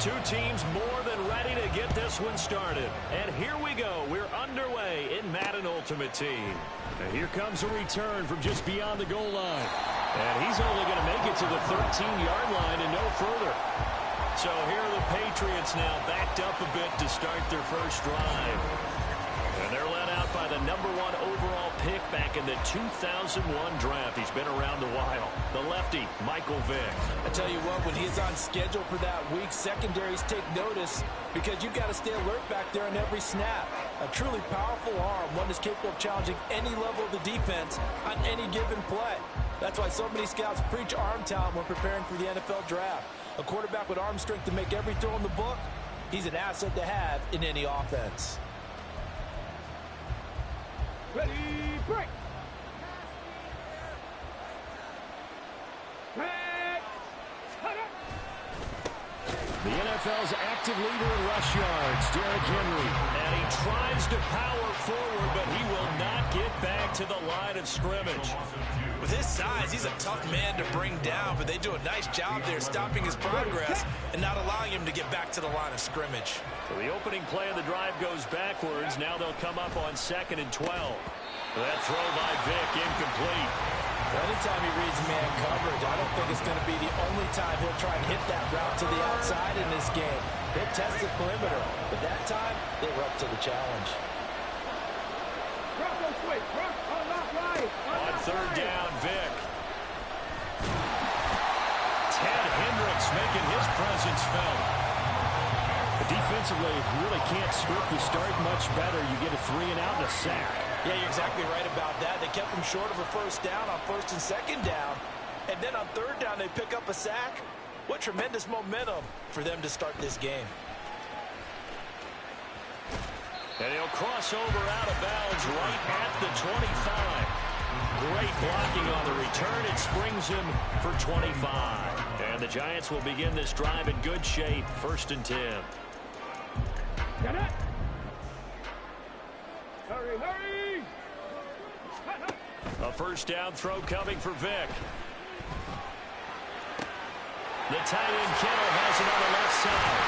Two teams more than ready to get this one started. And here we go. We're underway in Madden Ultimate Team. And here comes a return from just beyond the goal line. And he's only going to make it to the 13-yard line and no further. So here are the Patriots now backed up a bit to start their first drive. And they're led out by the #1 overall pick back in the 2001 draft. He's been around a while. The lefty, Michael Vick. I tell you what, when he's on schedule for that week, secondaries take notice because you've got to stay alert back there on every snap. A truly powerful arm, one that's capable of challenging any level of the defense on any given play. That's why so many scouts preach arm talent when preparing for the NFL draft. A quarterback with arm strength to make every throw in the book, he's an asset to have in any offense. Ready, break. The NFL's active leader in rush yards, Derrick Henry. And he tries to power forward, but he will not get back to the line of scrimmage. With his size, he's a tough man to bring down, but they do a nice job there stopping his progress and not allowing him to get back to the line of scrimmage. So the opening play of the drive goes backwards. Now they'll come up on 2nd and 12. That throw by Vick, incomplete. Well, anytime he reads man coverage, I don't think it's going to be the only time he'll try and hit that route to the outside in this game. He'll test the perimeter, but that time, they were up to the challenge. On 3rd down, Vick. Ted Hendricks making his presence felt. Defensively, you really can't script the start much better. You get a 3-and-out and a sack. Yeah, you're exactly right about that. They kept him short of a first down on 1st and 2nd down. And then on 3rd down, they pick up a sack. What tremendous momentum for them to start this game. And he'll cross over out of bounds right at the 25. Great blocking on the return. It springs him for 25. And the Giants will begin this drive in good shape. 1st and 10. Get it! Hurry, hurry! A 1st down throw coming for Vick. The tight end Kittle has it on the left side.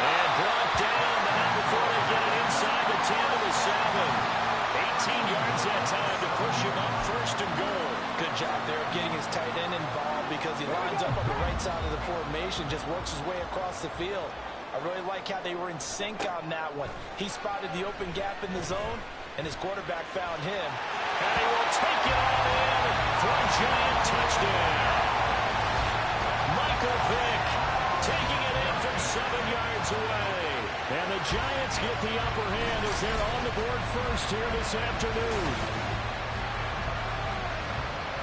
And brought down now before they get it inside the 10 to the 7. 18 yards that time to push him up 1st and goal. Good job there of getting his tight end involved because he lines up on the right side of the formation, just works his way across the field. I really like how they were in sync on that one. He spotted the open gap in the zone, and his quarterback found him. And he will take it all in for a Giant touchdown. Michael Vick taking it in from 7 yards away. And the Giants get the upper hand as they're on the board first here this afternoon.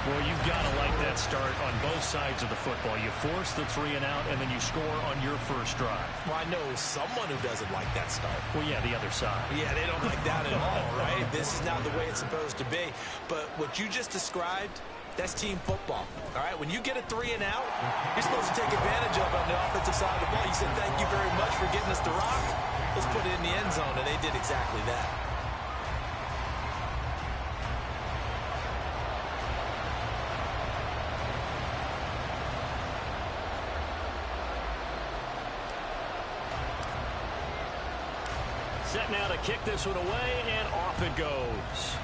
Well, you've got to like that start on both sides of the football. You force the 3-and-out, and then you score on your first drive. Well, I know someone who doesn't like that start. Well, yeah, the other side. Yeah, they don't like that at all, right? This is not the way it's supposed to be. But what you just described, that's team football, all right? When you get a 3-and-out, you're supposed to take advantage of it on the offensive side of the ball. You said, thank you very much for getting us the rock. Let's put it in the end zone, and they did exactly that. Set now to kick this one away, and off it goes.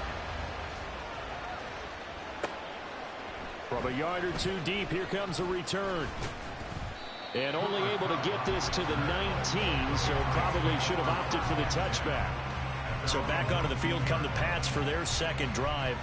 From a yard or two deep, here comes a return. And only able to get this to the 19, so probably should have opted for the touchback. So back onto the field come the Pats for their 2nd drive.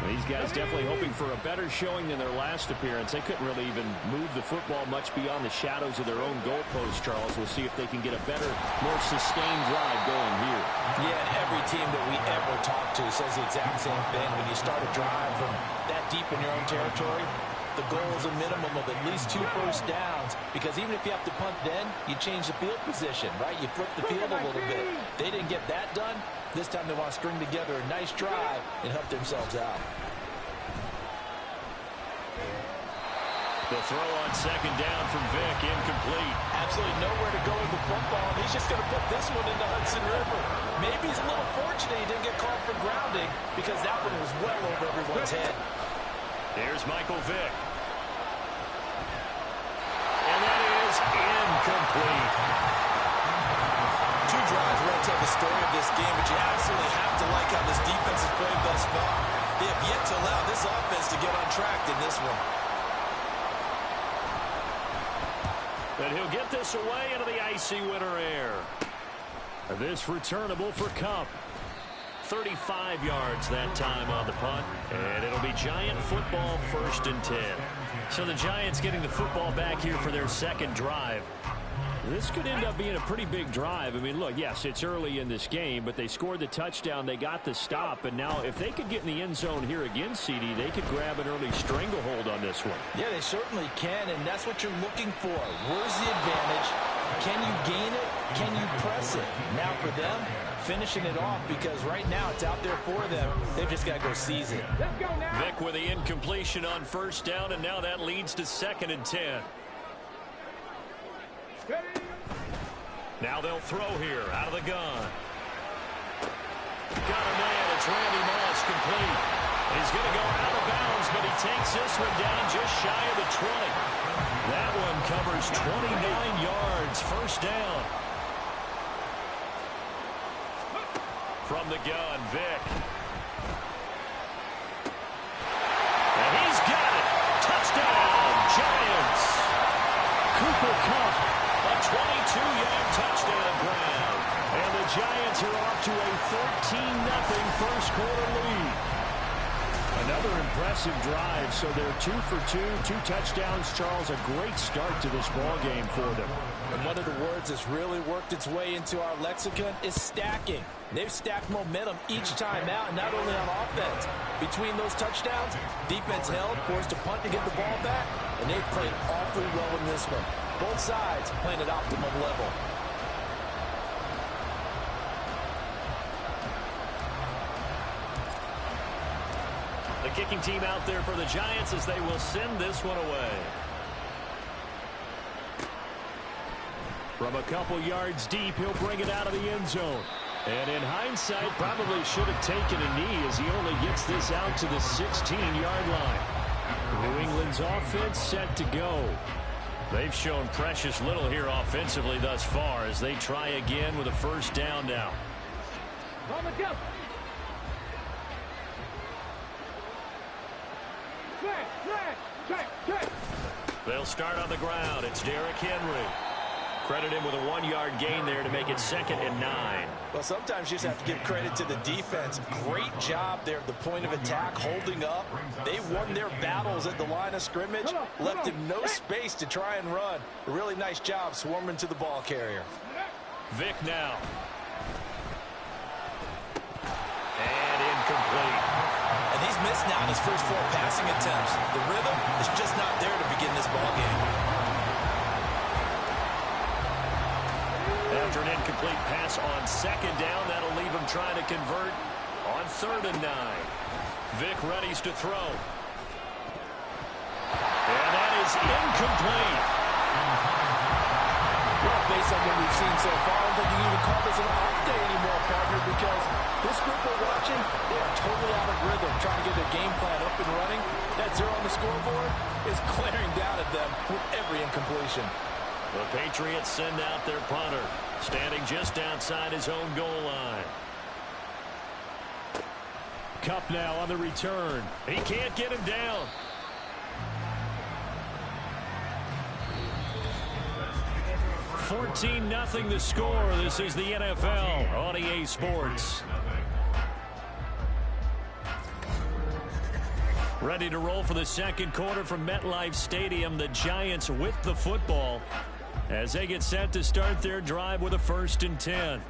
These guys definitely hoping for a better showing than their last appearance. They couldn't really even move the football much beyond the shadows of their own goalpost, Charles. We'll see if they can get a better, more sustained drive going here. Yeah, and every team that we ever talk to says the exact same thing. When you start a drive from that deep in your own territory, the goal is a minimum of at least 2 first downs, because even if you have to punt then, you change the field position, right? You flip the field a little bit. They didn't get that done. This time they want to string together a nice drive and help themselves out. The throw on 2nd down from Vick, incomplete. Absolutely nowhere to go with the football. He's just going to put this one in the Hudson River. Maybe he's a little fortunate he didn't get called for grounding, because that one was well over everyone's head. Here's Michael Vick. And that is incomplete. the story of this game, but you absolutely have to like how this defense has played thus far. They have yet to allow this offense to get on track in this one. And he'll get this away into the icy winter air. This returnable for Kupp. 35 yards that time on the punt. And it'll be Giant football, 1st and 10. So the Giants getting the football back here for their second drive. This could end up being a pretty big drive. I mean, look, yes, it's early in this game, but they scored the touchdown. They got the stop. And now if they could get in the end zone here again, CD, they could grab an early stranglehold on this one. Yeah, they certainly can, and that's what you're looking for. Where's the advantage? Can you gain it? Can you press it? Now for them, finishing it off, because right now it's out there for them. They've just got to go seize it. Let's go now. Vic with the incompletion on 1st down, and now that leads to 2nd and 10. Ready. Now they'll throw here out of the gun. Got a man. It's Randy Moss, complete. He's going to go out of bounds, but he takes this one down just shy of the 20. That one covers 29 yards. 1st down. From the gun, Vic. And he's got it. Touchdown, Giants. Cooper Kupp, a 22-yard touchdown grab. And the Giants are off to a 13-0 first quarter lead. Another impressive drive, so they're 2 for 2, 2 touchdowns. Charles, a great start to this ball game for them. And one of the words that's really worked its way into our lexicon is stacking. They've stacked momentum each time out, not only on offense. Between those touchdowns, defense held, forced a punt to get the ball back, and they've played awfully well in this one. Both sides playing at optimum level. The kicking team out there for the Giants as they will send this one away. From a couple yards deep, he'll bring it out of the end zone. And in hindsight, probably should have taken a knee as he only gets this out to the 16-yard line. New England's offense set to go. They've shown precious little here offensively thus far as they try again with a 1st down now. On the jump. Check. They'll start on the ground. It's Derrick Henry. Credit him with a 1-yard gain there to make it 2nd and 9. Well, sometimes you just have to give credit to the defense. Great job there at the point of attack, holding up. They won their battles at the line of scrimmage, left him no space to try and run. A really nice job swarming to the ball carrier. Vic now. And incomplete. And he's missed now his first 4 passing attempts. The rhythm is just not there to begin this ball game. After an incomplete pass on 2nd down, that'll leave him trying to convert on 3rd and 9. Vic readies to throw. And that is incomplete. Well, based on what we've seen so far, I don't think you can even call this an off day anymore, partner, because this group we're watching, they are totally out of rhythm, trying to get their game plan up and running. That 0 on the scoreboard is glaring down at them with every incompletion. The Patriots send out their punter, standing just outside his own goal line. Kupp now on the return. He can't get him down. $14-0 the score. This is the NFL on EA Sports. Ready to roll for the second quarter from MetLife Stadium. The Giants with the football as they get set to start their drive with a 1st and 10.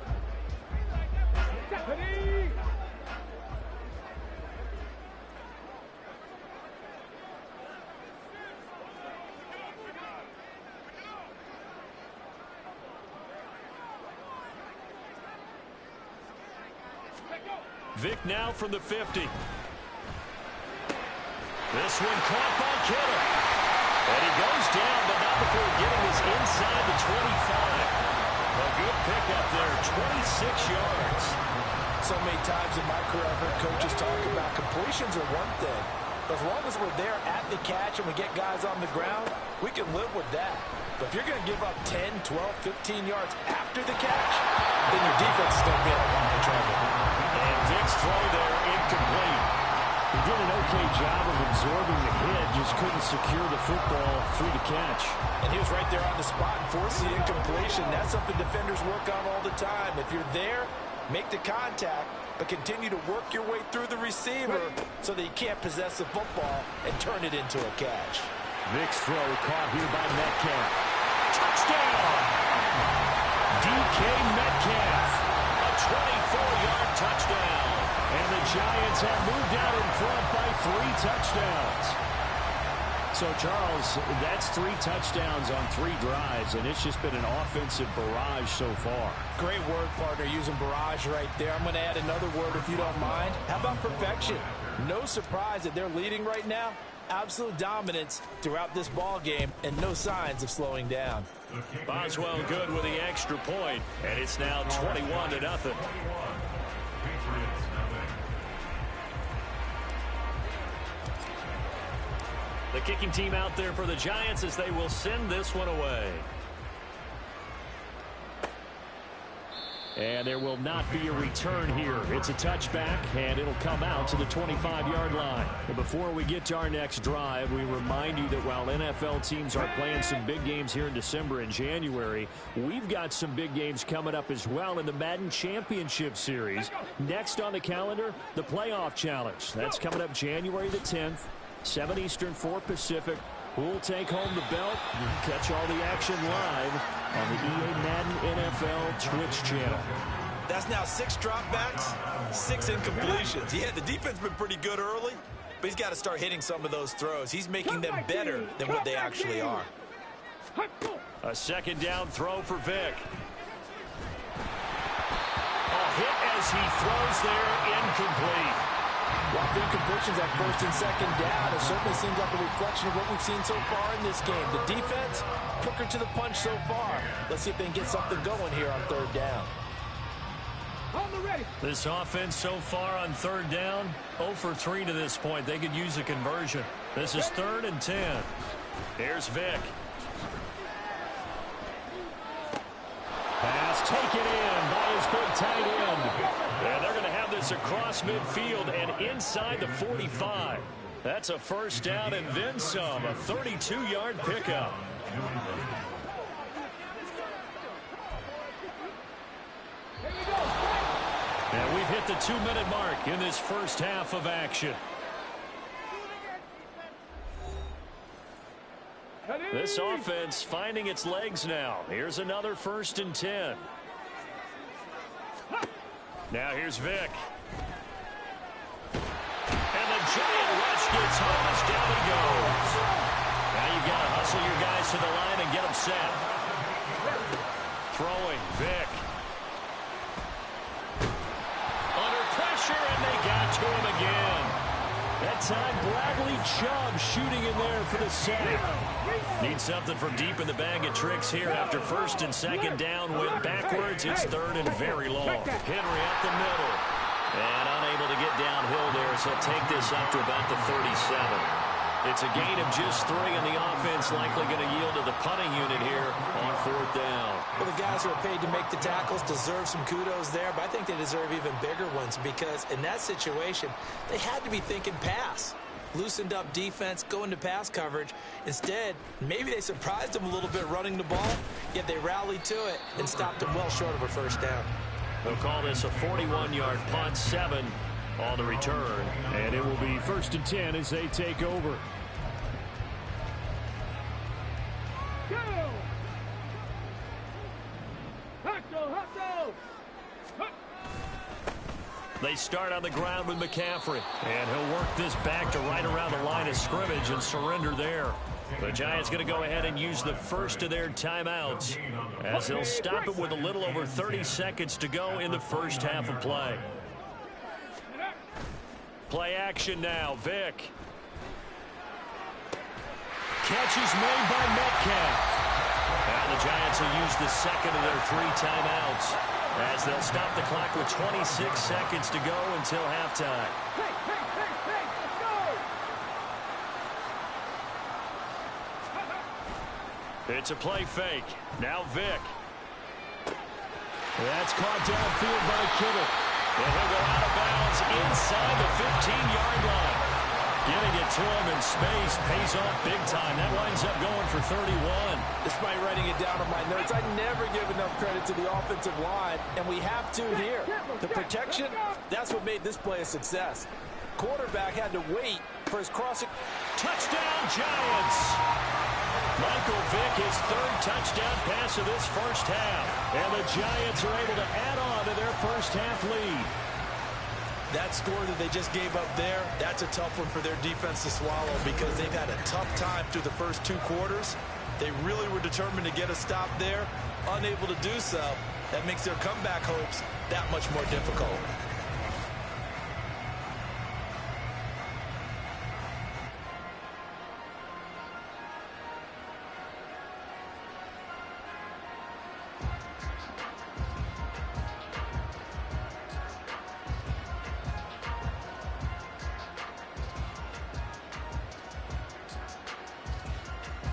Vic now from the 50. This one caught by Kittle. And he goes down, but not before getting this inside the 25. A good pickup there, 26 yards. So many times in my career I've heard coaches talk about completions are one thing. But as long as we're there at the catch and we get guys on the ground, we can live with that. But if you're going to give up 10, 12, 15 yards after the catch, then your defense is going to be in a lot of trouble. And Vick's throw there incomplete. He did an okay job of absorbing the hit, just couldn't secure the football through the catch. And he was right there on the spot and forced the incompletion. That's something defenders work on all the time. If you're there, make the contact, but continue to work your way through the receiver so that you can't possess the football and turn it into a catch. Vick's throw caught here by Metcalf. Touchdown! DK Metcalf. A 24-yard touchdown. And the Giants have moved out in front by 3 touchdowns. So, Charles, that's 3 touchdowns on 3 drives, and it's just been an offensive barrage so far. Great word, partner, using barrage right there. I'm going to add another word if you don't mind. How about perfection? No surprise that they're leading right now. Absolute dominance throughout this ball game and no signs of slowing down. Boswell good with the extra point, and it's now 21-0. The kicking team out there for the Giants as they will send this one away. And there will not be a return here. It's a touchback, and it'll come out to the 25-yard line. And before we get to our next drive, we remind you that while NFL teams are playing some big games here in December and January, we've got some big games coming up as well in the Madden Championship Series. Next on the calendar, the Playoff Challenge. That's coming up January the 10th, 7 Eastern, 4 Pacific. Who'll take home the belt? You can catch all the action live on the EA Madden NFL Twitch channel. That's now 6 dropbacks, 6 incompletions. Yeah, the defense has been pretty good early, but he's got to start hitting some of those throws. He's making them better than what they actually are. A second down throw for Vick. A hit as he throws there, incomplete. While the incompletions at first and second down, it certainly seems like a reflection of what we've seen so far in this game. The defense, quicker to the punch so far. Let's see if they can get something going here on 3rd down. This offense so far on 3rd down, 0 for 3 to this point. They could use a conversion. This is 3rd and 10. Here's Vick. Pass taken in by his big tight end. And they're going to have this across midfield and inside the 45. That's a first down and then some. A 32-yard pickup. And we've hit the 2-minute mark in this first half of action. This offense finding its legs now. Here's another 1st and 10. Now here's Vick. And the giant rush gets home as down he goes. Now you've got to hustle your guys to the line and get them set. Throwing, Vick. Under pressure, and they got to him again. That time, Bradley Chubb shooting in there for the sack. Need something from deep in the bag of tricks here after 1st and 2nd down. Went backwards. It's 3rd and very long. Henry up the middle. And unable to get downhill there, so he'll take this up to about the 37. It's a gain of just 3, and the offense likely going to yield to the punting unit here on 4th down. Well, the guys who are paid to make the tackles deserve some kudos there, but I think they deserve even bigger ones because in that situation, they had to be thinking pass. Loosened up defense, going to pass coverage. Instead, maybe they surprised them a little bit running the ball, yet they rallied to it and stopped them well short of a 1st down. They'll call this a 41-yard punt, 7 on the return, and it will be 1st and 10 as they take over. They start on the ground with McCaffrey, and he'll work this back to right around the line of scrimmage and surrender there. The Giants going to go ahead and use the first of their timeouts as they'll stop it with a little over 30 seconds to go in the first half of play. Play action now, Vick. Catch is made by Metcalf. And the Giants will use the second of their 3 timeouts as they'll stop the clock with 26 seconds to go until halftime. It's a play fake. Now Vick. That's caught downfield by Kittle. And he'll go out of bounds inside the 15-yard line. Getting it to him in space pays off big time. That winds up going for 31. Despite writing it down on my notes, I never give enough credit to the offensive line, and we have to here. The protection, that's what made this play a success. Quarterback had to wait for his crossing. Touchdown, Giants! Michael Vick, his third touchdown pass of this first half. And the Giants are able to add on to their first half lead. That score that they just gave up there, that's a tough one for their defense to swallow because they've had a tough time through the first 2 quarters. They really were determined to get a stop there, unable to do so. That makes their comeback hopes that much more difficult.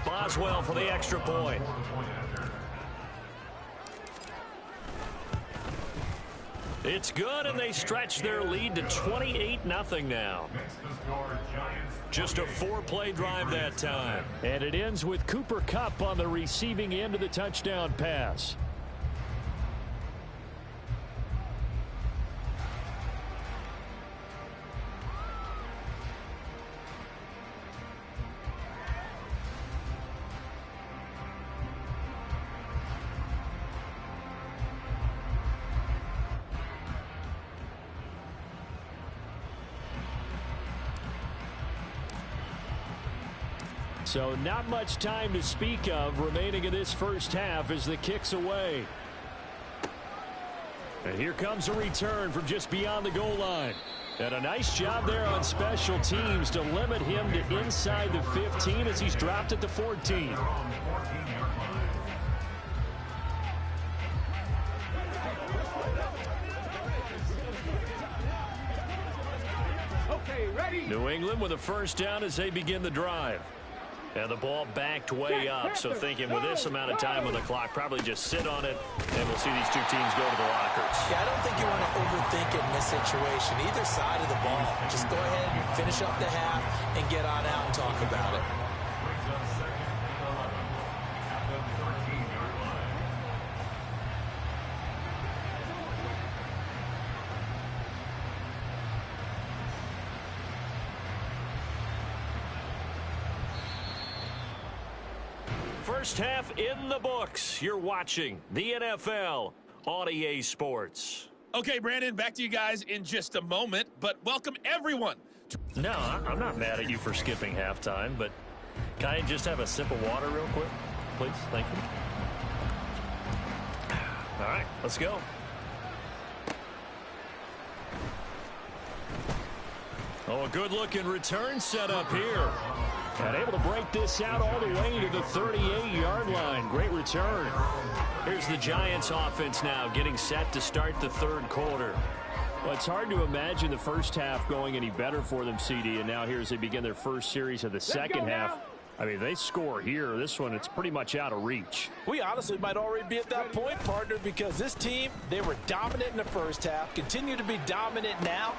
Boswell for the extra point. It's good, and they stretch their lead to 28-0 now. Just a 4-play drive that time. And it ends with Cooper Kupp on the receiving end of the touchdown pass. So not much time to speak of remaining in this first half as the kick's away. And here comes a return from just beyond the goal line. And a nice job there on special teams to limit him to inside the 15 as he's dropped at the 14. Okay, ready. New England with a first down as they begin the drive. And the ball backed way up, so thinking with this amount of time on the clock, probably just sit on it, and we'll see these two teams go to the lockers. Yeah, I don't think you want to overthink it in this situation. Either side of the ball. Just go ahead and finish up the half and get on out and talk about it. First half in the books. You're watching the NFL on EA Sports. Okay, Brandon, back to you guys in just a moment, but welcome everyone. No, I'm not mad at you for skipping halftime, but can I just have a sip of water real quick, please? Thank you. All right, let's go. Oh, a good-looking return setup here. And able to break this out all the way to the 38-yard line. Great return. Here's the Giants offense now getting set to start the third quarter. Well, it's hard to imagine the first half going any better for them, CD. And now here as they begin their first series of the second half. I mean, they score here. This one, it's pretty much out of reach. We honestly might already be at that point, partner, because this team, they were dominant in the first half, continue to be dominant now.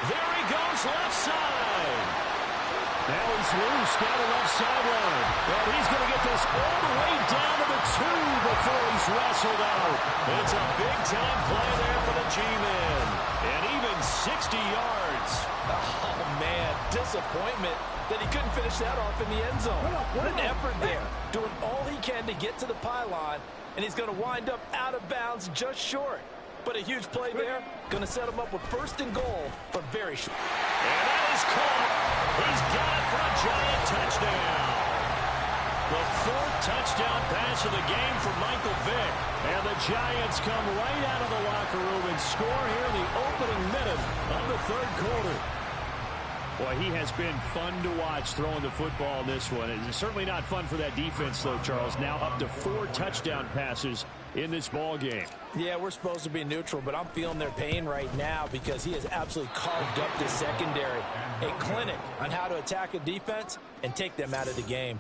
There he goes left side. Now he's loose down the left sideline. And he's going to get this all the way down to the 2 before he's wrestled out. It's a big-time play there for the G-Men. And even 60 yards. Oh, man, disappointment that he couldn't finish that off in the end zone. What an effort there. Doing all he can to get to the pylon, and he's going to wind up out of bounds just short. But a huge play there. Going to set him up with first and goal for very short. And that is caught. He's got it for a Giant touchdown. The 4th touchdown pass of the game for Michael Vick. And the Giants come right out of the locker room and score here in the opening minute of the third quarter. Boy, he has been fun to watch throwing the football in this one. It's certainly not fun for that defense, though, Charles. Now up to 4 touchdown passes in this ball game. Yeah, we're supposed to be neutral, but I'm feeling their pain right now because he has absolutely carved up this secondary. A clinic on how to attack a defense and take them out of the game.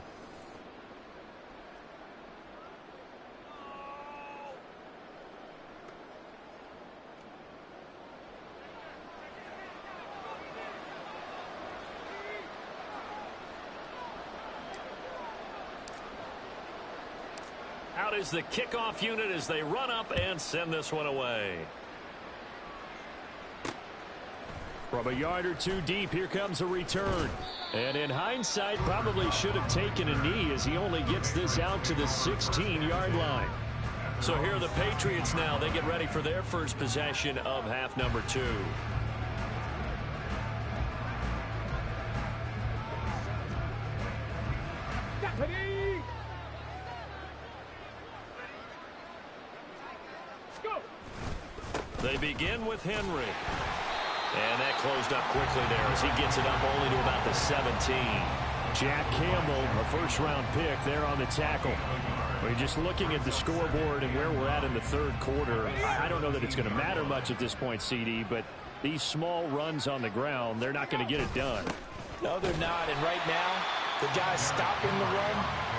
is the kickoff unit as they run up and send this one away. From a yard or two deep, here comes a return. And in hindsight, probably should have taken a knee as he only gets this out to the 16-yard line. So here are the Patriots now. They get ready for their first possession of half number 2. They begin with Henry. And that closed up quickly there as he gets it up only to about the 17. Jack Campbell, a first-round pick there on the tackle. We're just looking at the scoreboard and where we're at in the third quarter. I don't know that it's going to matter much at this point, CD, but these small runs on the ground, they're not going to get it done. No, they're not. And right now, the guys stopping the run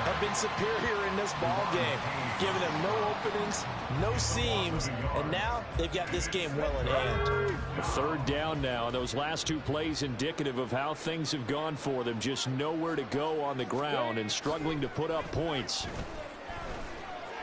have been superior in this ball game, giving them no openings, no seams, and now they've got this game well in hand. Third down now. Those last two plays indicative of how things have gone for them. Just nowhere to go on the ground and struggling to put up points.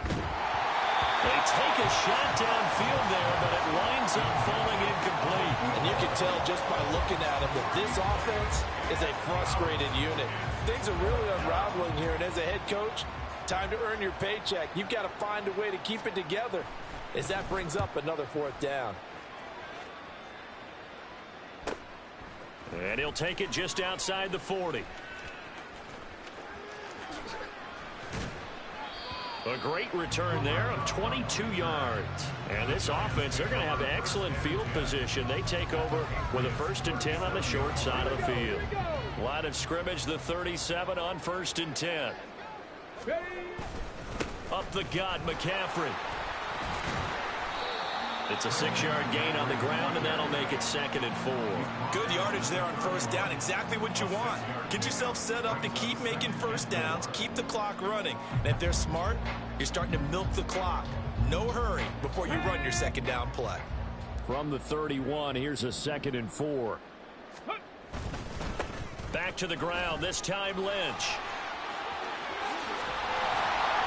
They take a shot downfield there, but it winds up falling incomplete. And you can tell just by looking at him that this offense is a frustrated unit. Things are really unraveling here, and as a head coach, time to earn your paycheck. You've got to find a way to keep it together as that brings up another fourth down. And he'll take it just outside the 40. A great return there of 22 yards. And this offense, they're going to have excellent field position. They take over with a 1st and 10 on the short side of the field. Line of scrimmage, the 37 on 1st and 10. Up the gut, McCaffrey. It's a 6-yard gain on the ground, and that'll make it 2nd and 4. Good yardage there on 1st down. Exactly what you want. Get yourself set up to keep making 1st downs, keep the clock running. And if they're smart, you're starting to milk the clock. No hurry before you run your 2nd down play. From the 31, here's a 2nd and 4. Back to the ground, this time Lynch.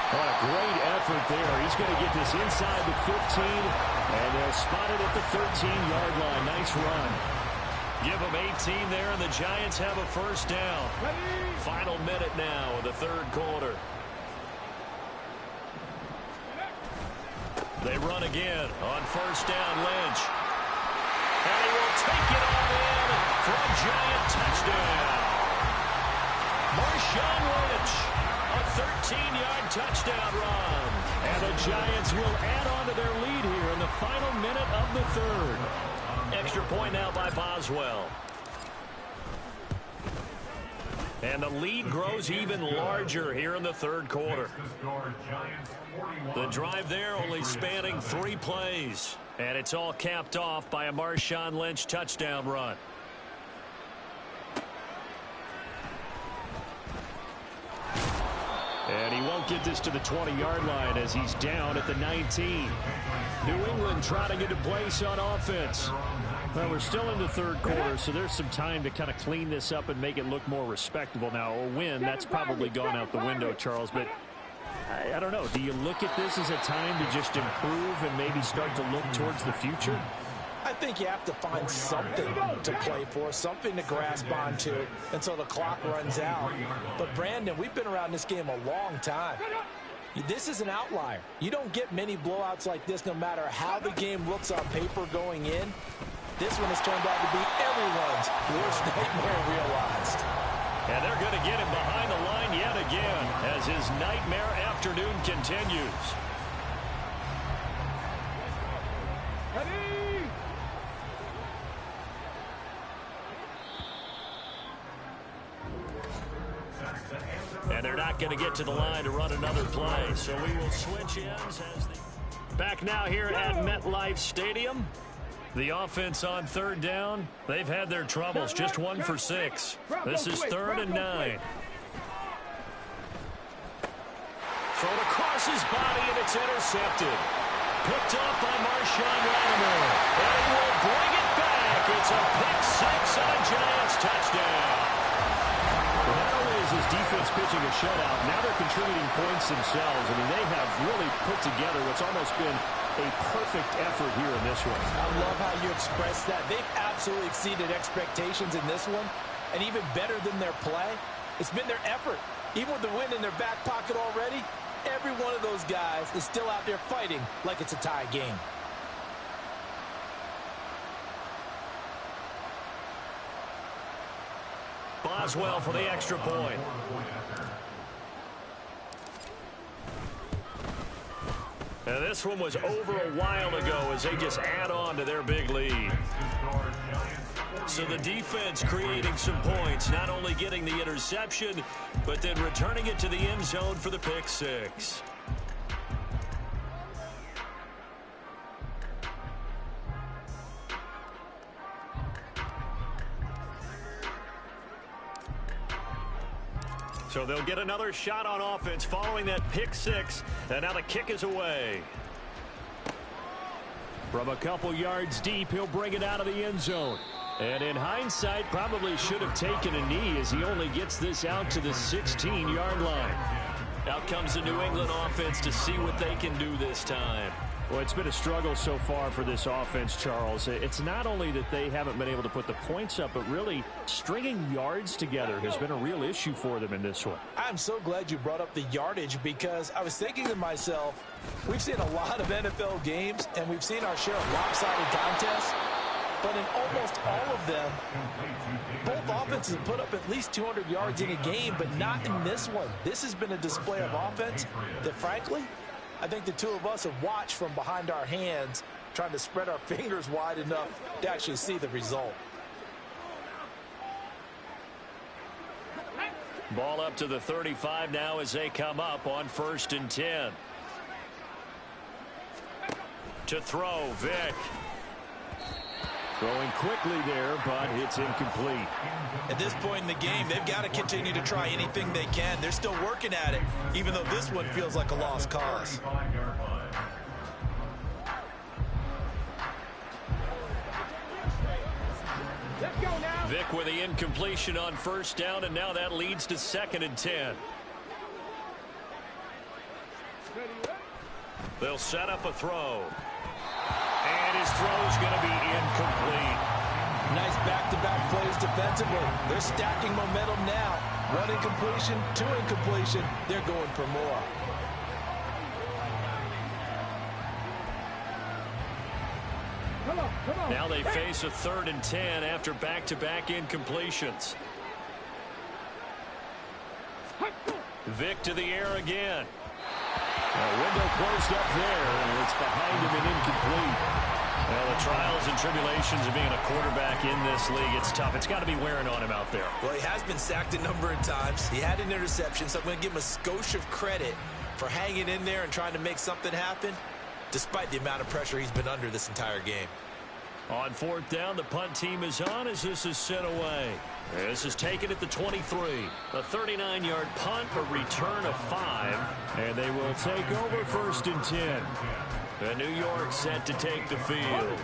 What a great effort there. He's going to get this inside the 15, and they'll spot it at the 13-yard line. Nice run. Give them 18 there, and the Giants have a 1st down. Final minute now of the third quarter. They run again on 1st down, Lynch. And he will take it all in for a Giant touchdown. Marshawn Lynch, a 13-yard touchdown run. And the Giants will add on to their lead here in the final minute of the third. Extra point now by Boswell. And the lead grows even larger here in the third quarter. The drive there only spanning 3 plays. And it's all capped off by a Marshawn Lynch touchdown run. And he won't get this to the 20-yard line as he's down at the 19. New England trying to get a place on offense. Well, we're still in the third quarter, so there's some time to kind of clean this up and make it look more respectable. Now, a win, that's probably gone out the window, Charles, but I don't know. Do you look at this as a time to just improve and maybe start to look towards the future? I think you have to find something to play for, something to grasp onto until the clock runs out. But, Brandon, we've been around this game a long time. This is an outlier. You don't get many blowouts like this no matter how the game looks on paper going in. This one has turned out to be everyone's worst nightmare realized. And they're going to get him behind the line yet again as his nightmare afternoon continues. And they're not going to get to the line to run another play. So we will switch ends as back now here at MetLife Stadium. The offense on 3rd down. They've had their troubles. Just 1 for 6. This is 3rd and 9. Thrown across his body, and it's intercepted. Picked off by Marshawn Latimer. And he will bring it back. It's a pick 6 on a Giants touchdown. Not only is has his defense pitching a shutout. Now they're contributing points themselves. I mean, they have really put together what's almost been a perfect effort here in this one. I love how you express that. They've absolutely exceeded expectations in this one. And even better than their play, it's been their effort. Even with the win in their back pocket already, every one of those guys is still out there fighting like it's a tie game. Boswell for the extra point. And this one was over a while ago as they just add on to their big lead. So the defense creating some points, not only getting the interception, but then returning it to the end zone for the pick six. So they'll get another shot on offense following that pick six. And now the kick is away. From a couple yards deep, he'll bring it out of the end zone. And in hindsight, probably should have taken a knee as he only gets this out to the 16-yard line. Out comes the New England offense to see what they can do this time. Well, it's been a struggle so far for this offense, Charles. It's not only that they haven't been able to put the points up, but really stringing yards together has been a real issue for them in this one. I'm so glad you brought up the yardage because I was thinking to myself, we've seen a lot of NFL games and we've seen our share of lopsided contests, but in almost all of them, both offenses have put up at least 200 yards in a game, but not in this one. This has been a display of offense that, frankly, I think the two of us have watched from behind our hands, trying to spread our fingers wide enough to actually see the result. Ball up to the 35 now as they come up on 1st and 10. To throw, Vick. Throwing quickly there, but it's incomplete. At this point in the game, they've got to continue to try anything they can. They're still working at it, even though this one feels like a lost cause. Vick with the incompletion on 1st down, and now that leads to 2nd and 10. They'll set up a throw. And his throw's going to be incomplete. Nice back-to-back plays defensively. They're stacking momentum now. One incompletion, two incompletion. They're going for more. Now they face a 3rd and 10 after back-to-back incompletions. Vick to the air again. A window closed up there, and it's behind him and incomplete. Well, the trials and tribulations of being a quarterback in this league, it's tough. It's got to be wearing on him out there. Well, he has been sacked a number of times. He had an interception, so I'm going to give him a skosh of credit for hanging in there and trying to make something happen, despite the amount of pressure he's been under this entire game. On 4th down, the punt team is on as this is sent away. This is taken at the 23. A 39-yard punt, a return of 5. And they will take over 1st and 10. And New York set to take the field.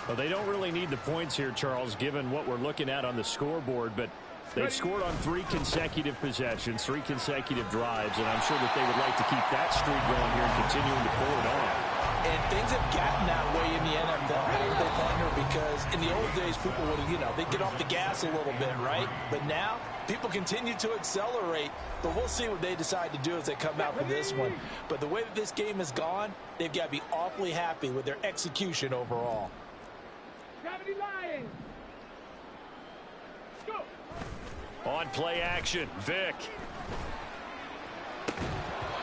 Well, they don't really need the points here, Charles, given what we're looking at on the scoreboard. But they've scored on 3 consecutive possessions, 3 consecutive drives. And I'm sure that they would like to keep that streak going here and continuing to pull it on. And things have gotten that way in the NFL. They wonder because in the old days, people would, they'd get off the gas a little bit, right? But now, people continue to accelerate. But we'll see what they decide to do as they come out for this one. But the way that this game has gone, they've got to be awfully happy with their execution overall. On play action, Vick.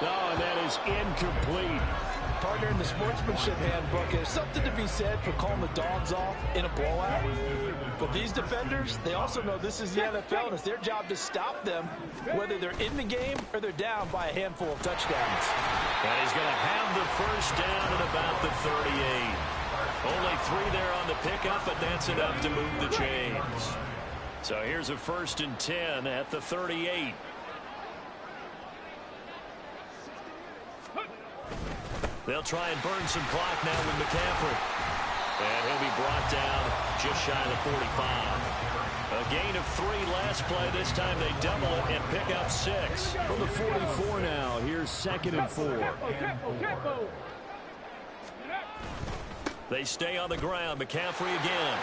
Oh, and that is incomplete. Partner, in the sportsmanship handbook, there's something to be said for calling the dogs off in a blowout. But these defenders, they also know this is the NFL, and it's their job to stop them, whether they're in the game or they're down by a handful of touchdowns. And he's going to have the 1st down at about the 38. Only 3 there on the pickup, but that's enough to move the chains. So here's a 1st and 10 at the 38. They'll try and burn some clock now with McCaffrey. And he'll be brought down just shy of the 45. A gain of 3 last play. This time they double it and pick up 6. From the 44 now, here's 2nd and 4. They stay on the ground. McCaffrey again.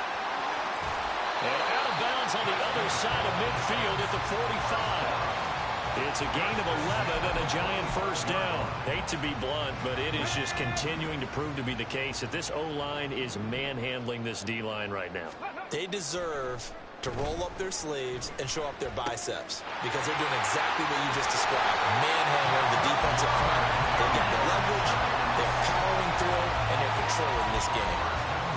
And out of bounds on the other side of midfield at the 45. It's a gain of 11 and a Giant first down. Hate to be blunt, but it is just continuing to prove to be the case that this O-line is manhandling this D-line right now. They deserve to roll up their sleeves and show up their biceps because they're doing exactly what you just described. Manhandling the defensive front. They've got the leverage, they're powering through, and they're controlling this game.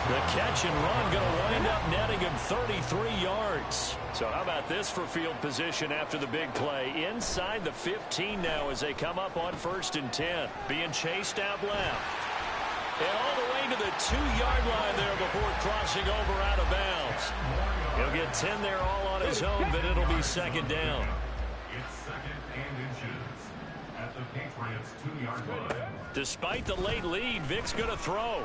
The catch and run going to wind up netting him 33 yards. So how about this for field position after the big play? Inside the 15 now as they come up on 1st and 10. Being chased out left. And all the way to the 2-yard line there before crossing over out of bounds. He'll get 10 there all on his own, but it'll be 2nd down. It's 2nd and inches at the Patriots' 2-yard line. Despite the late lead, Vic's going to throw.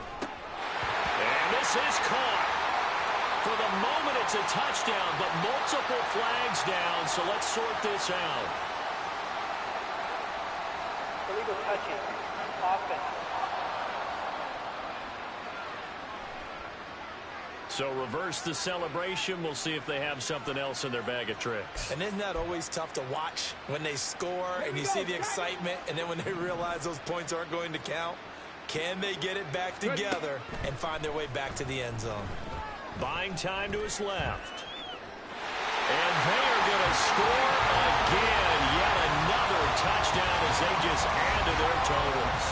And this is caught. For the moment, it's a touchdown, but multiple flags down, so let's sort this out. Illegal touching. Offense. So reverse the celebration. We'll see if they have something else in their bag of tricks. And isn't that always tough to watch when they score and you see the excitement, and then when they realize those points aren't going to count? Can they get it back together and find their way back to the end zone? Buying time to his left. And they're going to score again. Yet another touchdown as they just add to their totals.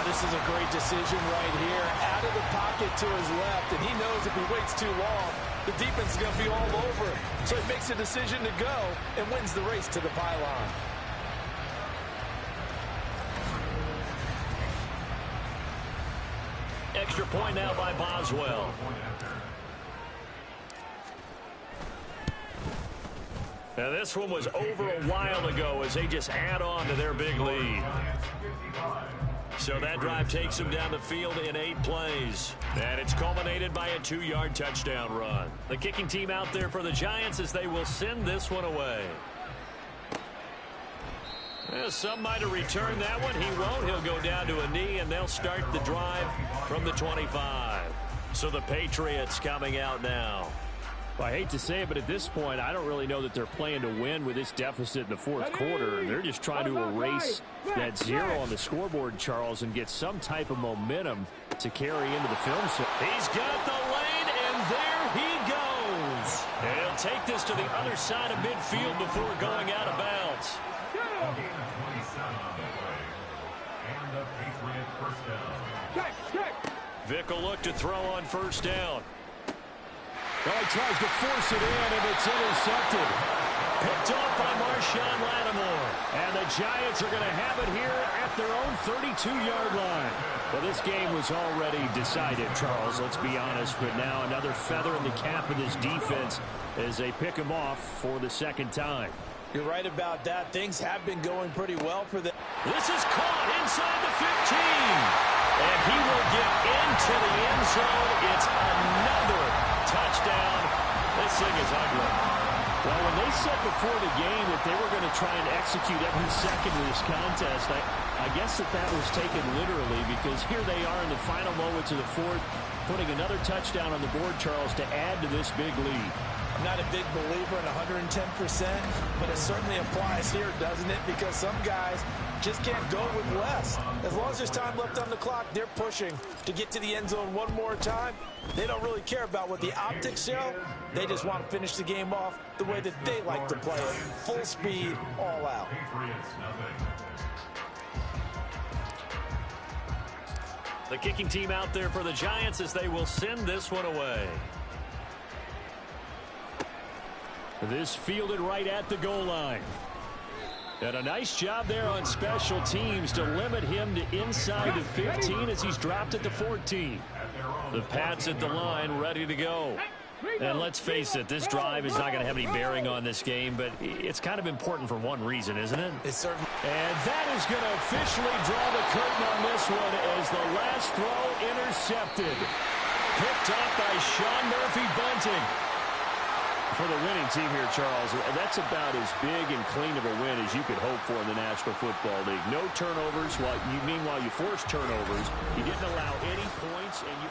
This is a great decision right here. Out of the pocket to his left, and he knows if he waits too long, the defense is going to be all over him. So he makes a decision to go and wins the race to the pylon. Extra point now by Boswell. Now this one was over a while ago as they just add on to their big lead. So that drive takes them down the field in 8 plays. And it's culminated by a 2-yard touchdown run. The kicking team out there for the Giants as they will send this one away. Well, some might have returned that one. He won't. He'll go down to a knee, and they'll start the drive from the 25. So the Patriots coming out now. Well, I hate to say it, but at this point, I don't really know that they're playing to win with this deficit in the 4th quarter. They're just trying to erase that 0 on the scoreboard, Charles, and get some type of momentum to carry into the film set. He's got the lane, and there he goes. And he'll take this to the other side of midfield before going out of bounds. Vic will look to throw on 1st down. Well, he tries to force it in, and it's intercepted. Picked off by Marshawn Lattimore. And the Giants are going to have it here at their own 32-yard line. Well, this game was already decided, Charles, let's be honest. But now another feather in the cap of this defense as they pick him off for the 2nd time. You're right about that. Things have been going pretty well for them. This is caught inside the 15. And he will get into the end zone. It's another touchdown. This thing is ugly. Well, when they said before the game that they were going to try and execute every second of this contest, I guess that was taken literally, because here they are in the final moments of the 4th, putting another touchdown on the board, Charles, to add to this big lead. I'm not a big believer in 110%, but it certainly applies here, doesn't it? Because some guys just can't go with less. As long as there's time left on the clock, they're pushing to get to the end zone one more time. They don't really care about what the optics show. They just want to finish the game off the way that they like to play it. Full speed, all out. The kicking team out there for the Giants as they will send this one away. This fielded right at the goal line. And a nice job there on special teams to limit him to inside the 15 as he's dropped at the 14. The Pats at the line ready to go. And let's face it, this drive is not going to have any bearing on this game, but it's kind of important for one reason, isn't it? It's certainly. And that is going to officially draw the curtain on this one as the last throw intercepted. Picked up by Sean Murphy-Bunting. For the winning team here, Charles, that's about as big and clean of a win as you could hope for in the National Football League. No turnovers. Meanwhile, you force turnovers. You didn't allow any points, and you...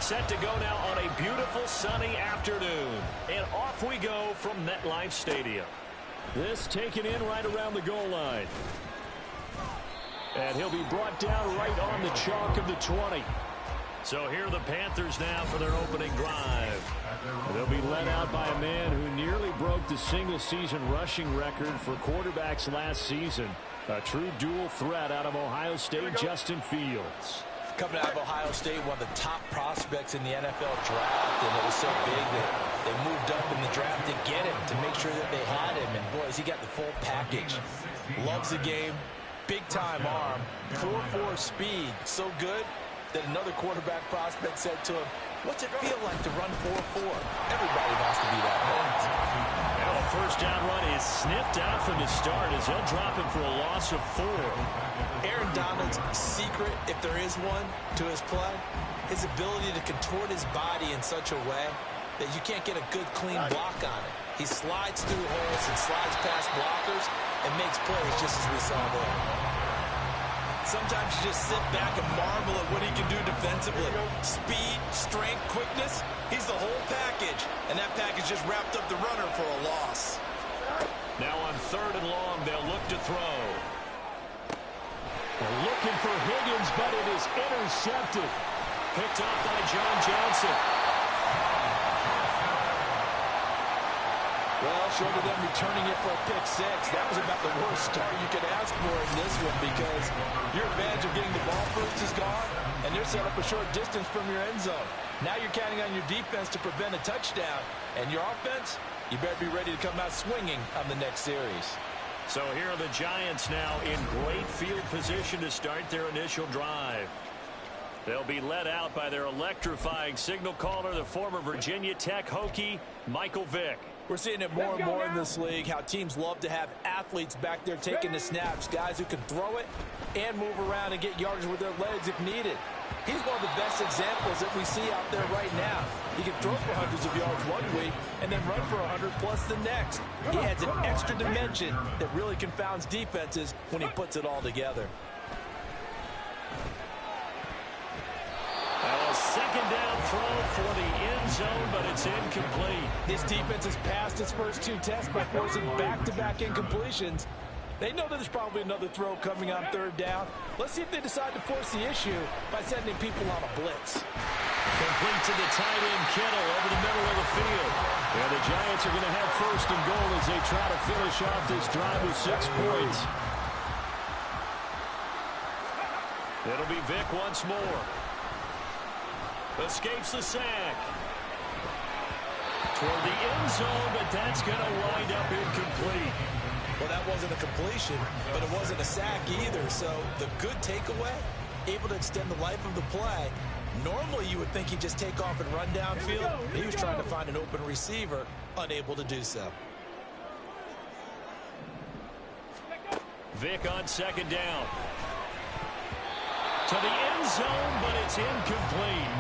Set to go now on a beautiful sunny afternoon. And off we go from MetLife Stadium. This taken in right around the goal line. And he'll be brought down right on the chalk of the 20. So here are the Panthers now for their opening drive. They'll be led out by a man who nearly broke the single-season rushing record for quarterbacks last season. A true dual threat out of Ohio State, Justin Fields. Coming out of Ohio State, one of the top prospects in the NFL draft, and it was so big that they moved up in the draft to get him, to make sure that they had him, and boys, he got the full package. Loves the game, big-time arm, 4.4 speed, so good that another quarterback prospect said to him, "What's it feel like to run 4.4? Everybody wants to be that fast." Now the first down run is sniffed out from the start as they'll drop him for a loss of 4. Aaron Donald's secret, if there is one, to his play, his ability to contort his body in such a way that you can't get a good, clean block on it. He slides through holes and slides past blockers and makes plays just as we saw there. Sometimes you just sit back and marvel at what he can do defensively. Speed, strength, quickness, he's the whole package. And that package just wrapped up the runner for a loss. Now on 3rd and long, they'll look to throw. They're looking for Higgins, but it is intercepted. Picked up by John Johnson. Well, short of them returning it for a pick 6, that was about the worst start you could ask for in this one, because your advantage of getting the ball first is gone, and they're set up a short distance from your end zone. Now you're counting on your defense to prevent a touchdown, and your offense, you better be ready to come out swinging on the next series. So here are the Giants now in great field position to start their initial drive. They'll be led out by their electrifying signal caller, the former Virginia Tech Hokie, Michael Vick. We're seeing it more and more in this league, how teams love to have athletes back there taking the snaps, guys who can throw it and move around and get yardage with their legs if needed. He's one of the best examples that we see out there right now. He can throw for hundreds of yards one week and then run for 100+ the next. He adds an extra dimension that really confounds defenses when he puts it all together. A second down throw for the end zone, but it's incomplete. This defense has passed its first 2 tests by forcing back-to-back incompletions. They know that there's probably another throw coming on 3rd down. Let's see if they decide to force the issue by sending people on a blitz. Complete to the tight end, Kittle, over the middle of the field. And the Giants are going to have 1st and goal as they try to finish off this drive with 6 points. It'll be Vick once more. Escapes the sack. Toward the end zone, but that's going to wind up incomplete. Well, that wasn't a completion, but it wasn't a sack either. So the good takeaway, able to extend the life of the play. Normally, you would think he'd just take off and run downfield. He was trying to find an open receiver, unable to do so. Vick on second down. To the end zone, but it's incomplete.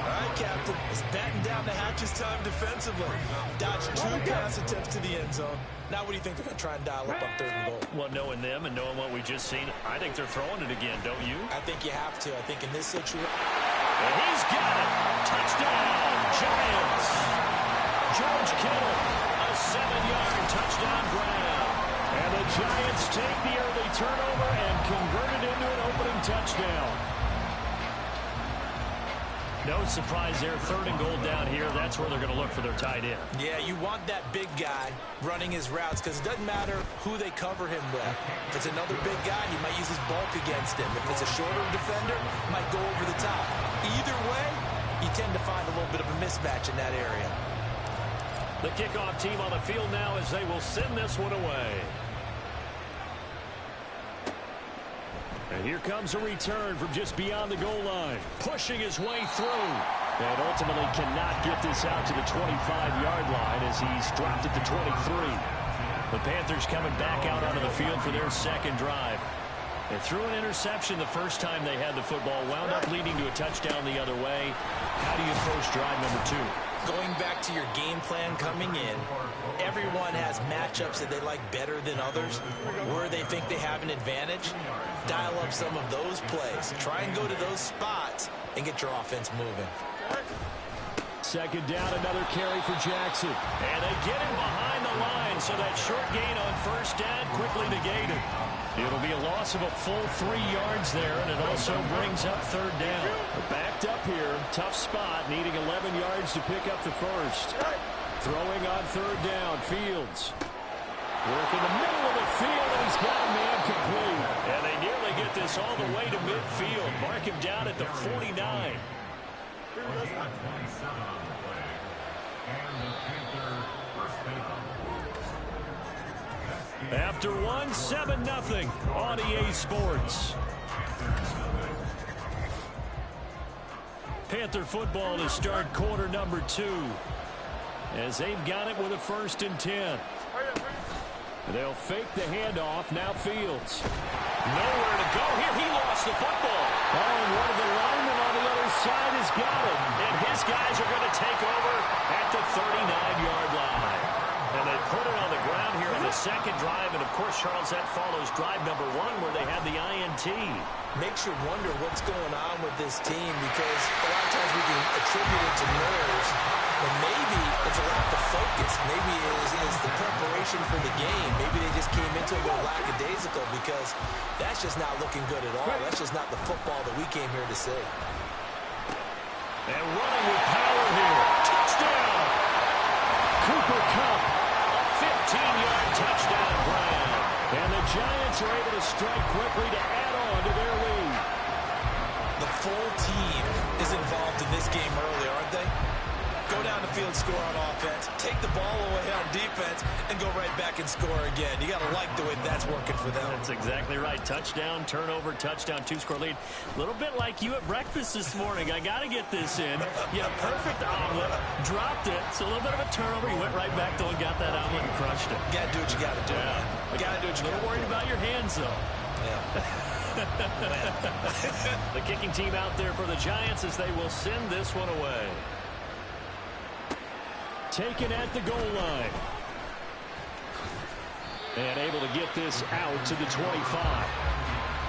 All right, Captain. It's batten down the hatches time defensively. Dodged 2 pass attempts to the end zone. Now what do you think they're going to try and dial up on 3rd and goal? Well, knowing them and knowing what we just seen, I think they're throwing it again, don't you? I think you have to. I think in this situation. And he's got it. Touchdown, Giants. George Kittle, a 7-yard touchdown grab. And the Giants take the early turnover and convert it into an opening touchdown. No surprise there. 3rd and goal down here. That's where they're going to look for their tight end. Yeah, you want that big guy running his routes because it doesn't matter who they cover him with. If it's another big guy, he might use his bulk against him. If it's a shorter defender, he might go over the top. Either way, you tend to find a little bit of a mismatch in that area. The kickoff team on the field now as they will send this one away. And here comes a return from just beyond the goal line. Pushing his way through. And ultimately cannot get this out to the 25-yard line as he's dropped at the 23. The Panthers coming back out onto the field for their second drive. They threw an interception the first time they had the football. Wound up leading to a touchdown the other way. How do you approach drive number 2? Going back to your game plan coming in, everyone has matchups that they like better than others, where they think they have an advantage. Dial up some of those plays. Try and go to those spots and get your offense moving. Second down, another carry for Jackson. And they get him behind the line, so that short gain on first down quickly negated. It'll be a loss of a full 3 yards there, and it also brings up 3rd down. Backed up here, tough spot, needing 11 yards to pick up the first. Throwing on 3rd down, Fields. Work in the middle of the field, and he's got a man complete. And they nearly get this all the way to midfield. Mark him down at the 49. After one, 7-0 on EA Sports. Panther football to start quarter number 2. As they've got it with a 1st and 10. They'll fake the handoff. Now Fields. Nowhere to go here. He lost the football. Oh, and one of the linemen on the other side has got it. And his guys are going to take over at the 39-yard line. And they put it on the ground here on the second drive. And, of course, Charles, that follows drive number 1 where they had the INT. Makes you wonder what's going on with this team because a lot of times we can attribute it to nerves. But maybe it's a lack of focus. Maybe it is the preparation for the game. Maybe they just came into a little lackadaisical because that's just not looking good at all. That's just not the football that we came here to see. And running with power here. Touchdown! Cooper Kupp, a 15-yard touchdown grab. And the Giants are able to strike quickly to add on to their lead. The full team is involved in this game early, aren't they? Go down the field, score on offense, take the ball away on defense, and go right back and score again. You got to like the way that's working for them. That's exactly right. Touchdown, turnover, touchdown, 2-score lead. A little bit like you at breakfast this morning. I got to get this in. You had a perfect omelet, dropped it. So a little bit of a turnover. You went right back though and got that omelet and crushed it. You got to do what you got to do. Yeah. You got to do what you got to do. A little worried about your hands though. Yeah. The kicking team out there for the Giants as they will send this one away. Taken at the goal line. And able to get this out to the 25.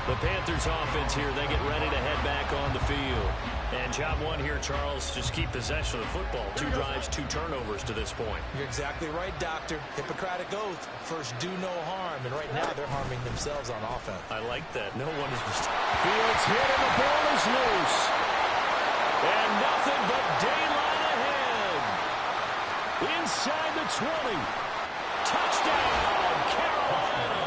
The Panthers offense here, they get ready to head back on the field. And job 1 here, Charles, just keep possession of the football. 2 drives, 2 turnovers to this point. You're exactly right, Doctor. Hippocratic oath. First, do no harm. And right now, they're harming themselves on offense. I like that. No one is... Fields hit and the ball is loose. And nothing but daylight ahead. Inside the 20. Touchdown, Carolina.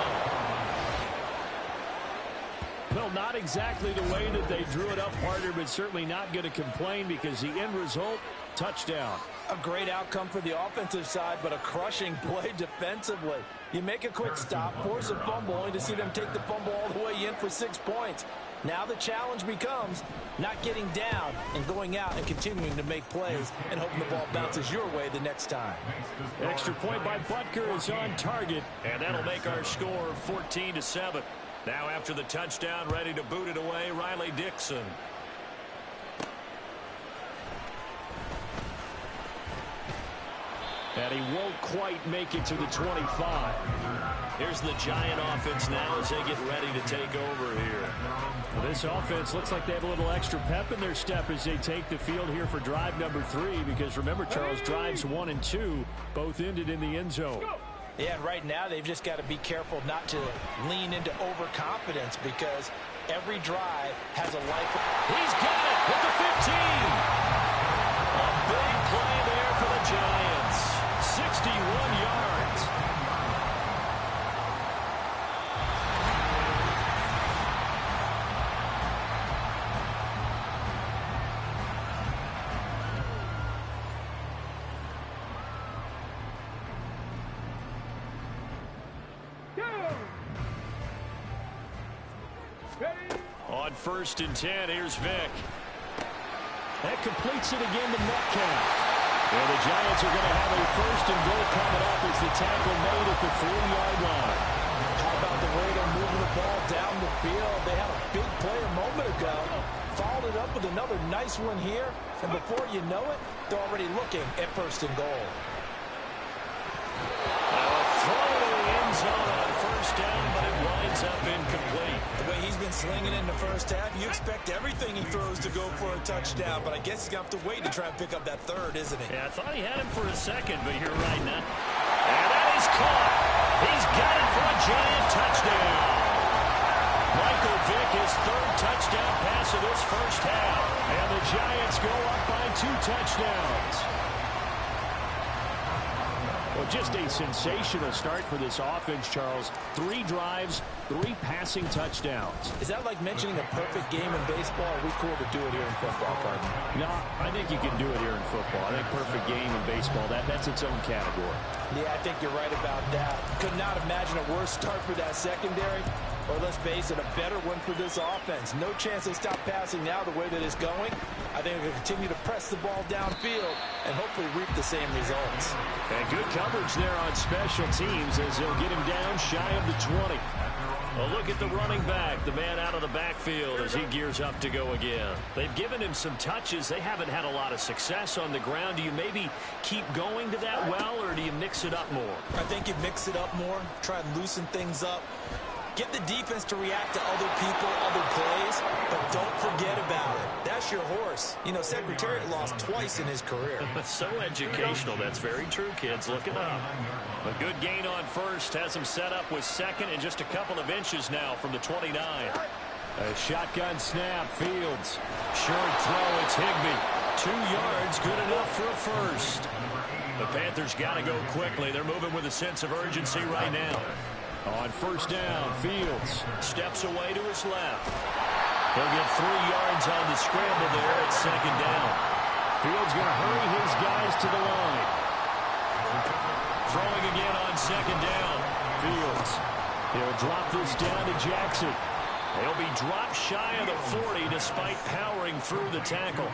They'll not exactly the way that they drew it up, partner, but certainly not going to complain because the end result, touchdown. A great outcome for the offensive side, but a crushing play defensively. You make a quick stop, force a fumble, only to see them take the fumble all the way in for 6 points. Now the challenge becomes not getting down and going out and continuing to make plays and hoping the ball bounces your way the next time. Extra point by Butker is on target, and that'll make our score 14-7. Now after the touchdown, ready to boot it away, Riley Dixon. And he won't quite make it to the 25. Here's the Giant offense now as they get ready to take over here. Well, this offense looks like they have a little extra pep in their step as they take the field here for drive number 3. Because remember, Charles, drives 1 and 2 both ended in the end zone. Yeah, and right now they've just got to be careful not to lean into overconfidence because every drive has a life. He's got it with the 15. A big play there for the Giants. 61 yards. On 1st and 10, here's Vick. That completes it again to Metcalf. And the Giants are going to have a 1st and goal coming up as the tackle made at the 3-yard line. How about the way they're moving the ball down the field? They had a big play a moment ago. Followed it up with another nice one here. And before you know it, they're already looking at 1st and goal. Throw to the end zone on 1st down, but it winds up incomplete. The way he's been slinging in the first half, you expect everything he throws to go for a touchdown, but I guess he's going to have to wait to try and pick up that 3rd, isn't he? Yeah, I thought he had him for a second, but you're right, Nat. And that is caught. He's got it for a Giant touchdown. Michael Vick, his 3rd touchdown pass of this first half. And the Giants go up by 2 touchdowns. Well, just a sensational start for this offense, Charles. 3 drives, 3 passing touchdowns. Is that like mentioning a perfect game in baseball? Or are we cool to do it here in football, partner? No, I think you can do it here in football. I think perfect game in baseball, that's its own category. Yeah, I think you're right about that. Could not imagine a worse start for that secondary. Or let's face it, a better one for this offense. No chance they stop passing now the way that it's going. I think they'll continue to press the ball downfield and hopefully reap the same results. And good coverage there on special teams as they'll get him down shy of the 20. A look at the running back, the man out of the backfield as he gears up to go again. They've given him some touches. They haven't had a lot of success on the ground. Do you maybe keep going to that well, or do you mix it up more? I think you mix it up more, try and loosen things up. Get the defense to react to other people, other plays, but don't forget about it. That's your horse. You know, Secretariat lost twice in his career. So educational. That's very true, kids. Look it up. A good gain on 1st has him set up with 2nd and just a couple of inches now from the 29. A shotgun snap, Fields. Short throw, it's Higbee. 2 yards, good enough for a 1st. The Panthers got to go quickly. They're moving with a sense of urgency right now. On 1st down, Fields steps away to his left. He'll get 3 yards on the scramble there at 2nd down. Fields going to hurry his guys to the line. Throwing again on 2nd down. Fields. He'll drop this down to Jackson. He'll be dropped shy of the 40 despite powering through the tackle.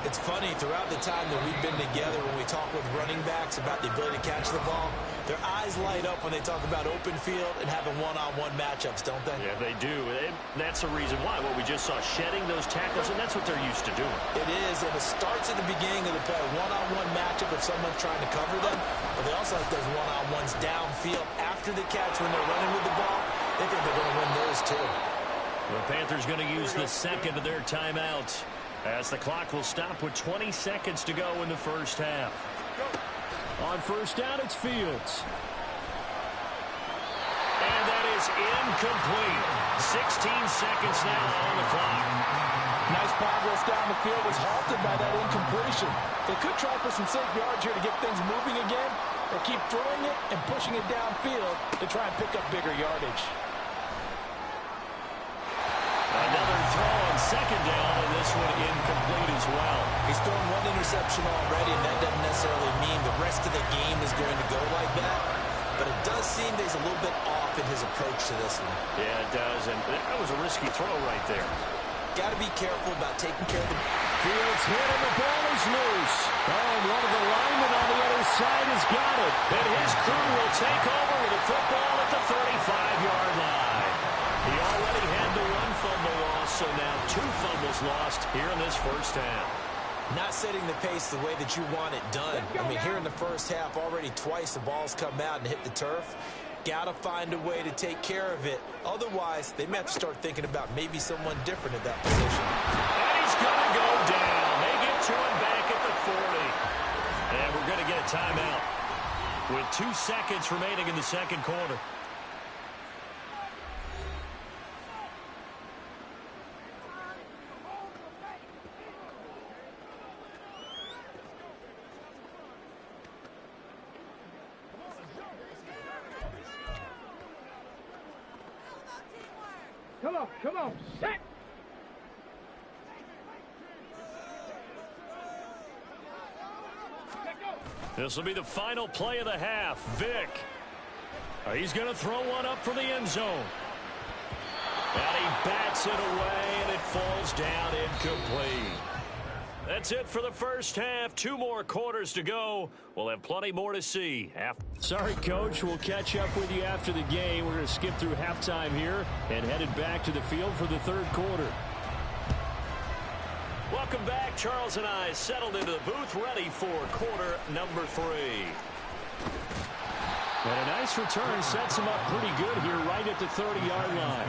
It's funny, throughout the time that we've been together, when we talk with running backs about the ability to catch the ball, their eyes light up when they talk about open field and having one-on-one matchups, don't they? Yeah, they do. And that's the reason why. Well, we just saw shedding those tackles, and that's what they're used to doing. It is, and it starts at the beginning of the play. One-on-one matchup if someone's trying to cover them, but they also like those one-on-ones downfield after the catch when they're running with the ball. They think they're going to win those, too. The Panthers going to use the 2nd of their timeouts as the clock will stop with 20 seconds to go in the first half. On 1st down, it's Fields. And that is incomplete. 16 seconds now on the clock. Nice progress down the field was halted by that incompletion. They could try for some safe yards here to get things moving again, or keep throwing it and pushing it downfield to try and pick up bigger yardage. second down, and this one incomplete as well. He's thrown one interception already, and that doesn't necessarily mean the rest of the game is going to go like that. But it does seem that he's a little bit off in his approach to this one. Yeah, it does, and that was a risky throw right there. Got to be careful about taking care of the... Fields hit, and the ball is loose. Oh, and one of the linemen on the other side has got it. And his crew will take over with the football at the 35-yard line. He already had the one fumble loss, so now 2 fumbles lost here in this first half. Not setting the pace the way that you want it done. I mean, here in the first half, already twice the ball's come out and hit the turf. Got to find a way to take care of it. Otherwise, they may have to start thinking about maybe someone different at that position. And he's going to go down. They get to him back at the 40. And we're going to get a timeout with 2 seconds remaining in the second quarter. Come on, set! This will be the final play of the half. Vick. He's going to throw one up for the end zone. And he bats it away, and it falls down incomplete. That's it for the first half. 2 more quarters to go. We'll have plenty more to see. Sorry, Coach. We'll catch up with you after the game. We're going to skip through halftime here and headed back to the field for the third quarter. Welcome back. Charles and I settled into the booth, ready for quarter number 3. And a nice return sets him up pretty good here right at the 30-yard line.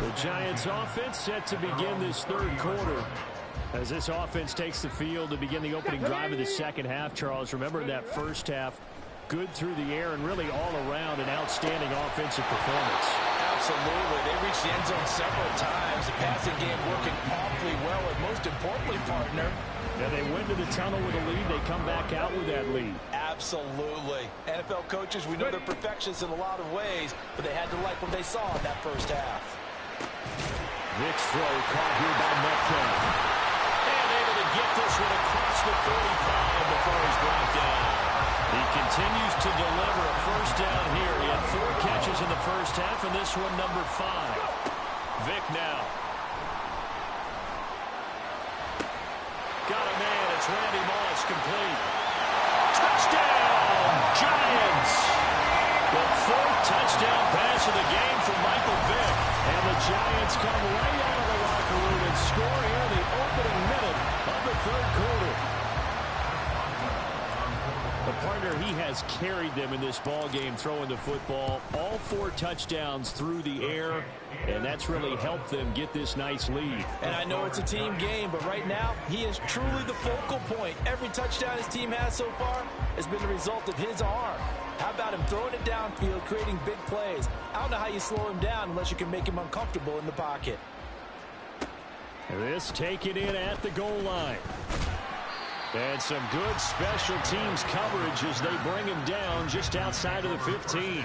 The Giants offense set to begin this third quarter. As this offense takes the field to begin the opening drive of the second half, Charles, remember that first half, good through the air and really all around an outstanding offensive performance. Absolutely. They reached the end zone several times. The passing game working awfully well, and most importantly, partner. Yeah, they went to the tunnel with a lead. They come back out with that lead. Absolutely. NFL coaches, we know they're perfectionists in a lot of ways, but they had to like what they saw in that first half. Vick's throw caught here by Metcalf. Get this one across the 45 before he's brought down. He continues to deliver a first down here. He had 4 catches in the first half, and this one number 5. Vick now. Got a man. It's Randy Moss, complete. Touchdown, Giants! The 4th touchdown pass of the game for Michael Vick. And the Giants come right out of the locker room and score here in the opening minute of the third quarter. The partner, he has carried them in this ball game throwing the football. All 4 touchdowns through the air, and that's really helped them get this nice lead. And I know it's a team game, but right now, he is truly the focal point. Every touchdown his team has so far has been the result of his arm. How about him throwing it downfield, creating big plays? I don't know how you slow him down unless you can make him uncomfortable in the pocket. This taken in at the goal line. And some good special teams coverage as they bring him down just outside of the 15.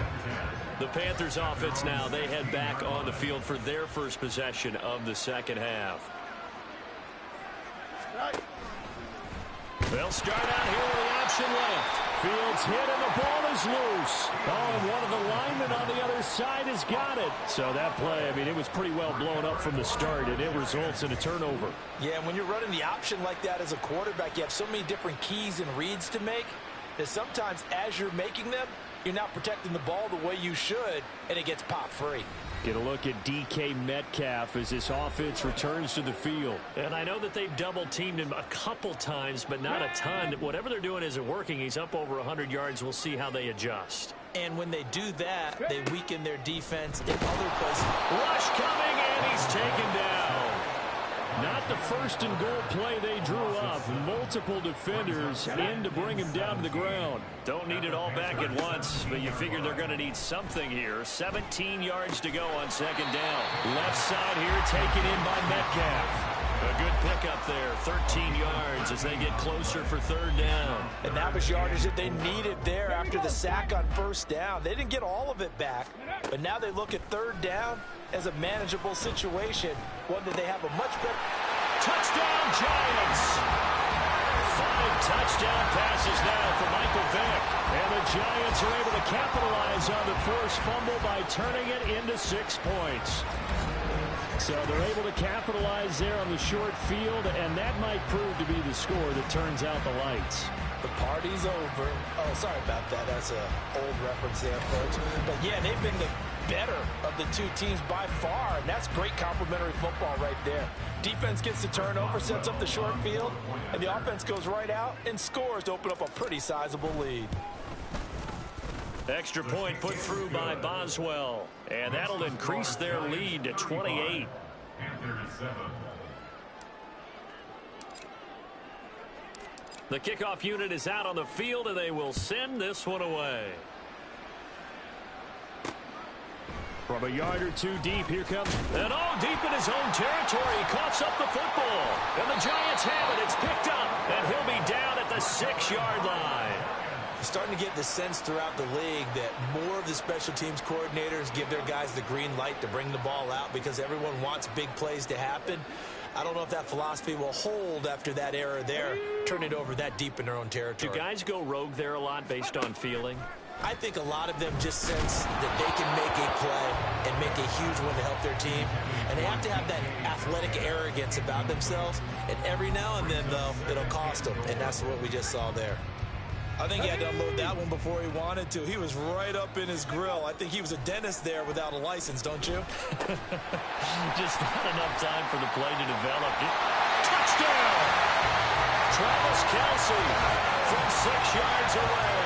The Panthers offense now, they head back on the field for their first possession of the second half. They'll start out here with an option left. Fields hit and the ball is loose. Oh, and one of the linemen on the other side has got it. So that play, I mean, it was pretty well blown up from the start, and it results in a turnover. Yeah, and when you're running the option like that as a quarterback, you have so many different keys and reads to make that sometimes as you're making them, you're not protecting the ball the way you should, and it gets popped free. Get a look at DK Metcalf as this offense returns to the field. And I know that they've double-teamed him a couple times, but not a ton. Whatever they're doing isn't working. He's up over 100 yards. We'll see how they adjust. And when they do that, they weaken their defense in other places. Rush coming, and he's taken down. Not the first and goal play they drew up. Multiple defenders in to bring him down to the ground. Don't need it all back at once, but you figure they're going to need something here. 17 yards to go on second down. Left side here taken in by Metcalf. A good pickup there, 13 yards as they get closer for third down. And that was yardage that they needed there after the sack on first down. They didn't get all of it back, but now they look at third down as a manageable situation, one that they have a much better... Touchdown, Giants! 5 touchdown passes now for Michael Vick. And the Giants are able to capitalize on the forced fumble by turning it into 6 points. So they're able to capitalize there on the short field, and that might prove to be the score that turns out the lights. The party's over. Oh, sorry about that. That's an old reference there, folks. But, yeah, they've been the better of the two teams by far, and that's great complementary football right there. Defense gets the turnover, sets up the short field, and the offense goes right out and scores to open up a pretty sizable lead. Extra point put through by Boswell, and that'll increase their lead to 28. The kickoff unit is out on the field, and they will send this one away. From a yard or two deep, here comes... And all deep in his own territory, he coughs up the football. And the Giants have it. It's picked up, and he'll be down at the 6-yard line. Starting to get the sense throughout the league that more of the special teams coordinators give their guys the green light to bring the ball out because everyone wants big plays to happen. I don't know if that philosophy will hold after that error there, turn it over that deep in their own territory. Do guys go rogue there a lot based on feeling? I think a lot of them just sense that they can make a play and make a huge one to help their team. And they have to have that athletic arrogance about themselves. And every now and then, though, it'll cost them. And that's what we just saw there. I think he had to unload that one before he wanted to. He was right up in his grill. I think he was a dentist there without a license, don't you? Just not enough time for the play to develop. Touchdown! Travis Kelce from 6 yards away.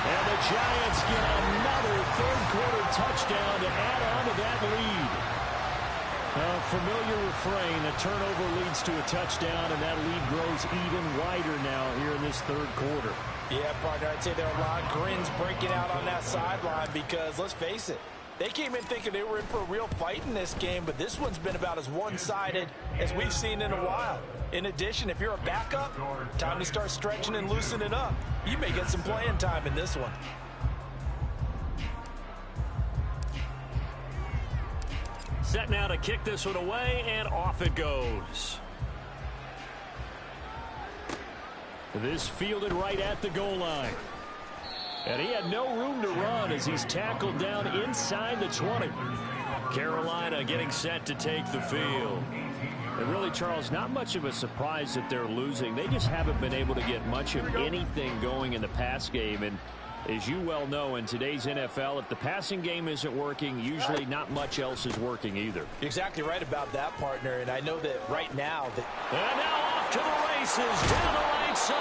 And the Giants get another third-quarter touchdown to add on to that lead. A familiar refrain, a turnover leads to a touchdown, and that lead grows even wider now here in this third quarter. Yeah, partner, I'd say there are a lot of grins breaking out on that sideline because, let's face it, they came in thinking they were in for a real fight in this game, but this one's been about as one-sided as we've seen in a while. In addition, if you're a backup, time to start stretching and loosening up. You may get some playing time in this one. Set now to kick this one away, and off it goes. This fielded right at the goal line. And he had no room to run as he's tackled down inside the 20. Carolina getting set to take the field. And really, Charles, not much of a surprise that they're losing. They just haven't been able to get much of anything going in the pass game. And as you well know, in today's NFL, if the passing game isn't working, usually not much else is working either. You're exactly right about that, partner. And I know that right now... And now off to the races down the right side.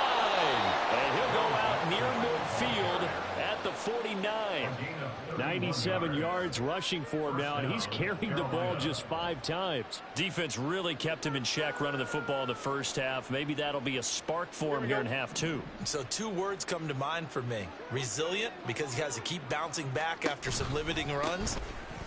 And he'll go out near midfield at the 49. 97 yards rushing for him now, and he's carried the ball just 5 times. Defense really kept him in check running the football in the first half. Maybe that'll be a spark for him here in half 2. So 2 words come to mind for me. Resilient, because he has to keep bouncing back after some limiting runs.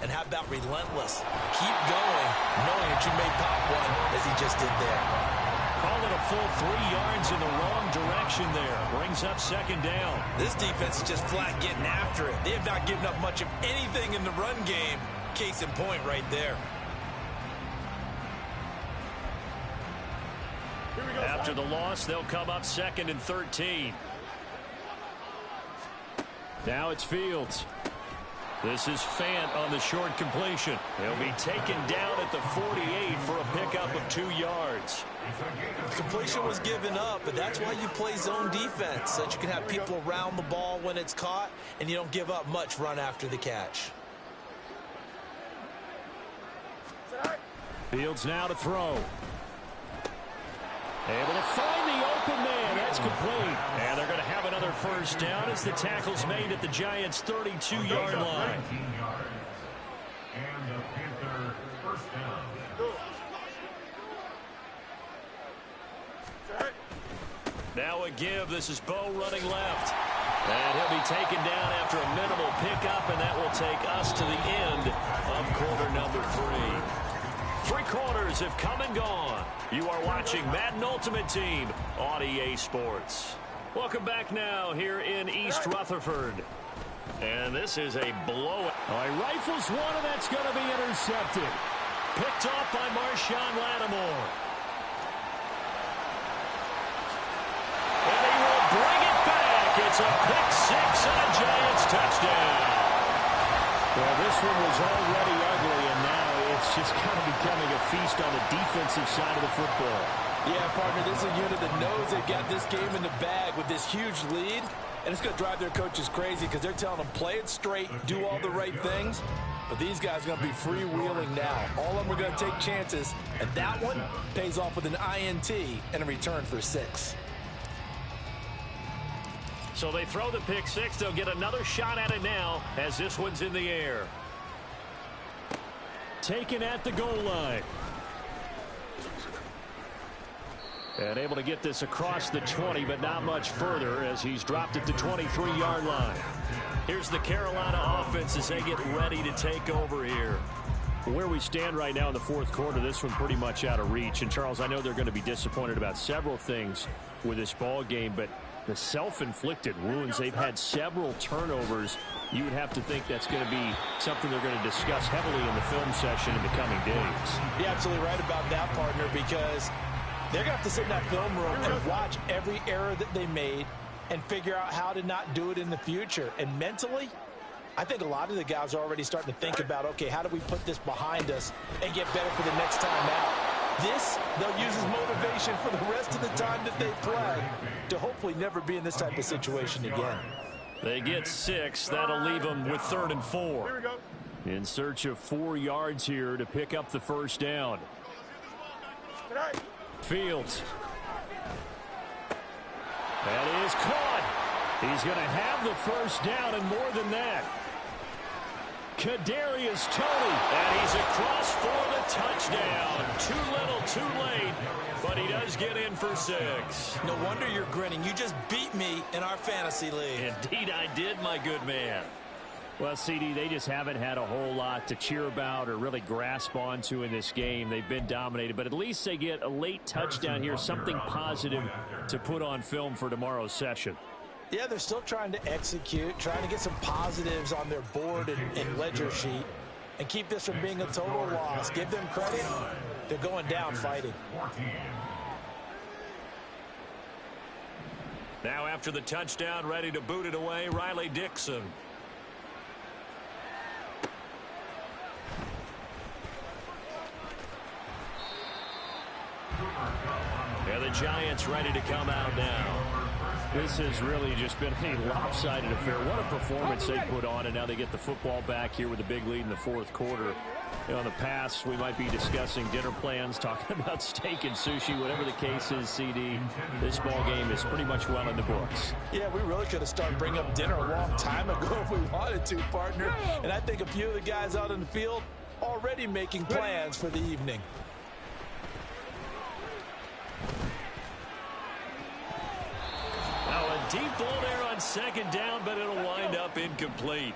And how about relentless? Keep going, knowing that you may pop one as he just did there. Call it a full 3 yards in the wrong direction there. Brings up second down. This defense is just flat getting after it. They have not given up much of anything in the run game. Case in point right there. After the loss, they'll come up 2nd and 13. Now it's Fields. This is Fant on the short completion. He'll be taken down at the 48 for a pickup of 2 yards. Completion was given up, but that's why you play zone defense, so that you can have people around the ball when it's caught, and you don't give up much run after the catch. Fields now to throw. Able to find the open man. That's complete. And they're going to have another first down as the tackle's made at the Giants' 32-yard line. And the Panther first down. Now a give. This is Bo running left. And he'll be taken down after a minimal pickup, and that will take us to the end of quarter number 3. 3 quarters have come and gone. You are watching Madden Ultimate Team on EA Sports. Welcome back now here in East Rutherford. And this is a blowout. All right, rifles one, and that's going to be intercepted. Picked off by Marshawn Lattimore. And he will bring it back. It's a pick 6 and a Giants touchdown. Well, this one was already ugly, and now it's just kind of becoming a feast on the defensive side of the football. Yeah, partner, this is a unit that knows they've got this game in the bag with this huge lead, and it's going to drive their coaches crazy because they're telling them play it straight, do all the right things. But these guys are going to be freewheeling now. All of them are going to take chances, and that one pays off with an INT and a return for 6. So they throw the pick 6. They'll get another shot at it now as this one's in the air. Taken at the goal line. And able to get this across the 20, but not much further as he's dropped at the 23-yard line. Here's the Carolina offense as they get ready to take over here. Where we stand right now in the fourth quarter, this one pretty much out of reach. And, Charles, I know they're going to be disappointed about several things with this ball game, but the self-inflicted wounds, they've had several turnovers. You would have to think that's going to be something they're going to discuss heavily in the film session in the coming days. You're absolutely right about that, partner, because they're going to have to sit in that film room and watch every error that they made and figure out how to not do it in the future. And mentally, I think a lot of the guys are already starting to think about, okay, how do we put this behind us and get better for the next time out? This, they'll use as motivation for the rest of the time that they play to hopefully never be in this type of situation again. They get 6. That'll leave them with 3rd and 4. Here we go. In search of 4 yards here to pick up the first down. Fields. That is caught. He's going to have the first down and more than that. Kadarius Toney. And he's across for the touchdown. Too little, too late, but he does get in for 6. No wonder you're grinning. You just beat me in our fantasy league. Indeed I did, my good man. Well, CD, they just haven't had a whole lot to cheer about or really grasp onto in this game. They've been dominated, but at least they get a late touchdown here, something positive to put on film for tomorrow's session. Yeah, they're still trying to execute, trying to get some positives on their board and ledger sheet and keep this from being a total loss. Give them credit. They're going down fighting. Now after the touchdown, ready to boot it away, Riley Dixon. Yeah, the Giants ready to come out now. This has really just been a lopsided affair. What a performance they put on, and now they get the football back here with a big lead in the fourth quarter. You know, in the past, we might be discussing dinner plans, talking about steak and sushi, whatever the case is, CD. This ball game is pretty much well in the books. Yeah, we really could have started bringing up dinner a long time ago if we wanted to, partner. And I think a few of the guys out in the field already making plans for the evening. Now a deep ball there on 2nd down, but it'll wind up incomplete.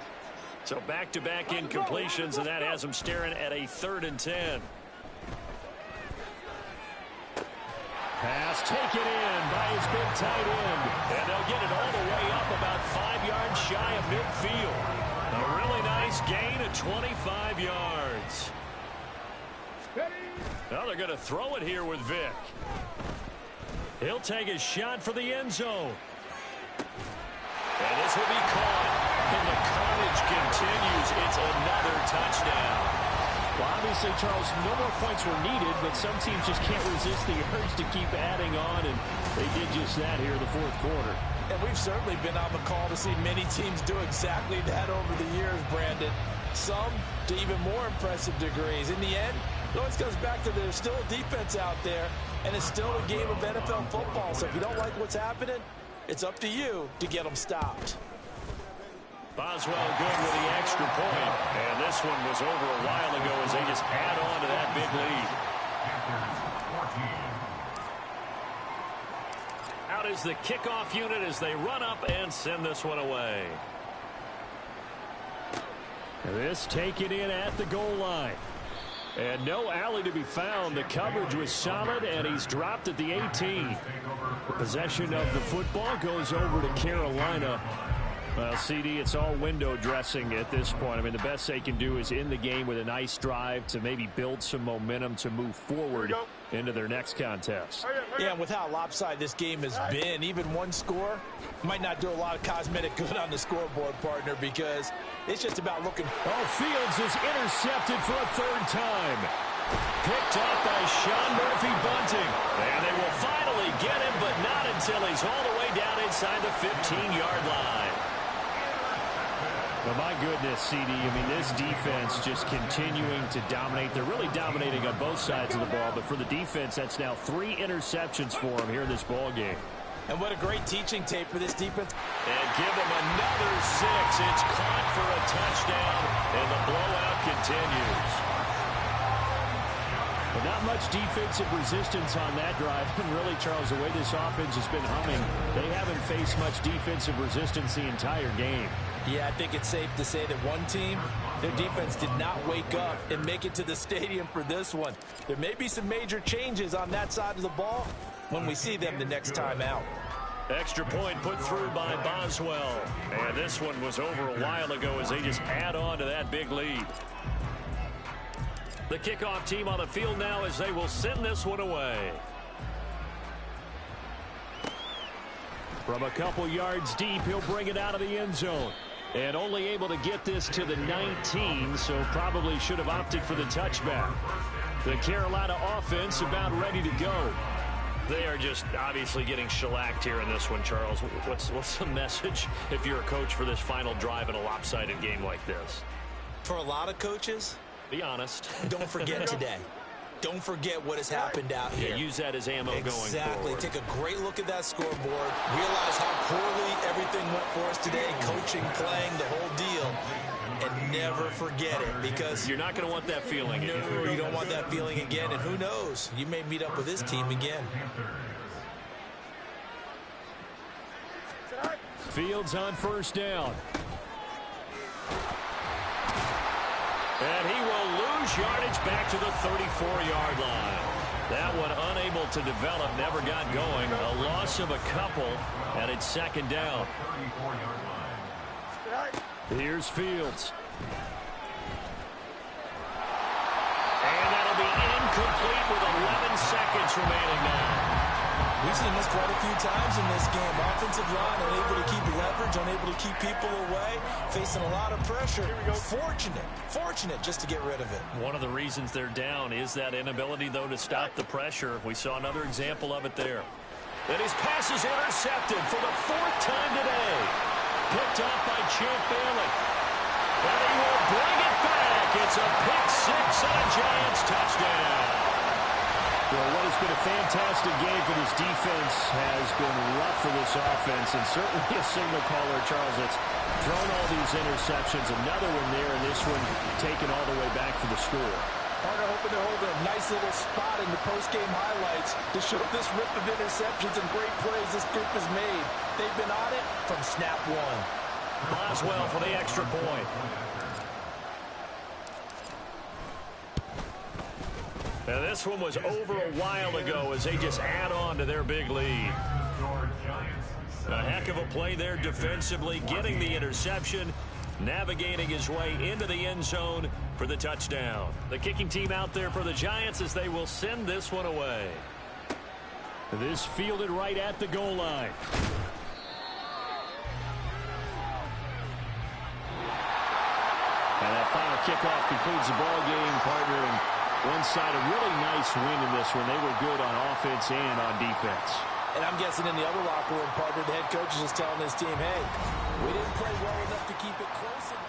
So back-to-back incompletions, and that has them staring at a 3rd and 10. Pass taken in by his big tight end. And they'll get it all the way up about 5 yards shy of midfield. A really nice gain of 25 yards. Now they're going to throw it here with Vick. He'll take a shot for the end zone. And this will be caught. And the carnage continues. It's another touchdown. Well, obviously, Charles, no more points were needed, but some teams just can't resist the urge to keep adding on, and they did just that here in the fourth quarter. And we've certainly been on the call to see many teams do exactly that over the years, Brandon. Some to even more impressive degrees. In the end, it always comes back to there's still a defense out there, and it's still a game of NFL football. So if you don't like what's happening, it's up to you to get them stopped. Boswell good with the extra point. And this one was over a while ago as they just add on to that big lead. Out is the kickoff unit as they run up and send this one away. This taken in at the goal line. And no alley to be found. The coverage was solid, and he's dropped at the 18. The possession of the football goes over to Carolina. Well, CD, it's all window dressing at this point. I mean, the best they can do is in the game with a nice drive to maybe build some momentum to move forward into their next contest. Yeah, and with how lopsided this game has been, even one score might not do a lot of cosmetic good on the scoreboard, partner, because it's just about looking. Oh, Fields is intercepted for a third time. Picked up by Sean Murphy Bunting. And they will finally get him, but not until he's all the way down inside the 15-yard line. Well, my goodness, CD, I mean, this defense just continuing to dominate. They're really dominating on both sides of the ball, but for the defense, that's now 3 interceptions for them here in this ball game. And what a great teaching tape for this defense. And give them another 6. It's caught for a touchdown, and the blowout continues. But not much defensive resistance on that drive. And really, Charles, the way this offense has been humming, they haven't faced much defensive resistance the entire game. Yeah, I think it's safe to say that one team, their defense did not wake up and make it to the stadium for this one. There may be some major changes on that side of the ball when we see them the next time out. Extra point put through by Boswell. And this one was over a while ago as they just add on to that big lead. The kickoff team on the field now as they will send this one away. From a couple yards deep, he'll bring it out of the end zone. And only able to get this to the 19, so probably should have opted for the touchback. The Carolina offense about ready to go. They are just obviously getting shellacked here in this one, Charles. What's the message if you're a coach for this final drive in a lopsided game like this? For a lot of coaches, be honest. Don't forget today. Don't forget what has happened out here. Yeah, use that as ammo going forward. Exactly. Take a great look at that scoreboard. Realize how poorly everything went for us today. Coaching, playing, the whole deal. And never forget it, because you're not going to want that feeling again. No, you don't want that feeling again. And who knows? You may meet up with this team again. Fields on first down. And he will lose yardage back to the 34-yard line. That one unable to develop, never got going. A loss of a couple, and it's second down. Here's Fields. And that'll be incomplete with 11 seconds remaining now. We've seen this quite a few times in this game. Offensive line unable to keep leverage, unable to keep people away, facing a lot of pressure. Fortunate just to get rid of it. One of the reasons they're down is that inability, though, to stop the pressure. We saw another example of it there. And his pass is intercepted for the 4th time today. Picked off by Champ Bailey. And he will bring it back. It's a pick 6 and a Giants touchdown. Well, what has been a fantastic game for this defense has been rough for this offense, and certainly a signal caller, Charles, that's thrown all these interceptions. Another one there, and this one taken all the way back for the score. Partner hoping to hold a nice little spot in the post-game highlights to show this rip of interceptions and great plays this group has made. They've been on it from snap one. Boswell for the extra point. Now this one was over a while ago as they just add on to their big lead. A heck of a play there defensively, getting the interception, navigating his way into the end zone for the touchdown. The kicking team out there for the Giants as they will send this one away. This fielded right at the goal line. And that final kickoff concludes the ball game, partner. And one side, a really nice win in this one. They were good on offense and on defense. And I'm guessing in the other locker room, partner, the head coach is just telling this team, hey, we didn't play well enough to keep it close enough.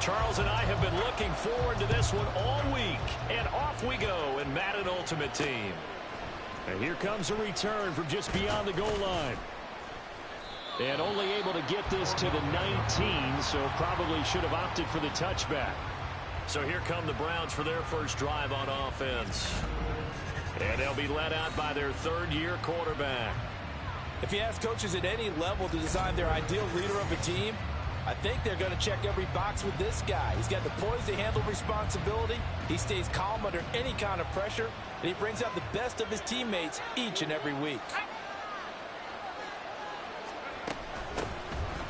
Charles and I have been looking forward to this one all week. And off we go in Madden Ultimate Team. And here comes a return from just beyond the goal line. And only able to get this to the 19, so probably should have opted for the touchback. So here come the Browns for their first drive on offense. And they'll be led out by their third-year quarterback. If you ask coaches at any level to design their ideal leader of a team, I think they're going to check every box with this guy. He's got the poise to handle responsibility. He stays calm under any kind of pressure, and he brings out the best of his teammates each and every week.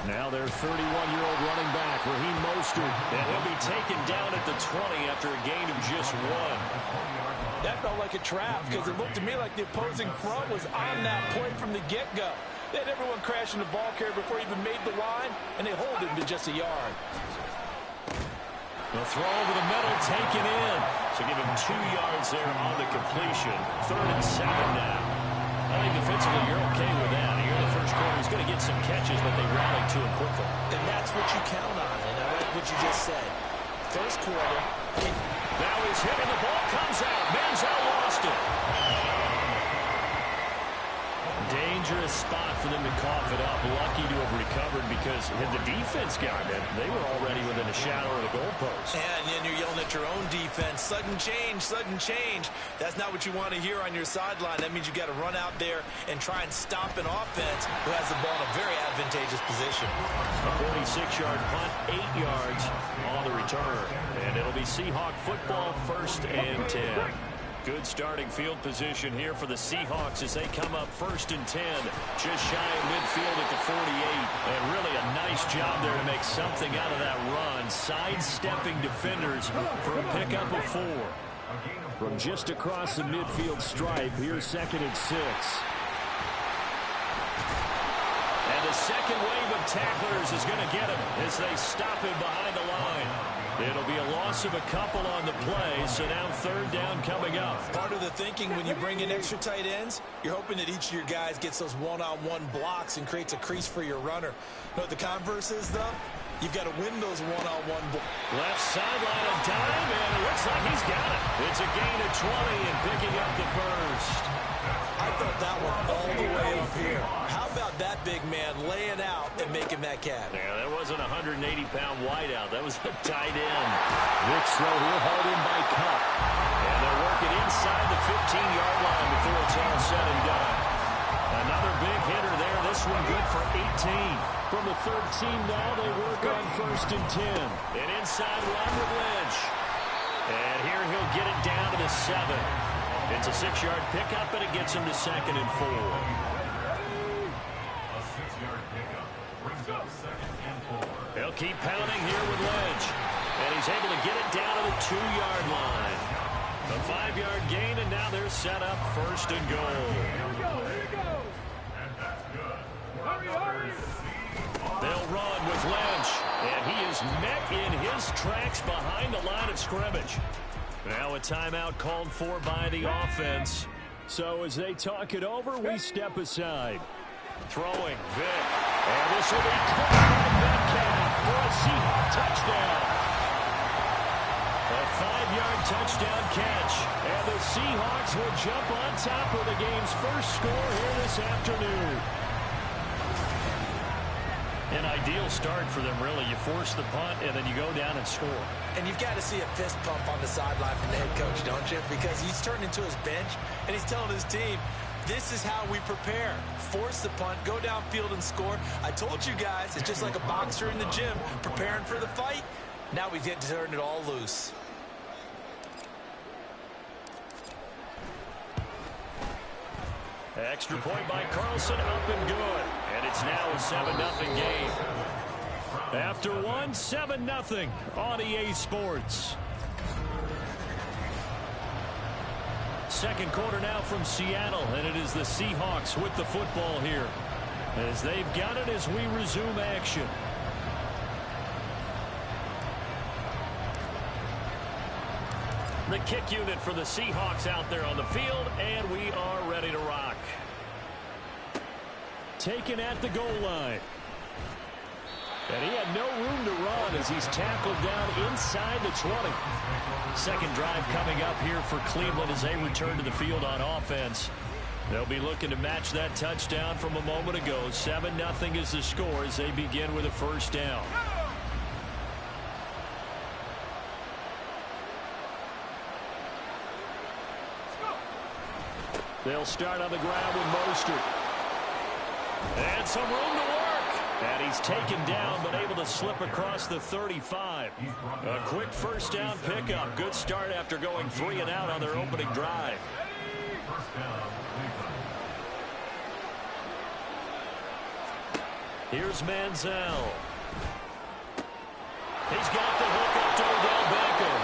Now their 31-year-old running back, Raheem Mostert, and he'll be taken down at the 20 after a gain of just 1. That felt like a trap because it looked to me like the opposing front was on that point from the get-go. They had everyone crashing the ball carrier before he even made the line, and they hold him to just a yard. The throw over the middle taken in. So give him 2 yards there on the completion. 3rd and 7 now. I think defensively you're okay with that. Here in the first quarter, he's going to get some catches, but they rally to him quickly. And that's what you count on, and I like what you just said. First quarter. Now he's hitting, the ball comes out. Manziel lost it. Dangerous spot for them to cough it up. Lucky to have recovered because had the defense gotten it, they were already within a shadow of the goalpost. And then you're yelling at your own defense. Sudden change, sudden change. That's not what you want to hear on your sideline. That means you got to run out there and try and stop an offense who has the ball in a very advantageous position. A 46-yard punt, 8 yards on the return. And it'll be Seahawk football, 1st and 10. Good starting field position here for the Seahawks as they come up 1st and 10. Just shy of midfield at the 48. And really a nice job there to make something out of that run. Sidestepping defenders for a pickup of 4. From just across the midfield stripe, here's 2nd and 6. And the second wave of tacklers is going to get him as they stop him behind the line. It'll be a loss of a couple on the play, so now 3rd down coming up. Part of the thinking when you bring in extra tight ends, you're hoping that each of your guys gets those one-on-one blocks and creates a crease for your runner. You know what the converse is, though? You've got to win those one-on-one blocks. Left sideline a dime, and it looks like he's got it. It's a gain of 20 and picking up the 1st. I thought that one all the way up here. How about that big man laying out and making that catch? Yeah, that wasn't a 180-pound wideout. That was a tight end. Vick's throw here hauled in by Cup. And they're working inside the 15-yard line before it's all said and done. Another big hitter there. This one good for 18. From the 13 now, they work on 1st and 10. An inside run with Lynch. And here he'll get it down to the 7. It's a 6-yard pickup, and it gets him to 2nd and 4. A 6-yard pickup brings up 2nd and 4. He'll keep pounding here with Lynch. And he's able to get it down to the 2-yard line. A 5-yard gain, and now they're set up 1st and goal. Here we go. And that's good. Hurry. They'll run with Lynch. And he is met in his tracks behind the line of scrimmage. Now a timeout called for by the offense. So as they talk it over, we step aside. Throwing, Vick. And this will be caught by Metcalf for a Seahawk touchdown. A 5-yard touchdown catch. And the Seahawks will jump on top of the game's first score here this afternoon. An ideal start for them, really. You force the punt, and then you go down and score. And you've got to see a fist pump on the sideline from the head coach, don't you? Because he's turned into his bench, and he's telling his team, this is how we prepare. Force the punt, go downfield and score. I told you guys, it's just like a boxer in the gym preparing for the fight. Now we get to turn it all loose. Extra point by Carlson, up and good. And it's now a 7-0 game. After one, 7-0 on EA Sports. Second quarter now from Seattle, and it is the Seahawks with the football here, as they've got it as we resume action. The kick unit for the Seahawks out there on the field, and we are ready to rock. Taken at the goal line. And he had no room to run as he's tackled down inside the 20. Second drive coming up here for Cleveland as they return to the field on offense. They'll be looking to match that touchdown from a moment ago. 7-0 is the score as they begin with a first down. They'll start on the ground with Mostert. And some room to work. And he's taken down, but able to slip across the 35. A quick first down pickup. Good start after going 3 and out on their opening drive. Here's Manziel. He's got the hook up to Odell Beckham.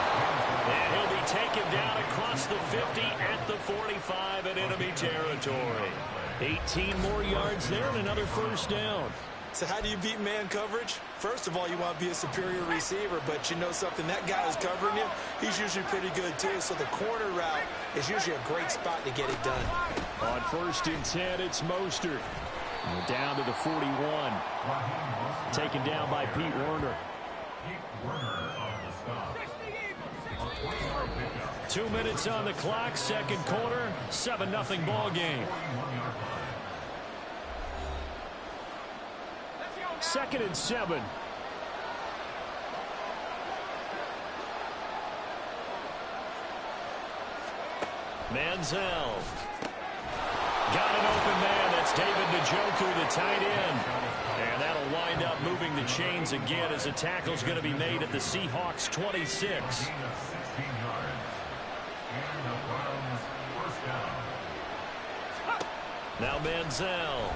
And he'll be taken down across the 50 at the 45 in enemy territory. 18 more yards there and another first down. So how do you beat man coverage? First of all, you want to be a superior receiver, but you know something, that guy who's covering you, he's usually pretty good too. So the corner route is usually a great spot to get it done. On 1st and 10, it's Mostert. Down to the 41. Taken down by Pete Werner. 2 minutes on the clock, second quarter, 7-0 ball game. 2nd and 7. Manziel. Got an open man. That's David Njoku, the tight end. And that'll wind up moving the chains again as a tackle's going to be made at the Seahawks 26. Now Manziel.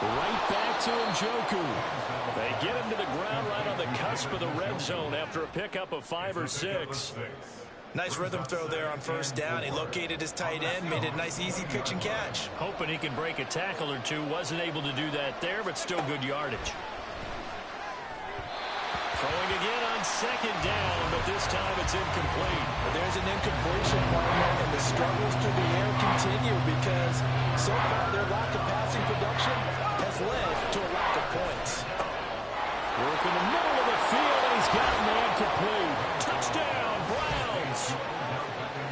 Right back to Njoku. They get him to the ground right on the cusp of the red zone after a pickup of 5 or 6. Nice rhythm throw there on first down. He located his tight end, made it a nice, easy pitch and catch. Hoping he can break a tackle or two. Wasn't able to do that there, but still good yardage. Throwing again on 2nd down, but this time it's incomplete. There's an incompletion, partner, and the struggles through the air continue because so far their lack of passing production has led to a lack of points. Work in the middle of the field, and he's got a man complete. Touchdown, Browns.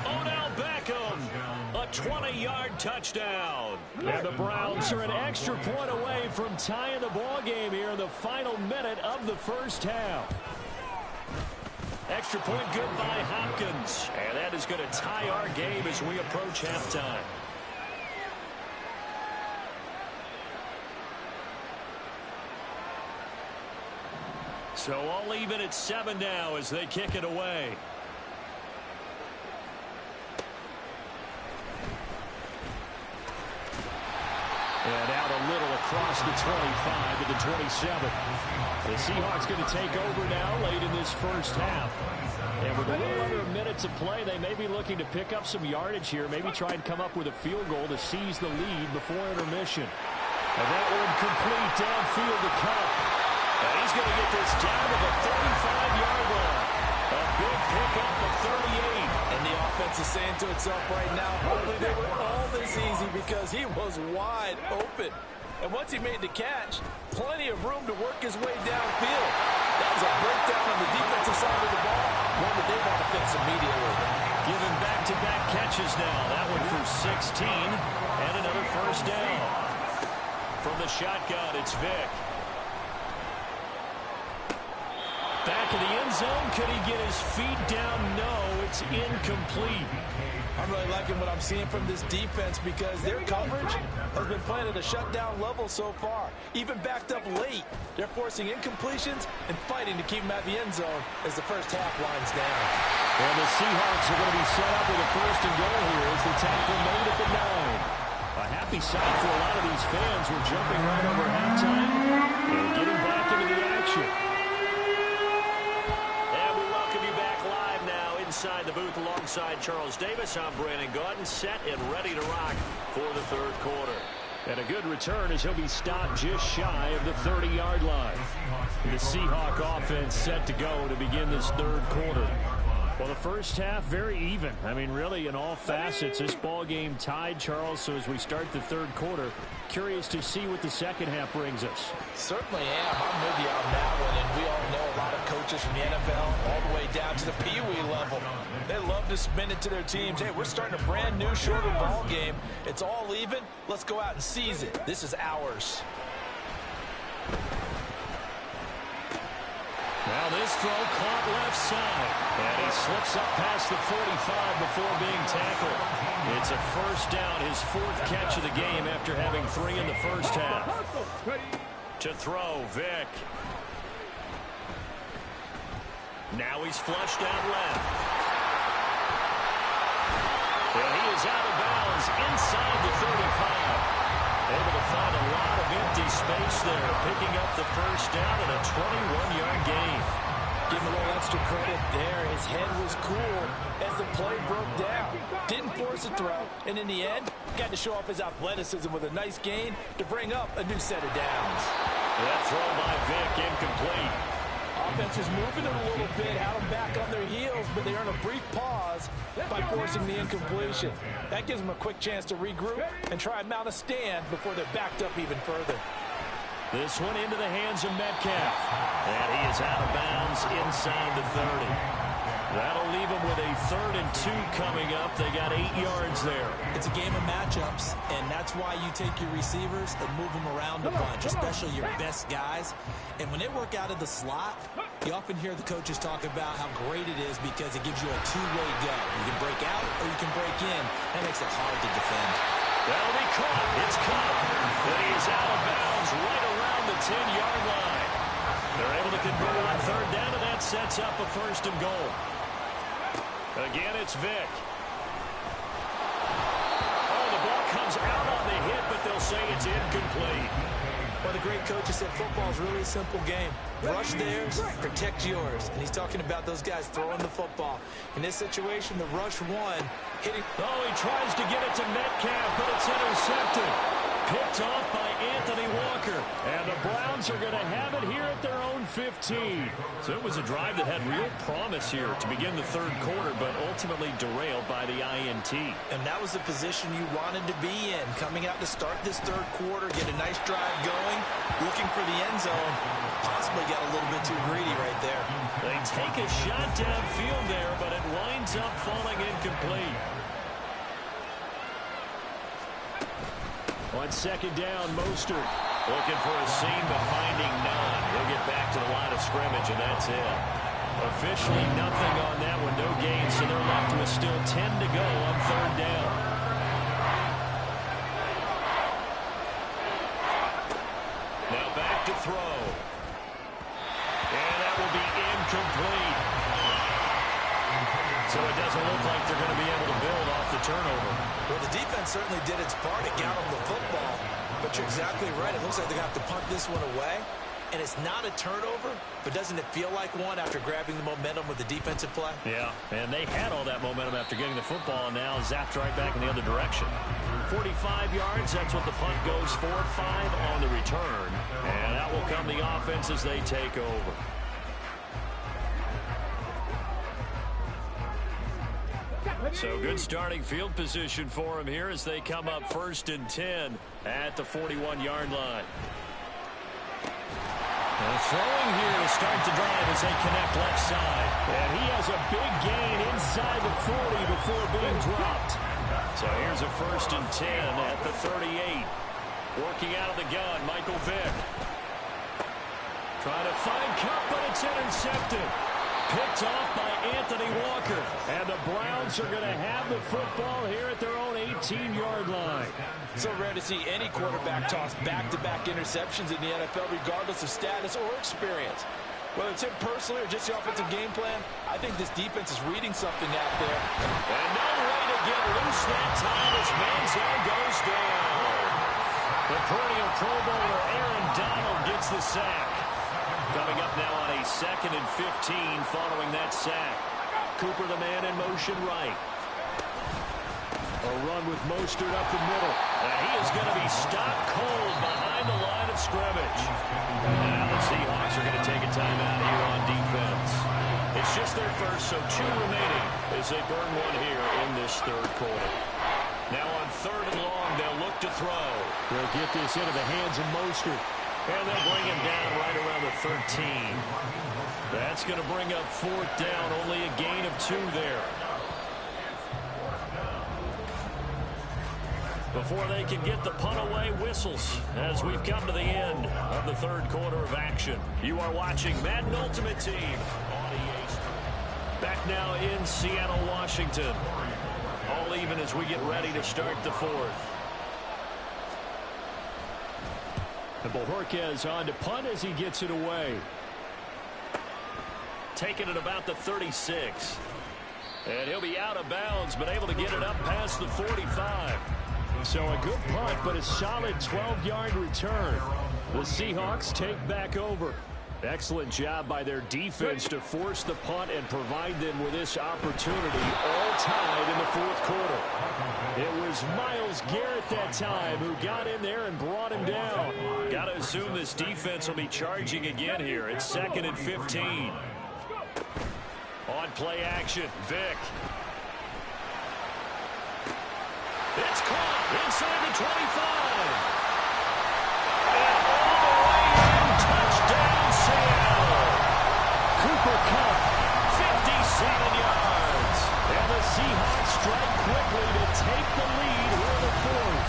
Odell Beckham, a 20-yard touchdown. And the Browns are an extra point away from tying the ball game here in the final minute of the first half. Extra point good by Hopkins. And that is going to tie our game as we approach halftime. So all even at 7 now as they kick it away. And out a little across the 25 to the 27. The Seahawks going to take over now late in this first half. And with a little under a minute to play, they may be looking to pick up some yardage here. Maybe try and come up with a field goal to seize the lead before intermission. And that one complete downfield to Cup. And he's going to get this down to the 35-yard line. A big pickup of 38. And the offense is saying to itself right now, hopefully they were all this easy because he was wide open. And once he made the catch, plenty of room to work his way downfield. That was a breakdown on the defensive side of the ball, one that they want to fix immediately. Giving back-to-back catches now. That one for 16 and another first down. From the shotgun, it's Vick. Back in the end zone. Could he get his feet down? No, it's incomplete. I'm really liking what I'm seeing from this defense because their coverage has been playing at a shutdown level so far. Even backed up late, they're forcing incompletions and fighting to keep them at the end zone as the first half winds down. And the Seahawks are going to be set up with a 1st and goal here as the tackle made at the 9. A happy sight for a lot of these fans. We're jumping right over halftime and getting back into the action. Inside the booth alongside Charles Davis, I'm Brandon Gaudin, set and ready to rock for the 3rd quarter. And a good return as he'll be stopped just shy of the 30-yard line. The Seahawk offense set to go to begin this 3rd quarter. Well, the first half, very even. I mean, really, in all facets, this ball game tied, Charles. So as we start the third quarter, curious to see what the second half brings us. Certainly am. I'm with you on that one. And we all know a lot of coaches from the NFL all the way down to the Pee Wee level. They love to spin it to their teams. Hey, we're starting a brand new, shorter ball game. It's all even. Let's go out and seize it. This is ours. Now this throw caught left side. And he slips up past the 45 before being tackled. It's a first down, his fourth catch of the game after having 3 in the first half. To throw, Vick. Now he's flushed out left. And he is out of bounds inside the 35. Able to find a lot of empty space there, picking up the first down and a 21-yard gain. Give him a little extra credit there. His head was cool as the play broke down. Didn't force a throw, and in the end, got to show off his athleticism with a nice gain to bring up a new set of downs. That throw by Vick incomplete. Offense is moving it a little bit, had them back on their heels, but they earn a brief pause by forcing the incompletion. That gives them a quick chance to regroup and try and mount a stand before they're backed up even further. This one into the hands of Metcalf. And he is out of bounds inside the 30. That'll leave them with a 3rd and 2 coming up. They got 8 yards there. It's a game of matchups, and that's why you take your receivers and move them around a bunch, especially your best guys. And when they work out of the slot, you often hear the coaches talk about how great it is because it gives you a two-way go. You can break out or you can break in. That makes it hard to defend. That'll be caught. It's caught. But he is out of bounds right around the 10-yard line. They're able to convert on 3rd down, and that sets up a 1st and goal. Again, it's Vick. Oh, the ball comes out on the hit, but they'll say it's incomplete. Well, the great coach has said football is really a simple game. Rush theirs, protect yours. And he's talking about those guys throwing the football. In this situation, the rush one, hitting. Oh, he tries to get it to Metcalf, but it's intercepted. Picked off by Anthony Walker. And the Browns are going to have it here at their own 15. So it was a drive that had real promise here to begin the third quarter, but ultimately derailed by the INT. And that was the position you wanted to be in. Coming out to start this third quarter, get a nice drive going, looking for the end zone. Possibly got a little bit too greedy right there. They take a shot downfield there, but it winds up falling incomplete. On 2nd down, Mostert looking for a seam, but finding none. He'll get back to the line of scrimmage, and that's it. Officially nothing on that one, no gain, so they're left with still 10 to go on 3rd down. Now back to throw. And that will be incomplete. So it doesn't look like they're going to be able to build off the turnover. Well, the defense certainly did its part. It got them the football. But you're exactly right. It looks like they're going to have to punt this one away. And it's not a turnover, but doesn't it feel like one after grabbing the momentum with the defensive play? Yeah, and they had all that momentum after getting the football, and now zapped right back in the other direction. 45 yards, that's what the punt goes for. 5 on the return. And that will come the offense as they take over. So good starting field position for them here as they come up 1st and 10 at the 41-yard line. And throwing here to start the drive as they connect left side. And he has a big gain inside the 40 before being dropped. So here's a 1st and 10 at the 38. Working out of the gun, Michael Vick. Trying to find Cup, but it's intercepted. Picked off by Anthony Walker. And the Browns are going to have the football here at their own 18-yard line. So rare to see any quarterback toss back-to-back interceptions in the NFL, regardless of status or experience. Whether it's him personally or just the offensive game plan, I think this defense is reading something out there. And no way to get loose that time as Manziel goes down. The perennial Pro Bowler Aaron Donald gets the sack. Coming up now on a 2nd and 15 following that sack. Cooper the man in motion right. A run with Mostert up the middle. And he is going to be stopped cold behind the line of scrimmage. And now the Seahawks are going to take a timeout here on defense. It's just their first, so 2 remaining as they burn one here in this third quarter. Now on 3rd and long, they'll look to throw. They'll get this into the hands of Mostert. And they'll bring him down right around the 13. That's going to bring up 4th down. Only a gain of 2 there. Before they can get the punt away, whistles as we've come to the end of the 3rd quarter of action. You are watching Madden Ultimate Team on EA Sports. Back now in Seattle, Washington. All even as we get ready to start the 4th. And Bojorquez on to punt as he gets it away. Taking it about the 36. And he'll be out of bounds, but able to get it up past the 45. So a good punt, but a solid 12-yard return. The Seahawks take back over. Excellent job by their defense to force the punt and provide them with this opportunity, all tied in the 4th quarter. It was Myles Garrett that time who got in there and brought him down. Got to assume this defense will be charging again here. It's 2nd and 15. On play action, Vick. It's caught inside the 25. And all the way in, touchdown Seattle. Cooper Kupp, 57 yards. and the Seahawks strike quickly to take the lead here in the 4th.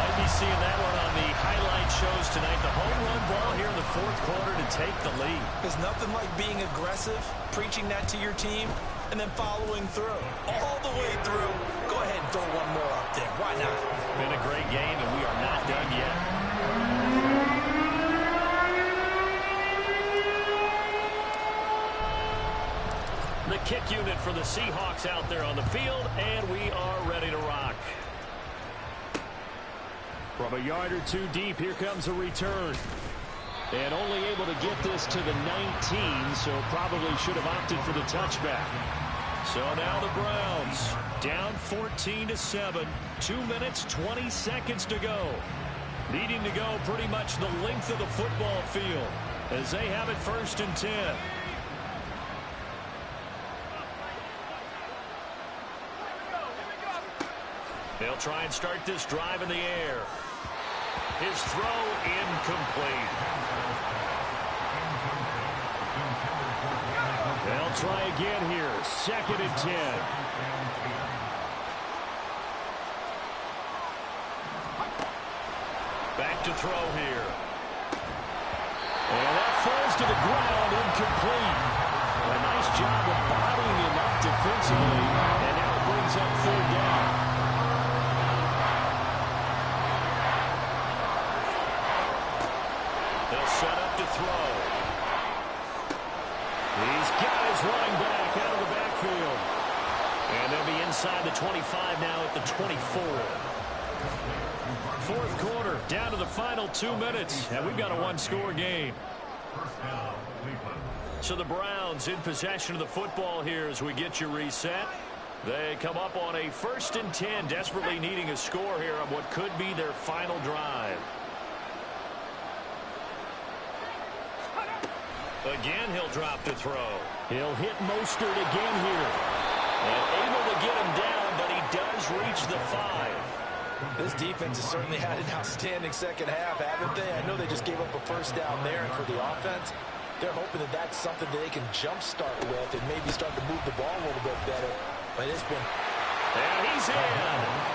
Might be seeing that one on the highlight shows tonight. The home run ball here in the 4th quarter to take the lead. There's nothing like being aggressive, preaching that to your team, and then following through. All the way through. Go ahead and throw one more up there. Why not? Been a great game, and we are not done yet. The kick unit for the Seahawks out there on the field, and we are ready to rock. From a yard or 2 deep, here comes a return. And only able to get this to the 19, so probably should have opted for the touchback. So now the Browns down 14-7. 2 minutes, 20 seconds to go. Needing to go pretty much the length of the football field as they have it 1st and 10. They'll try and start this drive in the air. His throw incomplete. They'll try again here. 2nd and 10. Back to throw here. And that falls to the ground, incomplete. A nice job of bodying him up defensively. And now it brings up 3rd down. They'll set up to throw. These guys running back out of the backfield. And they'll be inside the 25 now at the 24. 4th quarter, down to the final 2 minutes, and we've got a 1-score game. So the Browns in possession of the football here as we get you reset. They come up on a 1st and 10, desperately needing a score here on what could be their final drive. Again, he'll drop to throw. He'll hit Mostert again here. And able to get him down, but he does reach the 5. This defense has certainly had an outstanding second half, haven't they? I know they just gave up a 1st down there, and for the offense, they're hoping that that's something that they can jumpstart with and maybe start to move the ball a little bit better. But it's been... And he's in.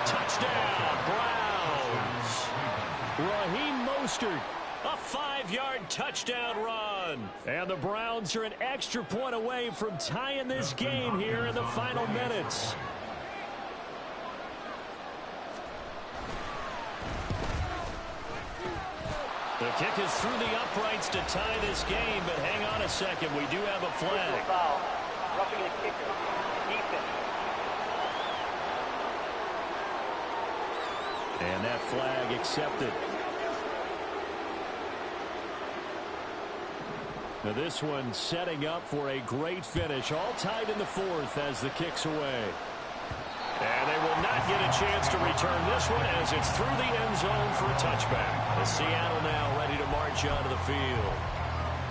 Touchdown, Browns. Raheem Mostert. A 5-yard touchdown run. And the Browns are an extra point away from tying this game here in the final minutes. The kick is through the uprights to tie this game, but hang on a second. We do have a flag. Foul. Roughing the kicker. Defense. And that flag accepted. Now this one setting up for a great finish. All tied in the 4th as the kick's away. And they will not get a chance to return this one as it's through the end zone for a touchback. As Seattle now ready to march onto the field.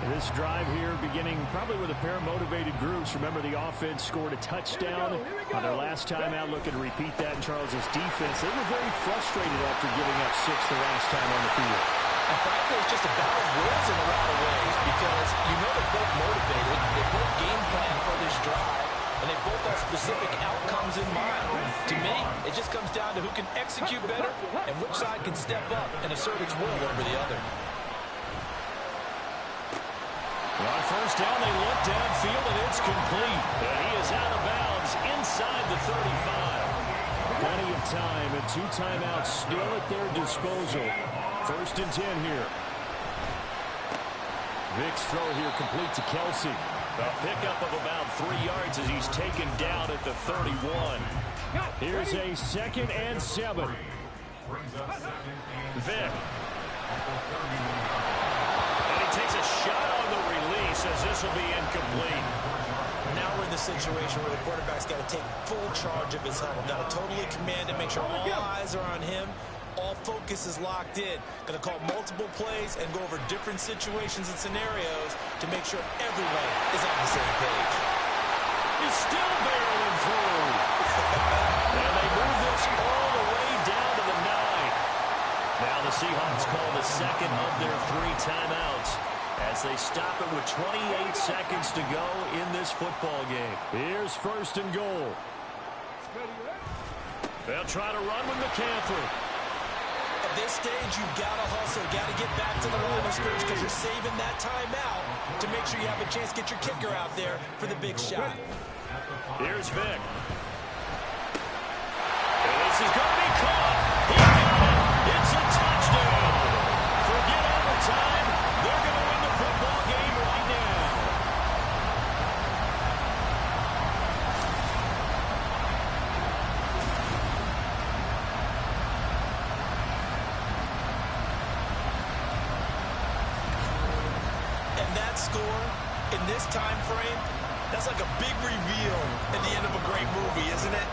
This drive here beginning probably with a pair of motivated groups. Remember, the offense scored a touchdown on their last time out, looking to repeat that in Charles's defense. They were very frustrated after giving up 6 the last time on the field. And frankly, it's just a battle of wills in a lot of ways because you know they're both motivated. They both game plan for this drive, and they both have specific outcomes in mind. To me, it just comes down to who can execute better and which side can step up and assert its will over the other. On first down, they look downfield, and it's complete. And he is out of bounds inside the 35. Plenty of time and 2 timeouts still at their disposal. First and 10 here. Vick's throw here complete to Kelsey. A pickup of about 3 yards as he's taken down at the 31. Here's a 2nd and 7. Vick. And he takes a shot on the release as this will be incomplete. Now we're in the situation where the quarterback's got to take full charge of his helmet. Got to totally command it, make sure all eyes are on him. All focus is locked in. Going to call multiple plays and go over different situations and scenarios to make sure everyone is on the same page. He's still barreling through. And they move this all the way down to the 9. Now the Seahawks call the second of their 3 timeouts as they stop it with 28 seconds to go in this football game. Here's first and goal. They'll try to run with McCaffrey. At this stage, you've got to hustle, got to get back to the line of scrimmage because you're saving that timeout to make sure you have a chance to get your kicker out there for the big shot. Here's Vick. And this is going to be caught. He got it. It's a touchdown. Forget overtime. They're going to win the football game right now. And that score in this time frame, that's like a big reveal at the end of a great movie, isn't it?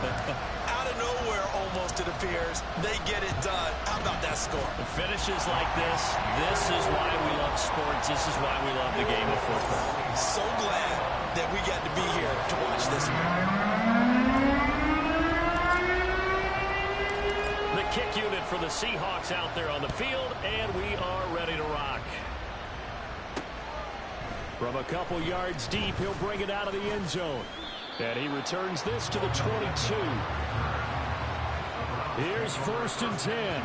Out of nowhere, almost, it appears, they get it done. How about that score? The finishes like this is why we love sports. This is why we love the game of football. So glad that we got to be here to watch this one. The kick unit for the Seahawks out there on the field, and we are ready to rock. From a couple yards deep, he'll bring it out of the end zone. And he returns this to the 22. Here's first and 10.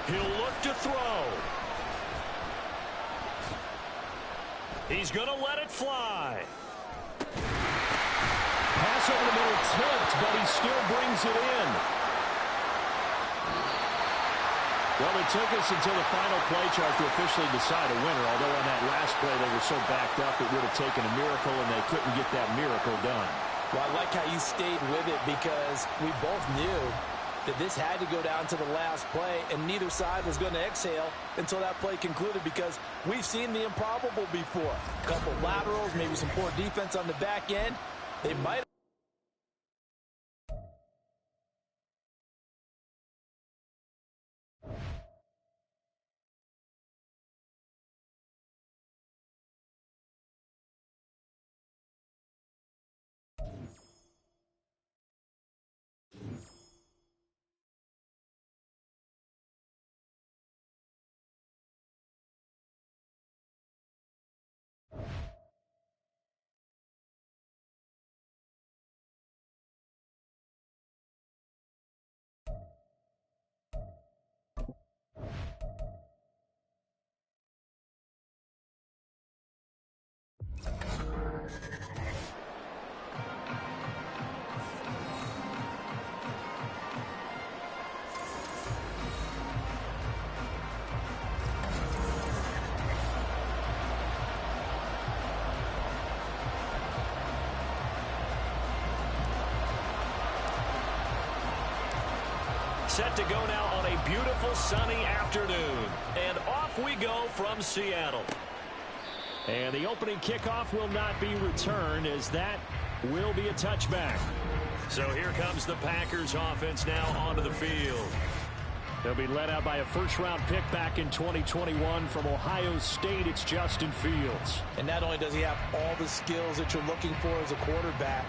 He'll look to throw. He's going to let it fly. Pass over the middle, tipped, but he still brings it in. Well, it took us until the final play chart to officially decide a winner, although on that last play they were so backed up it would have taken a miracle, and they couldn't get that miracle done. Well, I like how you stayed with it because we both knew that this had to go down to the last play, and neither side was going to exhale until that play concluded because we've seen the improbable before. A couple laterals, maybe some poor defense on the back end. They might have. Set to go now on a beautiful sunny afternoon. And off we go from Seattle. And the opening kickoff will not be returned, as that will be a touchback. So here comes the Packers offense now onto the field. They'll be led out by a first-round pick back in 2021 from Ohio State. It's Justin Fields. And not only does he have all the skills that you're looking for as a quarterback,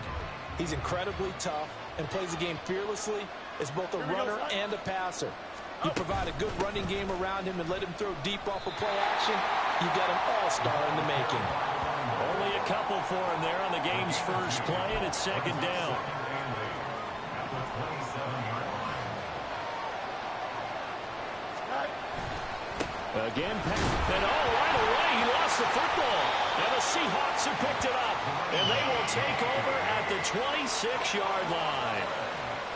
he's incredibly tough and plays the game fearlessly as both a runner and a passer. You provide a good running game around him and let him throw deep off of play action, you've got an all-star in the making. Only a couple for him there on the game's first play, and it's second down. Again, and right away, he lost the football. And the Seahawks have picked it up. And they will take over at the 26-yard line.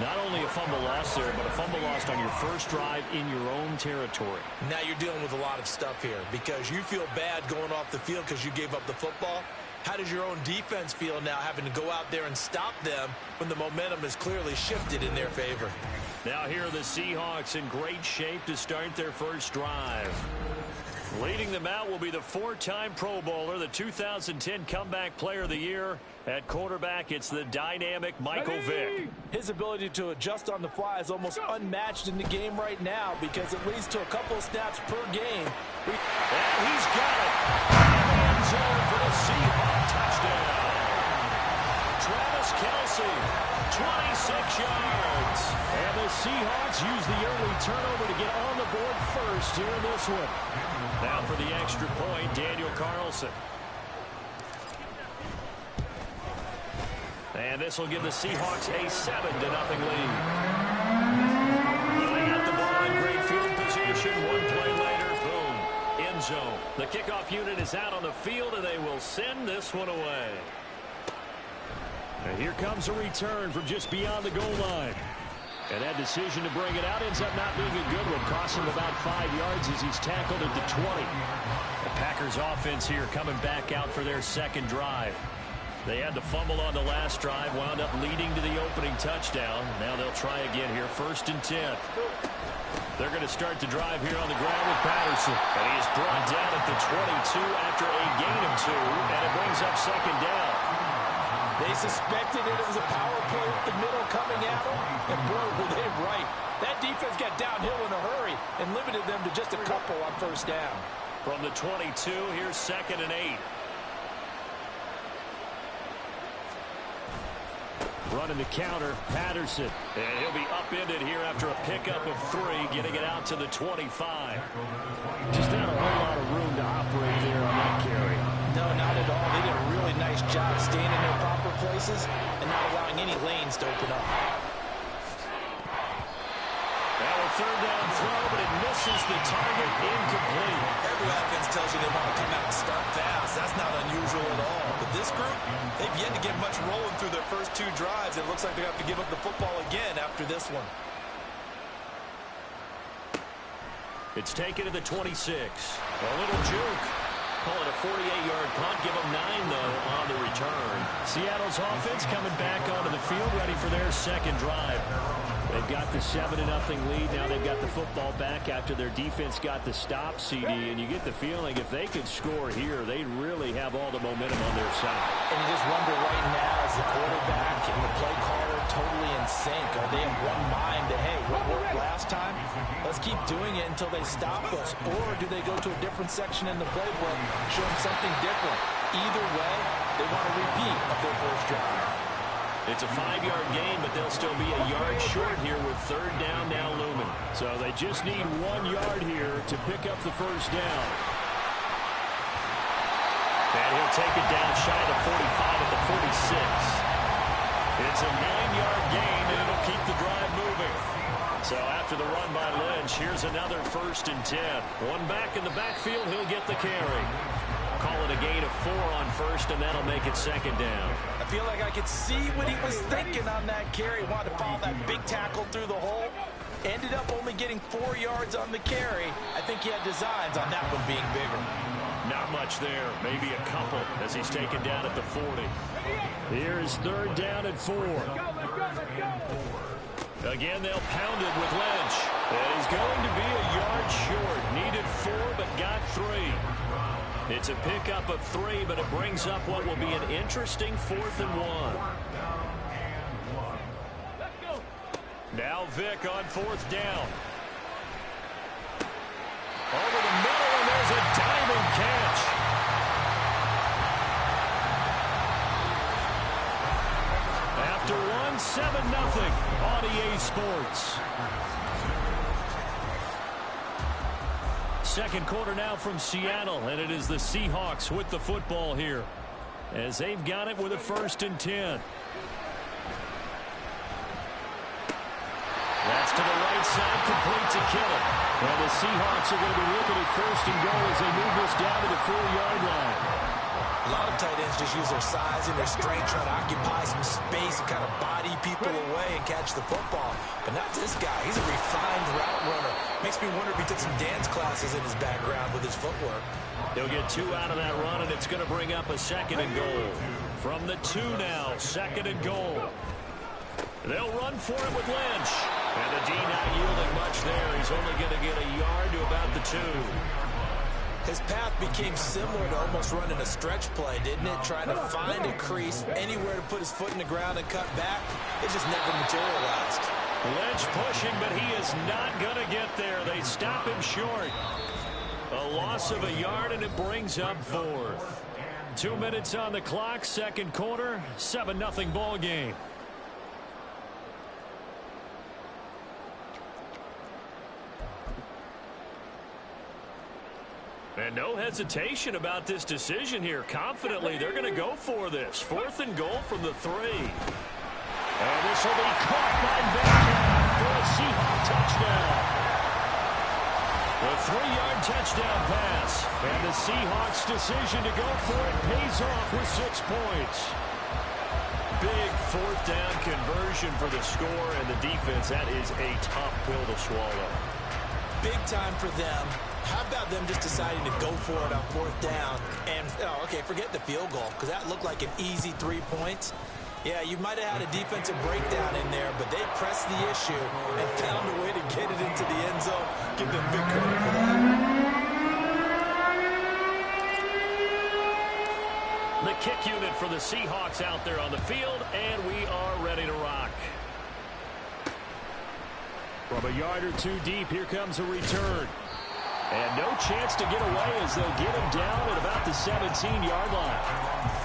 Not only a fumble loss there, but a fumble lost on your first drive in your own territory. Now you're dealing with a lot of stuff here because you feel bad going off the field because you gave up the football. How does your own defense feel now having to go out there and stop them when the momentum is clearly shifted in their favor? Now here are the Seahawks in great shape to start their first drive. Leading them out will be the four-time Pro Bowler, the 2010 Comeback Player of the Year. At quarterback, it's the dynamic Michael Vick. His ability to adjust on the fly is almost unmatched in the game right now because it leads to a couple of snaps per game. And he's got it. In the end zone for the Seahawks touchdown. Travis Kelce, 26 yards. And the Seahawks use the early turnover to get on the board first here in this one. Now for the extra point, Daniel Carlson. And this will give the Seahawks a 7-0 lead. They got the ball in great field position. One play later, boom, end zone. The kickoff unit is out on the field, and they will send this one away. And here comes a return from just beyond the goal line. And that decision to bring it out ends up not being a good one. Costs him about 5 yards as he's tackled at the 20. The Packers offense here coming back out for their second drive. They had the fumble on the last drive, wound up leading to the opening touchdown. Now they'll try again here, 1st and 10. They're going to start the drive here on the ground with Patterson. And he is brought down at the 22 after a gain of 2, and it brings up second down. They suspected it was a power play up the middle coming at them, and boy, were they right. That defense got downhill in a hurry and limited them to just a couple on first down. From the 22, here's 2nd and 8. Running the counter, Patterson. And he'll be upended here after a pickup of 3, getting it out to the 25. Just not a whole lot of room to operate there on that carry. No, not at all. They did a really nice job staying in their proper places and not allowing any lanes to open up. Now a 3rd down throw, but it misses the target, incomplete. Every offense tells you they want to come out and start fast. That's not unusual at all. But this group, they've yet to get much rolling through their first 2 drives. It looks like they have to give up the football again after this one. It's taken to the 26. A little juke. Call it a 48-yard punt. Give them 9, though, on the return. Seattle's offense coming back onto the field, ready for their second drive. They've got the 7-0 lead. Now they've got the football back after their defense got the stop, CD. And you get the feeling if they could score here, they'd really have all the momentum on their side. And you just wonder right now, is the quarterback and the play caller totally in sync? Are they in one mind that, hey, what worked last time? Let's keep doing it until they stop us. Or do they go to a different section in the playbook, show them something different? Either way, they want a repeat of their first drive. It's a 5-yard gain, but they'll still be a yard short here with 3rd down now looming. So they just need 1 yard here to pick up the first down. And he'll take it down shy of the 45 at the 46. It's a 9-yard gain, and it'll keep the drive moving. So after the run by Lynch, here's another 1st and 10. One back in the backfield, he'll get the carry. Call it a gain of 4 on 1st, and that'll make it 2nd down. I feel like I could see what he was thinking on that carry. Wanted to follow that big tackle through the hole. Ended up only getting 4 yards on the carry. I think he had designs on that one being bigger. Not much there. Maybe a couple as he's taken down at the 40. Here's 3rd down and 4. Again, they'll pound it with Lynch. And he's going to be a yard short. Needed 4, but got 3. It's a pickup of 3, but it brings up what will be an interesting 4th and 1. Now Vick on 4th down. Over the middle, and there's a diving catch. After one, 7-0 on EA Sports. Second quarter now from Seattle, and it is the Seahawks with the football here as they've got it with a 1st and 10. That's to the right side, complete to Kittle. And the Seahawks are going to be looking at 1st and goal as they move this down to the 4-yard line. A lot of tight ends just use their size and their strength, trying to occupy some space and kind of body people away and catch the football. But not this guy. He's a refined route runner. Makes me wonder if he took some dance classes in his background with his footwork. He'll get 2 out of that run, and it's going to bring up a 2nd and goal. From the 2 now, 2nd and goal. They'll run for it with Lynch. And the D not yielding much there. He's only going to get a yard to about the 2. His path became similar to almost running a stretch play, didn't it? Trying to find a crease, anywhere to put his foot in the ground and cut back. It just never materialized. Lynch pushing, but he is not going to get there. They stop him short. A loss of a yard, and it brings up 4th. 2 minutes on the clock, second quarter, 7-0 ball game. And no hesitation about this decision here. Confidently, they're going to go for this. 4th and goal from the 3. And this will be caught by Metcalf for a Seahawk touchdown. The 3-yard touchdown pass. And the Seahawks' decision to go for it pays off with 6 points. Big 4th down conversion for the score, and the defense, that is a tough pill to swallow. Big time for them. How about them just deciding to go for it on 4th down? And, okay, forget the field goal, because that looked like an easy 3 points. Yeah, you might have had a defensive breakdown in there, but they pressed the issue and found a way to get it into the end zone. Give them big credit for that. The kick unit for the Seahawks out there on the field, and we are ready to rock. From a yard or 2 deep, here comes a return. And no chance to get away as they'll get him down at about the 17-yard line.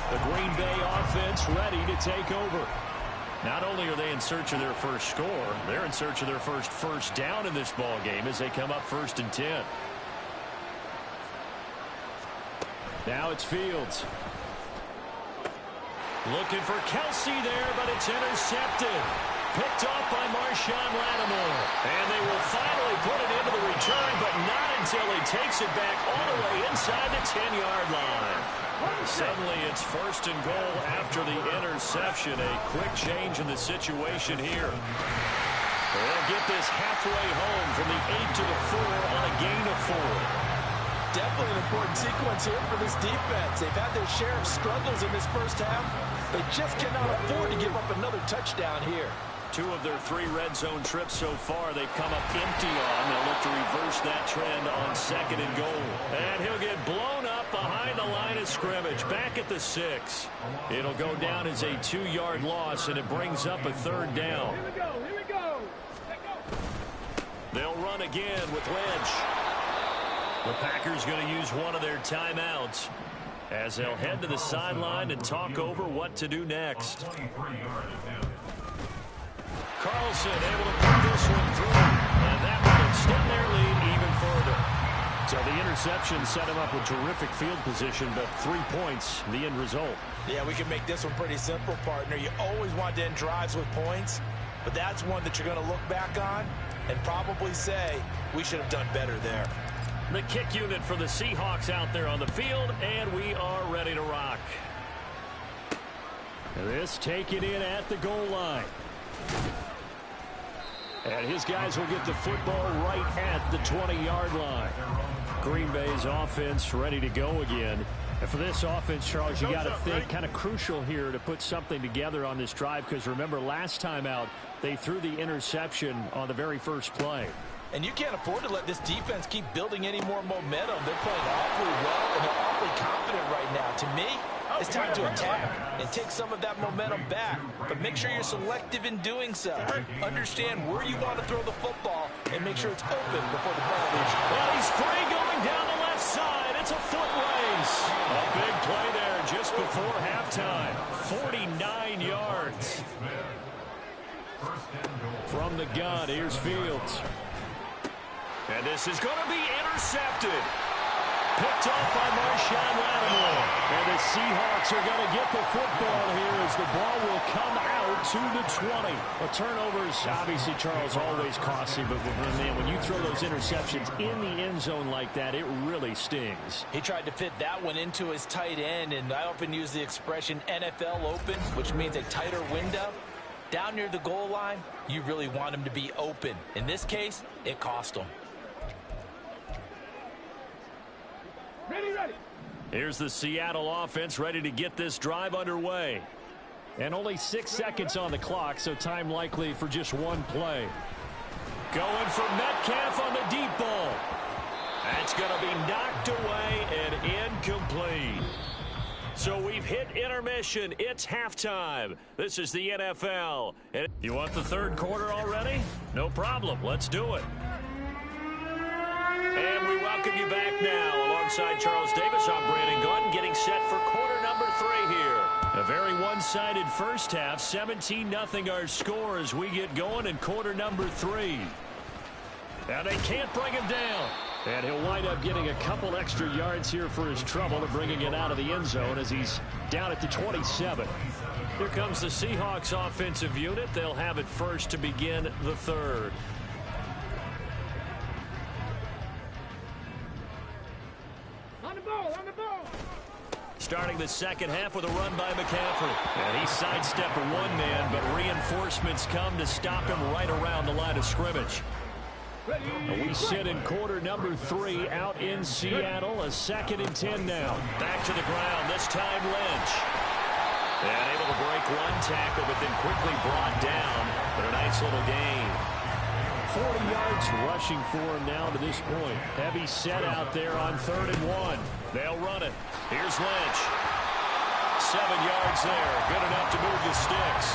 The Green Bay offense ready to take over. Not only are they in search of their first score, they're in search of their first down in this ball game as they come up 1st and 10. Now it's Fields. Looking for Kelsey there, but it's intercepted. Picked off by Marshawn Lattimore. And they will finally put it into the return, but not until he takes it back all the way inside the 10-yard line. Suddenly it's 1st and goal after the interception. A quick change in the situation here. They'll get this halfway home from the 8 to the 4 on a gain of 4. Definitely an important sequence here for this defense. They've had their share of struggles in this first half. They just cannot afford to give up another touchdown here. 2 of their 3 red zone trips so far they've come up empty on. They'll look to reverse that trend on 2nd and goal. And he'll get blown up behind the line of scrimmage. Back at the 6. It'll go down as a 2-yard loss, and it brings up a 3rd down. Here we go. Here we go. They'll run again with Lynch. The Packers going to use one of their timeouts as they'll head to the sideline and talk over what to do next. Carlson able to put this one through, and that will extend their lead even further. So the interception set him up with terrific field position, but 3 points, the end result. Yeah, we can make this one pretty simple, partner. You always want to end drives with points, but that's one that you're going to look back on and probably say, we should have done better there. The kick unit for the Seahawks out there on the field, and we are ready to rock. This taken in at the goal line. And his guys will get the football right at the 20-yard line. Green Bay's offense ready to go again. And for this offense, Charles, you got to think kind of crucial here to put something together on this drive, because remember last time out, they threw the interception on the very first play. And you can't afford to let this defense keep building any more momentum. They're playing awfully well, and they're awfully confident right now. To me, it's time to attack and take some of that momentum back. But make sure you're selective in doing so. Understand where you want to throw the football and make sure it's open before the ball leaves you. Well, he's free going down the left side. It's a foot race. A big play there just before halftime. 49 yards. From the gun, here's Fields. And this is going to be intercepted. Picked off by Marshawn Lattimore. And the Seahawks are going to get the football here as the ball will come out to the 20. Well, turnovers, obviously, Charles, always costly. But, man, when you throw those interceptions in the end zone like that, it really stings. He tried to fit that one into his tight end, and I often use the expression NFL open, which means a tighter window. Down near the goal line, you really want him to be open. In this case, it cost him. Here's the Seattle offense ready to get this drive underway. And only 6 seconds on the clock, so time likely for just one play. Going for Metcalf on the deep ball. That's going to be knocked away and incomplete. So we've hit intermission. It's halftime. This is the NFL. And you want the third quarter already? No problem. Let's do it. And we welcome you back now. Alongside Charles Davis, I'm Brandon Gaunt, getting set for quarter number 3 here. A very one-sided first half. 17-0 our score as we get going in quarter number 3. Now they can't bring him down. And he'll wind up getting a couple extra yards here for his trouble and bringing it out of the end zone as he's down at the 27. Here comes the Seahawks offensive unit. They'll have it first to begin the third. Starting the second half with a run by McCaffrey. And he sidestepped one man, but reinforcements come to stop him right around the line of scrimmage. We sit in quarter number 3 out in Seattle. A 2nd and 10 now. Back to the ground, this time Lynch. And able to break one tackle, but then quickly brought down. But a nice little gain. 40 yards rushing for him now to this point. Heavy set out there on 3rd and 1. They'll run it. Here's Lynch. 7 yards there. Good enough to move the sticks.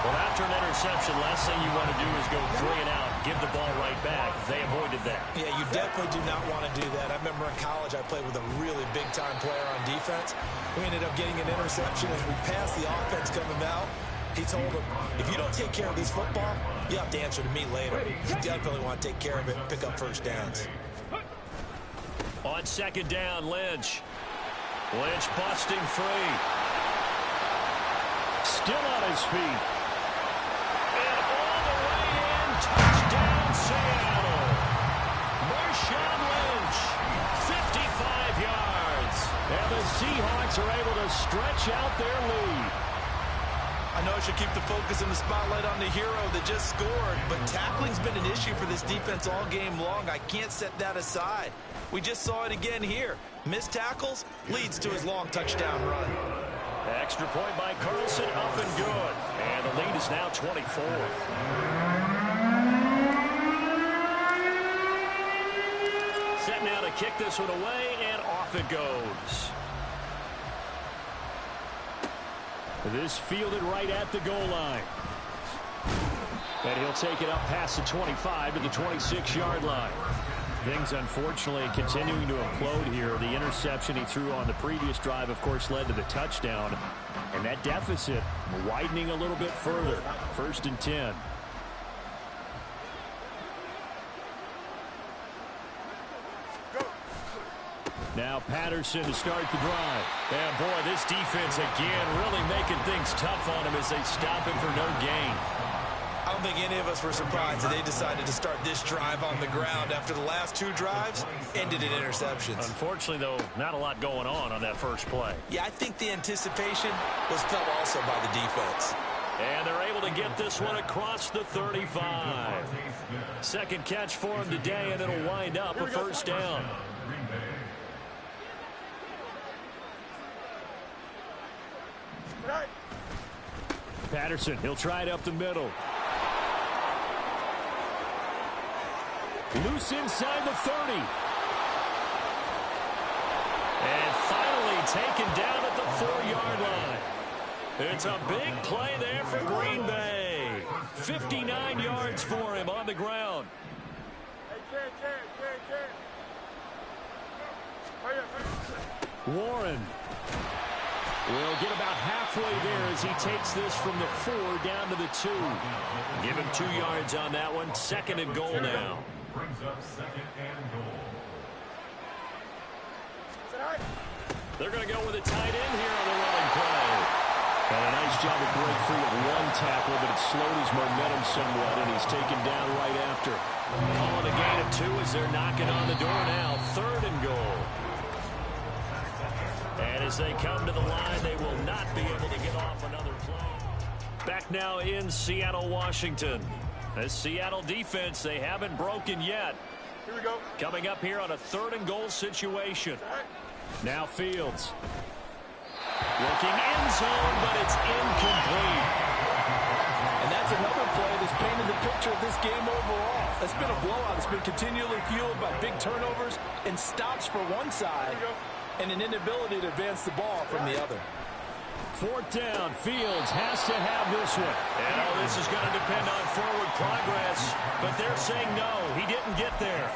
Well, after an interception, last thing you want to do is go 3 and out, give the ball right back. They avoided that. Yeah, you definitely do not want to do that. I remember in college I played with a really big-time player on defense. We ended up getting an interception as we passed the offense coming out. He told him, if you don't take care of this football, you have to answer to me later. You definitely want to take care of it and pick up first downs. On 2nd down, Lynch. Lynch busting free. Still on his feet. And all the way in, touchdown Seattle. Marshawn Lynch, 55 yards. And the Seahawks are able to stretch out their lead. I know I should keep the focus and the spotlight on the hero that just scored, but tackling's been an issue for this defense all game long. I can't set that aside. We just saw it again here. Missed tackles leads to his long touchdown run. Extra point by Carlson, up and good. And the lead is now 24. Set now to kick this one away, and off it goes. This fielded right at the goal line. And he'll take it up past the 25 to the 26-yard line. Things, unfortunately, continuing to implode here. The interception he threw on the previous drive, of course, led to the touchdown. And that deficit widening a little bit further. 1st and 10. Now Patterson to start the drive. And, boy, this defense, again, really making things tough on him as they stop him for no gain. I don't think any of us were surprised that they decided to start this drive on the ground after the last 2 drives ended in interceptions. Unfortunately, though, not a lot going on that first play. Yeah, I think the anticipation was felt also by the defense. And they're able to get this one across the 35. 2nd catch for him today, and it'll wind up a 1st down. Patterson, he'll try it up the middle. Loose inside the 30. And finally taken down at the 4-yard line. It's a big play there for Green Bay. 59 yards for him on the ground. Warren will get about halfway there as he takes this from the 4 down to the 2. Give him 2 yards on that one. 2nd and goal now. Brings up 2nd and goal. They're going to go with a tight end here on the running play. And a nice job to break free of one tackle, but it slowed his momentum somewhat, and he's taken down right after. Calling a gain of 2 as they're knocking on the door now. 3rd and goal. And as they come to the line, they will not be able to get off another play. Back now in Seattle, Washington. This Seattle defense, they haven't broken yet. Here we go. Coming up here on a 3rd and goal situation. Now Fields. Looking end zone, but it's incomplete. And that's another play that's painted the picture of this game overall. It's been a blowout. It's been continually fueled by big turnovers and stops for one side and an inability to advance the ball from the other. 4th down. Fields has to have this one. And this is going to depend on forward progress, but they're saying no, he didn't get there.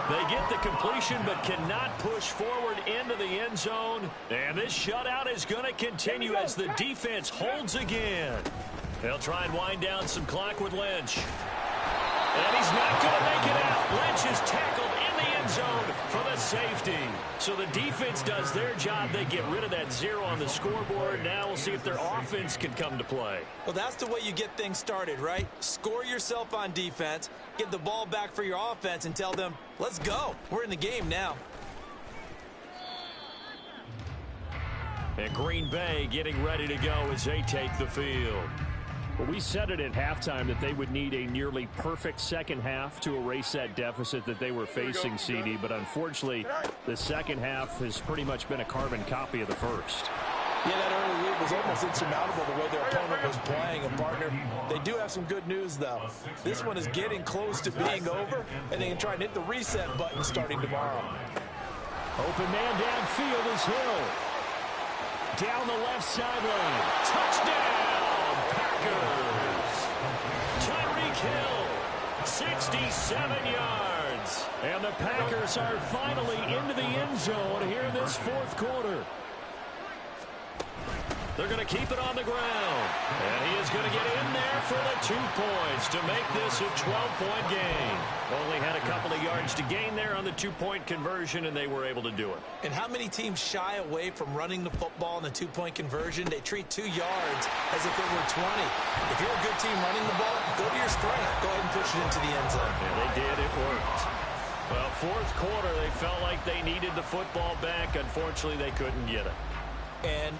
They get the completion but cannot push forward into the end zone. And this shutout is going to continue as the defense holds again. They'll try and wind down some clock with Lynch. And he's not going to make it out. Lynch is tackled in the end zone for the safety. So the defense does their job. They get rid of that 0 on the scoreboard. Now we'll see if their offense can come to play. Well, that's the way you get things started, right? Score yourself on defense, give the ball back for your offense, and tell them, let's go. We're in the game now. And Green Bay getting ready to go as they take the field. Well, we said it at halftime that they would need a nearly perfect second half to erase that deficit that they were facing, CD. But unfortunately, the second half has pretty much been a carbon copy of the first. Yeah, that early lead was almost insurmountable the way their opponent was playing. And, partner, they do have some good news, though. This one is getting close to being over, and they can try and hit the reset button starting tomorrow. Open man downfield is Hill. Down the left sideline. Touchdown, Packers. Tyreek Hill, 67 yards. And the Packers are finally into the end zone here in this 4th quarter. They're going to keep it on the ground. And he is going to get in there for the 2 points to make this a 12-point game. Only had a couple of yards to gain there on the 2-point conversion, and they were able to do it. And how many teams shy away from running the football in the 2-point conversion? They treat 2 yards as if it were 20. If you're a good team running the ball, go to your strength. Go ahead and push it into the end zone. Yeah, they did. It worked. Well, 4th quarter, they felt like they needed the football back. Unfortunately, they couldn't get it. And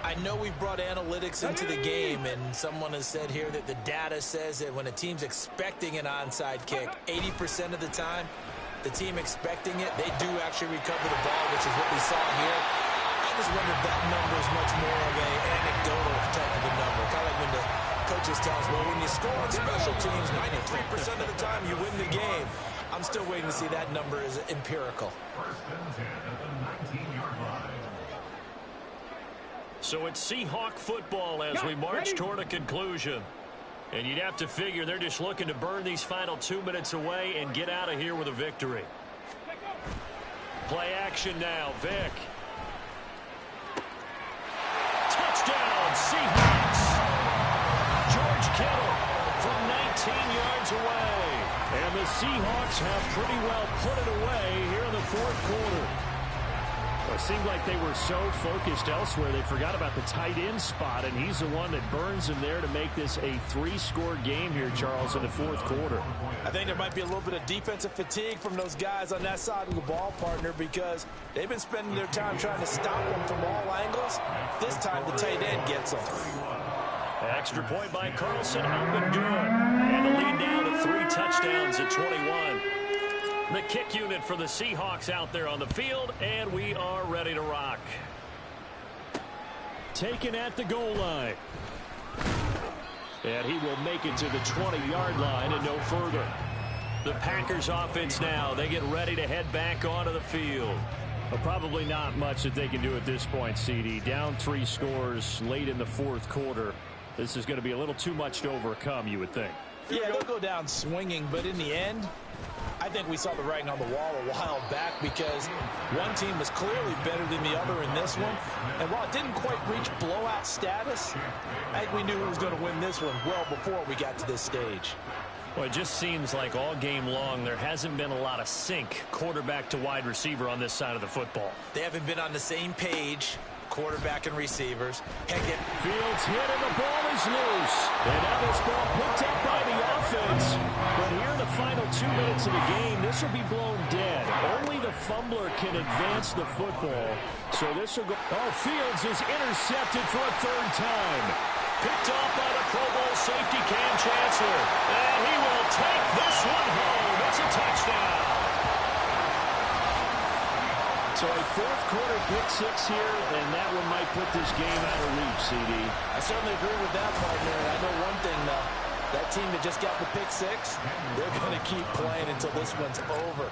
I know we've brought analytics into the game, and someone has said here that the data says that when a team's expecting an onside kick, 80% of the time, the team expecting it, they do actually recover the ball, which is what we saw here. I just wonder if that number is much more of an anecdotal type of a number. Kind of like when the coaches tell us, well, when you score on special teams, 93% of the time you win the game. I'm still waiting to see that number is empirical. 1st and 10 at the 19-yard line. So it's Seahawk football as we march toward a conclusion. And you'd have to figure they're just looking to burn these final 2 minutes away and get out of here with a victory. Play action now, Vic. Touchdown, Seahawks. George Kittle from 19 yards away. And the Seahawks have pretty well put it away here in the 4th quarter. It seemed like they were so focused elsewhere, they forgot about the tight end spot, and he's the one that burns them there to make this a 3-score game here, Charles, in the 4th quarter. I think there might be a little bit of defensive fatigue from those guys on that side of the ball, partner, because they've been spending their time trying to stop them from all angles. This time, the tight end gets them. Extra point by Carlson, up and good. And the lead now to 3 touchdowns at 21. The kick unit for the Seahawks out there on the field, and we are ready to rock. Taken at the goal line. And he will make it to the 20-yard line and no further. The Packers offense now, they get ready to head back onto the field. Well, probably not much that they can do at this point, CD. Down 3 scores late in the fourth quarter. This is going to be a little too much to overcome, you would think. Yeah, they'll go down swinging, but in the end, I think we saw the writing on the wall a while back because one team was clearly better than the other in this one. And while it didn't quite reach blowout status, I think we knew who was going to win this one well before we got to this stage. Well, it just seems like all game long there hasn't been a lot of sync quarterback to wide receiver on this side of the football. They haven't been on the same page, quarterback and receivers. Fields hit and the ball is loose. And now this ball picked up by the offense. But here in the final 2 minutes of the game, this will be blown dead. Only the fumbler can advance the football. So this will go. Oh, Fields is intercepted for a third time. Picked off by the Pro Bowl safety Cam Chancellor. And he will take this one home. It's a touchdown. So a fourth quarter pick 6 here, and that one might put this game out of reach, CD. I certainly agree with that, partner. And I know one thing, though. That team that just got the pick 6, they're going to keep playing until this one's over.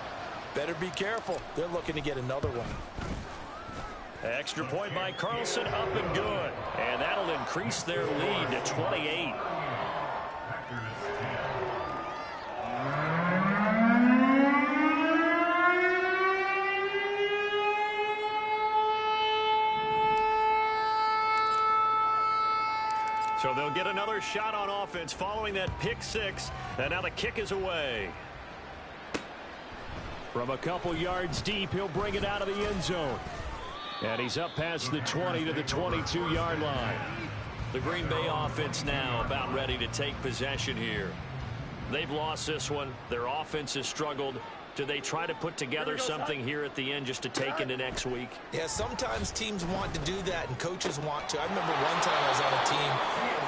Better be careful. They're looking to get another one. Extra point by Carlson, up and good. And that'll increase their lead to 28. So they'll get another shot on offense following that pick 6. And now the kick is away. From a couple yards deep, he'll bring it out of the end zone. And he's up past the 20 to the 22-yard line. The Green Bay offense now about ready to take possession here. They've lost this one. Their offense has struggled. Do they try to put together something here at the end just to take into next week? Yeah, sometimes teams want to do that and coaches want to. I remember one time I was on a team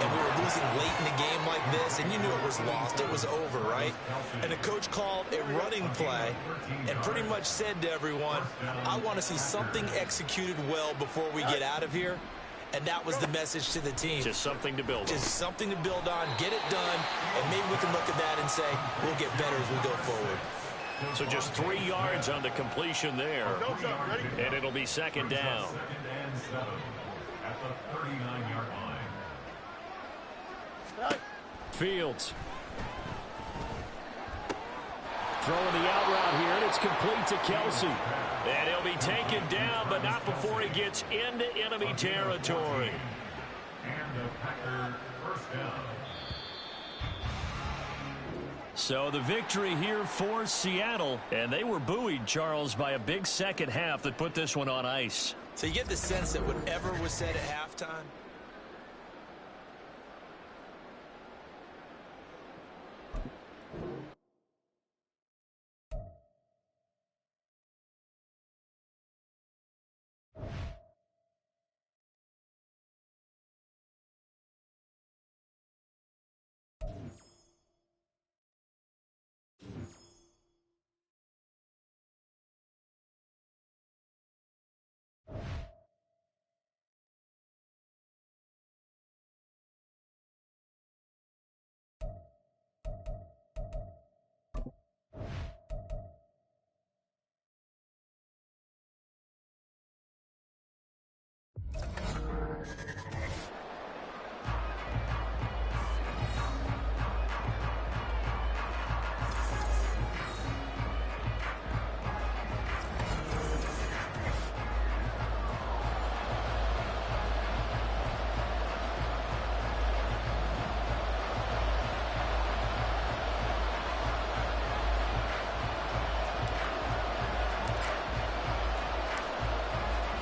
and we were losing late in the game like this, and you knew it was lost. It was over, right? And the coach called a running play and pretty much said to everyone, I want to see something executed well before we get out of here. And that was the message to the team. Just something to build on. Just something to build on, get it done, and maybe we can look at that and say, we'll get better as we go forward. So just 3 yards on the completion there. And it'll be second down. Second and 7 at the 39-yard line. Fields. Throwing the out route here, and it's complete to Kelsey. And he'll be taken down, but not before he gets into enemy territory. And the Packer first down. So the victory here for Seattle. And they were buoyed, Charles, by a big second half that put this one on ice. So you get the sense that whatever was said at halftime,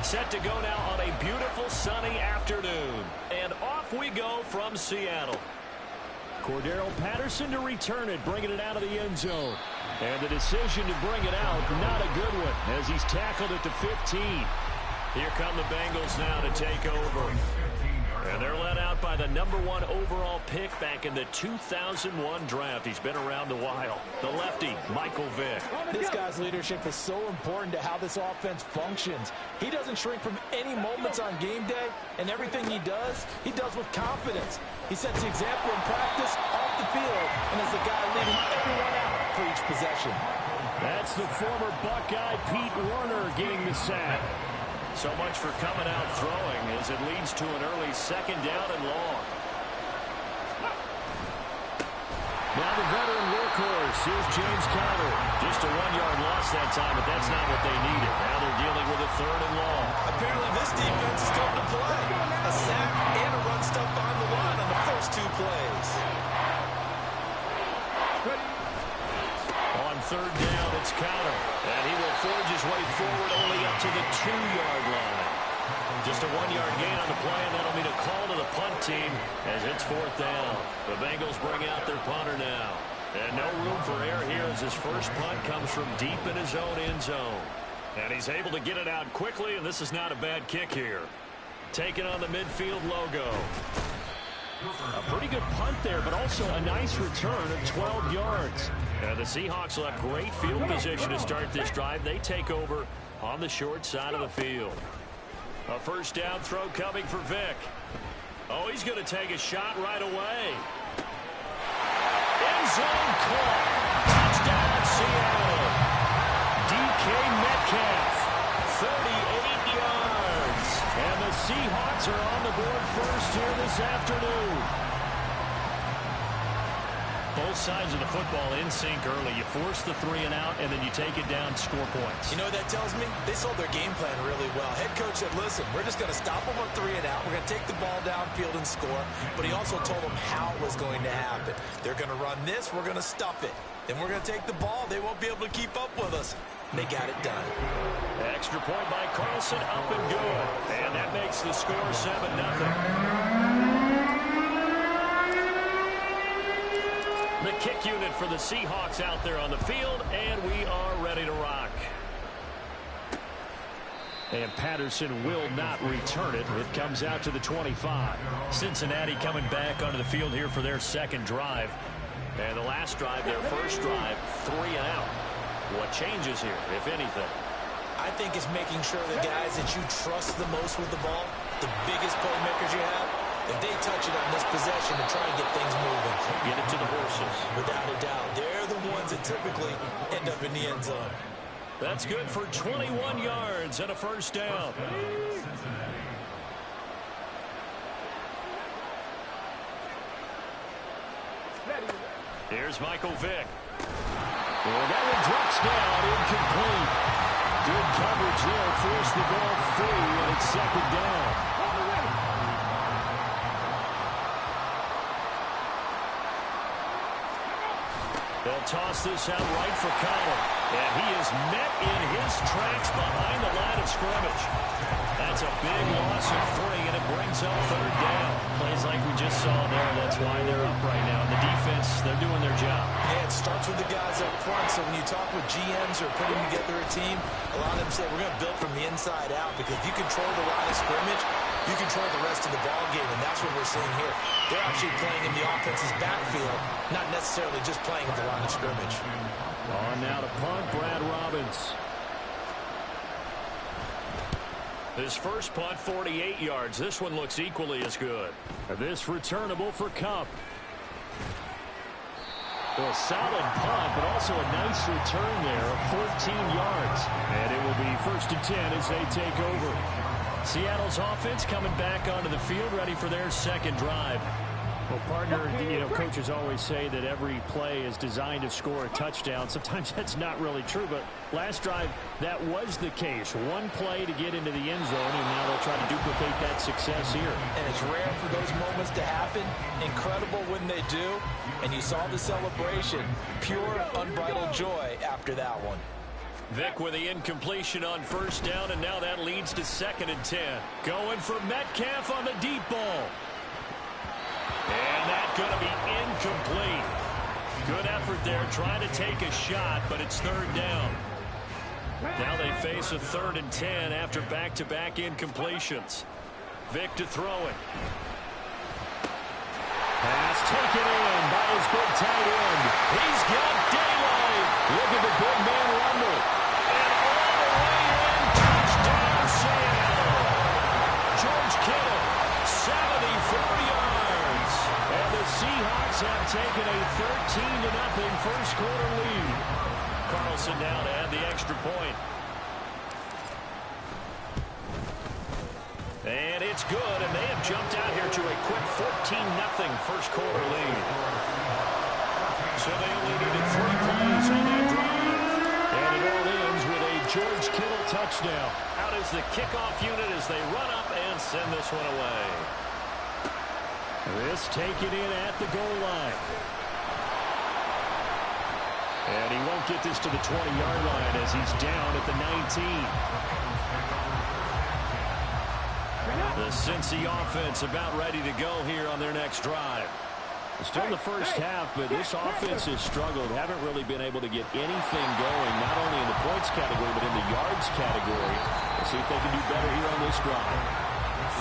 set to go now on a beautiful sunny afternoon. And off we go from Seattle. Cordero Patterson to return it, bringing it out of the end zone. And the decision to bring it out, not a good one, as he's tackled at the 15. Here come the Bengals now to take over. And they're led out by the #1 overall pick back in the 2001 draft. He's been around a while. The lefty, Michael Vick. This guy's leadership is so important to how this offense functions. He doesn't shrink from any moments on game day, and everything he does with confidence. He sets the example in practice, off the field, and is the guy leading everyone out for each possession. That's the former Buckeye Pete Werner getting the sack. So much for coming out throwing as it leads to an early second down and long. Now the veteran workhorse. Here's James Conner. Just a 1-yard loss that time, but that's not what they needed. Now they're dealing with a third and long. Apparently this defense is coming to play. A sack and a run stuff behind the line on the first 2 plays. On third down, it's Conner. And he will forge his way forward only up to the 2-yard line. Just a 1-yard gain on the play, and that'll mean a call to the punt team as it's fourth down. The Bengals bring out their punter now. And no room for error here as his first punt comes from deep in his own end zone. And he's able to get it out quickly, and this is not a bad kick here. Taking on the midfield logo. A pretty good punt there, but also a nice return of 12 yards. The Seahawks will have great field position to start this drive. They take over on the short side of the field. A first down throw coming for Vick. Oh, he's going to take a shot right away. End zone caught. Touchdown, Seattle. DK Metcalf, 38 yards. And the Seahawks are on the board first here this afternoon. Both sides of the football in sync early. You force the 3 and out, and then you take it down, score points. You know what that tells me? They sold their game plan really well. Head coach said, listen, we're just going to stop them on 3 and out. We're going to take the ball downfield and score. But he also told them how it was going to happen. They're going to run this. We're going to stuff it. Then we're going to take the ball. They won't be able to keep up with us. They got it done. Extra point by Carlson, up and good. And that makes the score 7-0. The kick unit for the Seahawks out there on the field, and we are ready to rock. And Patterson will not return it. It comes out to the 25. Cincinnati coming back onto the field here for their second drive. And the last drive, their first drive, 3 and out. What changes here, if anything? I think it's making sure the guys that you trust the most with the ball, the biggest playmakers you have, if they touch it on this possession to try and get things moving. Get it to the horses. Without a doubt. They're the ones that typically end up in the end zone. That's good for 21 yards and a first down. Here's Michael Vick. And that one drops down, incomplete. Good coverage there, forced the ball free, and it's second down. They'll toss this out right for Conner. And he is met in his tracks behind the line of scrimmage. That's a big loss of 3, and it brings up third down. Plays like we just saw there. That's why they're up right now. And the defense, they're doing their job. Yeah, it starts with the guys up front. So when you talk with GMs or putting together a team, a lot of them say we're going to build from the inside out, because if you control the line of scrimmage, you control the rest of the ball game, and that's what we're seeing here. They're actually playing in the offense's backfield, not necessarily just playing at the line of scrimmage. On now to punt, Brad Robbins. His first punt, 48 yards. This one looks equally as good. This returnable for Kupp. Well, a solid punt, but also a nice return there of 14 yards. And it will be 1st and 10 as they take over. Seattle's offense coming back onto the field, ready for their second drive. Well, partner, coaches always say that every play is designed to score a touchdown. Sometimes that's not really true, but last drive, that was the case. One play to get into the end zone, and now they'll try to duplicate that success here. And it's rare for those moments to happen. Incredible when they do. And you saw the celebration. Pure, unbridled joy after that one. Vick with the incompletion on first down, and now that leads to 2nd and 10. Going for Metcalf on the deep ball. And that's going to be incomplete. Good effort there, trying to take a shot, but it's third down. Now they face a 3rd and 10 after back-to-back incompletions. Vick to throw it. Pass taken in by his big tight end. He's got daylight. Look at the big man rumble. And all the way in, touchdown Seattle. George Kittle, 74 yards. And the Seahawks have taken a 13-0 first quarter lead. Carlson now to add the extra point. And it's good, and they have jumped out here to a quick 14-0 first quarter lead. So they only needed 3 plays on that drive. And it all ends with a George Kittle touchdown. Out is the kickoff unit as they run up and send this one away. This taken in at the goal line. And he won't get this to the 20-yard line as he's down at the 19. The Cincy offense about ready to go here on their next drive. It's still the first half, but this offense has struggled. Haven't really been able to get anything going, not only in the points category, but in the yards category. Let's see if they can do better here on this drive.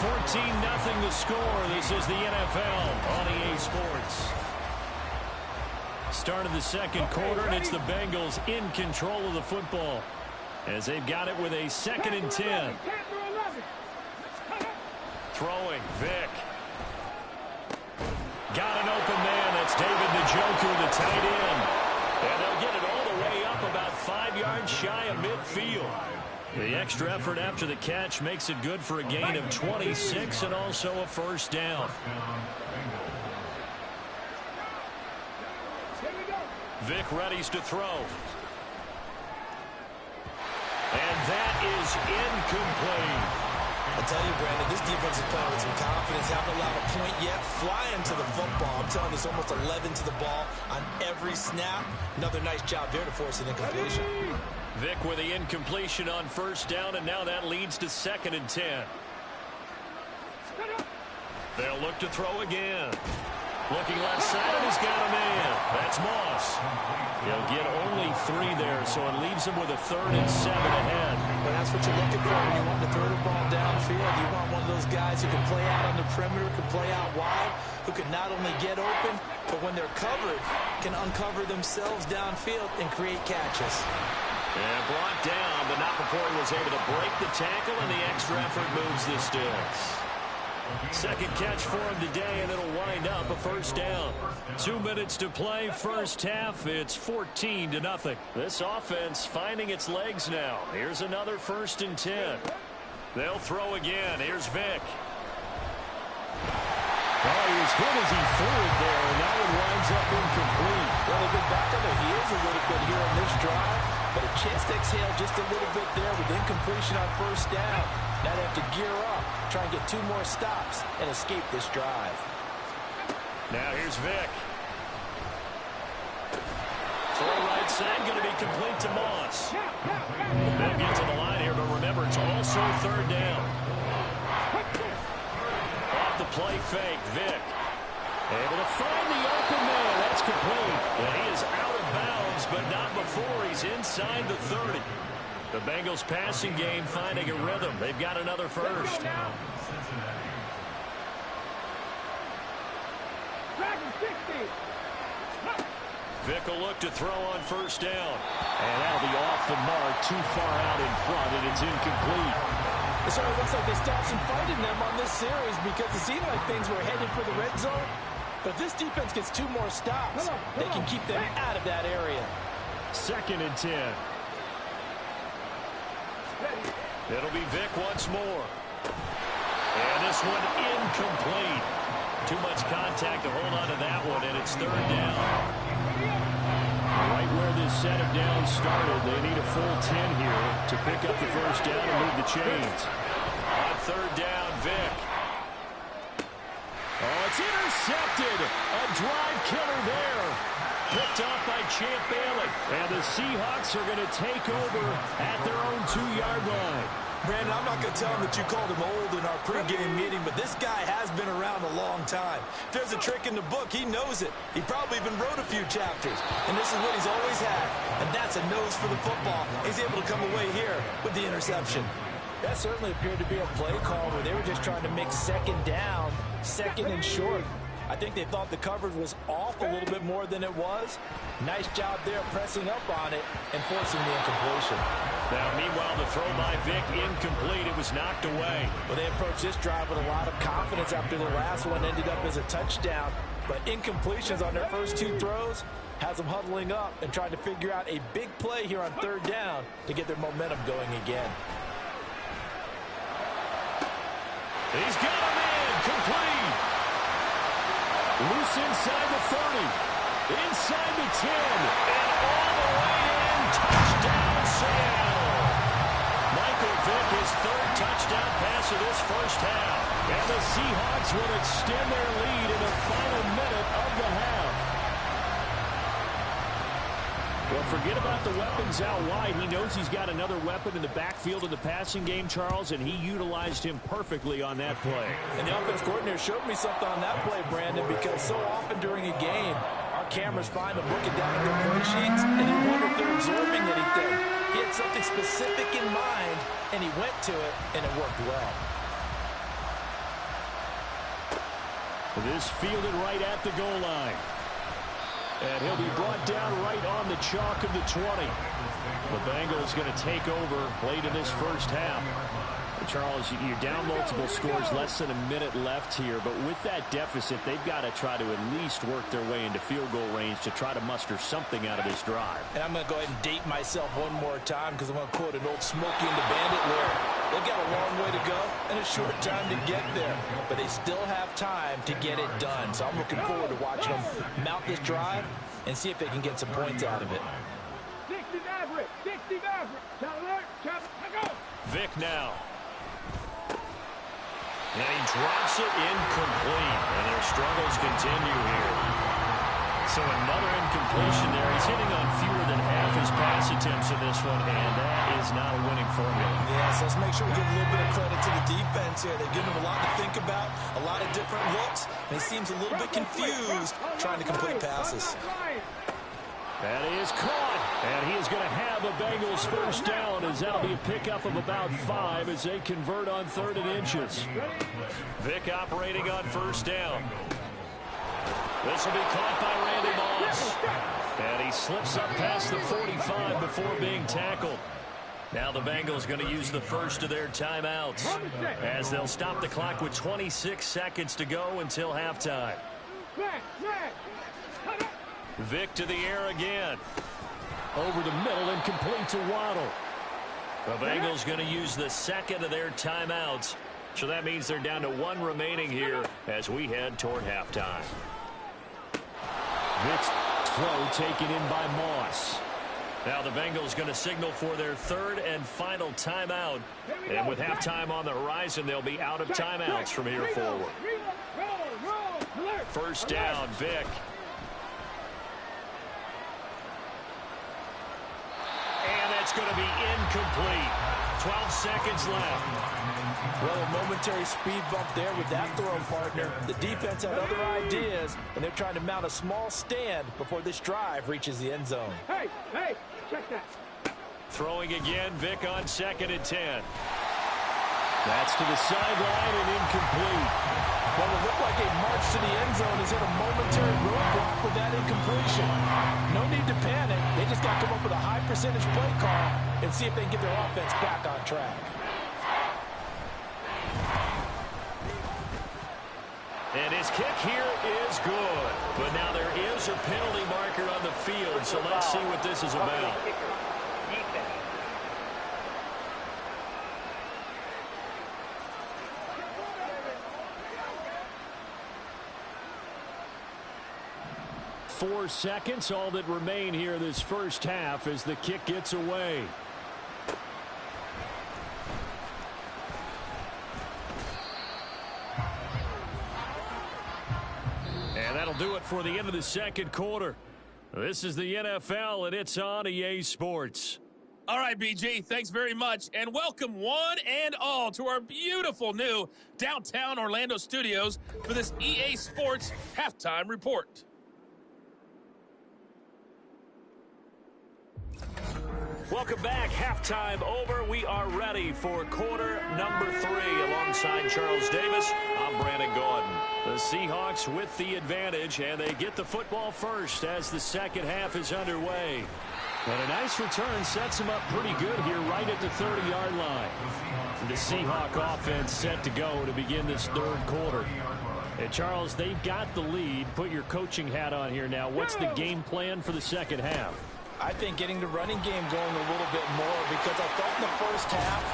14-0 the score. This is the NFL on EA Sports. Start of the second quarter, and it's the Bengals in control of the football as they've got it with a 2nd and 10. Throwing, Vic. Got an open man. That's David Njoku, the tight end. And they'll get it all the way up about 5 yards shy of midfield. The extra effort after the catch makes it good for a gain of 26 and also a first down. Vic readies to throw. And that is incomplete. I tell you, Brandon, this defense is playing with some confidence. Haven't allowed a point yet. Flying to the football. I'm telling you, it's almost 11 to the ball on every snap. Another nice job there to force an incompletion. Vic with the incompletion on first down, and now that leads to 2nd and 10. They'll look to throw again. Looking left side, and he's got a man. That's Moss. He'll get only 3 there, so it leaves him with a 3rd and 7 ahead. And that's what you're looking for when you want to throw the ball downfield. You want one of those guys who can play out on the perimeter, can play out wide, who can not only get open, but when they're covered, can uncover themselves downfield and create catches. And brought down, but not before he was able to break the tackle, and the extra effort moves the sticks. Second catch for him today, and it'll wind up a first down. 2 minutes to play, first half. It's 14-0. This offense finding its legs now. Here's another 1st and 10. They'll throw again. Here's Vic. Oh, he was hit as he threw it there, and that one winds up incomplete. Well, they've been back on their heels a little bit here on this drive, but a chance to exhale just a little bit there with incompletion on first down. Now they have to gear up, try and get 2 more stops, and escape this drive. Now here's Vic. Throw right side, going to be complete to Moss. They'll get to the line here, but remember, it's also 3rd down. Off the play fake, Vic. Able to find the open man. That's complete. And he is out of bounds, but not before he's inside the 30. The Bengals passing game finding a rhythm. They've got another first. Vic will look to throw on first down. And that'll be off the mark, too far out in front, and it's incomplete. It certainly looks like they stopped some fight in them on this series because it seemed like things were headed for the red zone. But this defense gets 2 more stops. They can keep them out of that area. 2nd and 10. It'll be Vic once more. And this one incomplete. Too much contact to hold on to that one, and it's 3rd down. Right where this set of downs started, they need a full 10 here to pick up the first down and move the chains. On 3rd down, Vic. Oh, it's intercepted. A drive killer there. Picked off by Champ Bailey. And the Seahawks are going to take over at their own 2-yard line. Brandon, I'm not going to tell him that you called him old in our pregame meeting, but this guy has been around a long time. If there's a trick in the book, he knows it. He probably even wrote a few chapters. And this is what he's always had. And that's a nose for the football. He's able to come away here with the interception. That certainly appeared to be a play call where they were just trying to make 2nd down, 2nd and short. I think they thought the coverage was off a little bit more than it was. Nice job there pressing up on it and forcing the incompletion. Now, meanwhile, the throw by Vic incomplete. It was knocked away. Well, they approached this drive with a lot of confidence after the last one ended up as a touchdown. But incompletions on their first 2 throws has them huddling up and trying to figure out a big play here on 3rd down to get their momentum going again. He's got him in, complete. Loose inside the 30, inside the 10, and all the way in, touchdown Seattle. Michael Vick, his 3rd touchdown pass of this first half. And the Seahawks will extend their lead in the final minute of the half. Well, forget about the weapons out wide. He knows he's got another weapon in the backfield of the passing game, Charles, and he utilized him perfectly on that play. And the offense coordinator showed me something on that play, Brandon, because so often during a game, our cameras find them looking down at their play sheets, and you wonder if they're absorbing anything. He had something specific in mind, and he went to it, and it worked well. This fielded right at the goal line. And he'll be brought down right on the chalk of the 20. The Bengals going to take over late in this first half. Charles, you're down multiple scores, less than a minute left here. But with that deficit, they've got to try to at least work their way into field goal range to try to muster something out of this drive. And I'm going to go ahead and date myself one more time because I'm going to quote an old Smokey and the Bandit lyric. They've got a long way to go and a short time to get there. But they still have time to get it done. So I'm looking forward to watching them mount this drive and see if they can get some points out of it. 60 average, 60 average. Vick now. And he drops it incomplete. And their struggles continue here. So another incompletion there. He's hitting on fewer than half his pass attempts in this one, and that is not a winning formula. Yeah, so let's make sure we give a little bit of credit to the defense here. They've given him a lot to think about, a lot of different looks, and he seems a little bit confused trying to complete passes. That is caught, and he is going to have a Bengals first down, as that'll be a pickup of about 5 as they convert on 3rd and inches. Vick operating on first down. This will be caught by Randy Moss. And he slips up past the 45 before being tackled. Now the Bengals going to use the first of their timeouts as they'll stop the clock with 26 seconds to go until halftime. Vick to the air again. Over the middle and complete to Waddle. The Bengals going to use the second of their timeouts. So that means they're down to 1 remaining here as we head toward halftime. Vick's throw taken in by Moss. Now the Bengals going to signal for their 3rd and final timeout. And with halftime on the horizon, they'll be out of timeouts from here forward. First down, Vick. And that's going to be incomplete. 12 seconds left. Well, a momentary speed bump there with that throw, partner. The defense had other ideas, and they're trying to mount a small stand before this drive reaches the end zone. Hey, check that. Throwing again, Vick on 2nd and 10. That's to the sideline and incomplete. Well, it looked like a march to the end zone has hit a momentary roadblock with that incompletion. No need to panic. They just got to come up with a high percentage play call and see if they can get their offense back on track. And his kick here is good. But now there is a penalty marker on the field, so let's see what this is about. 4 seconds, all that remain here this first half as the kick gets away. And that'll do it for the end of the second quarter. This is the NFL, and it's on EA Sports. All right, BG, thanks very much, and welcome one and all to our beautiful new downtown Orlando studios for this EA Sports Halftime Report. Welcome back. Halftime over. We are ready for quarter number 3. Alongside Charles Davis, I'm Brandon Gordon. The Seahawks with the advantage, and they get the football first as the second half is underway. And a nice return sets them up pretty good here right at the 30-yard line. The Seahawk offense set to go to begin this third quarter. And Charles, they've got the lead. Put your coaching hat on here now. What's the game plan for the second half? I think getting the running game going a little bit more, because I thought in the first half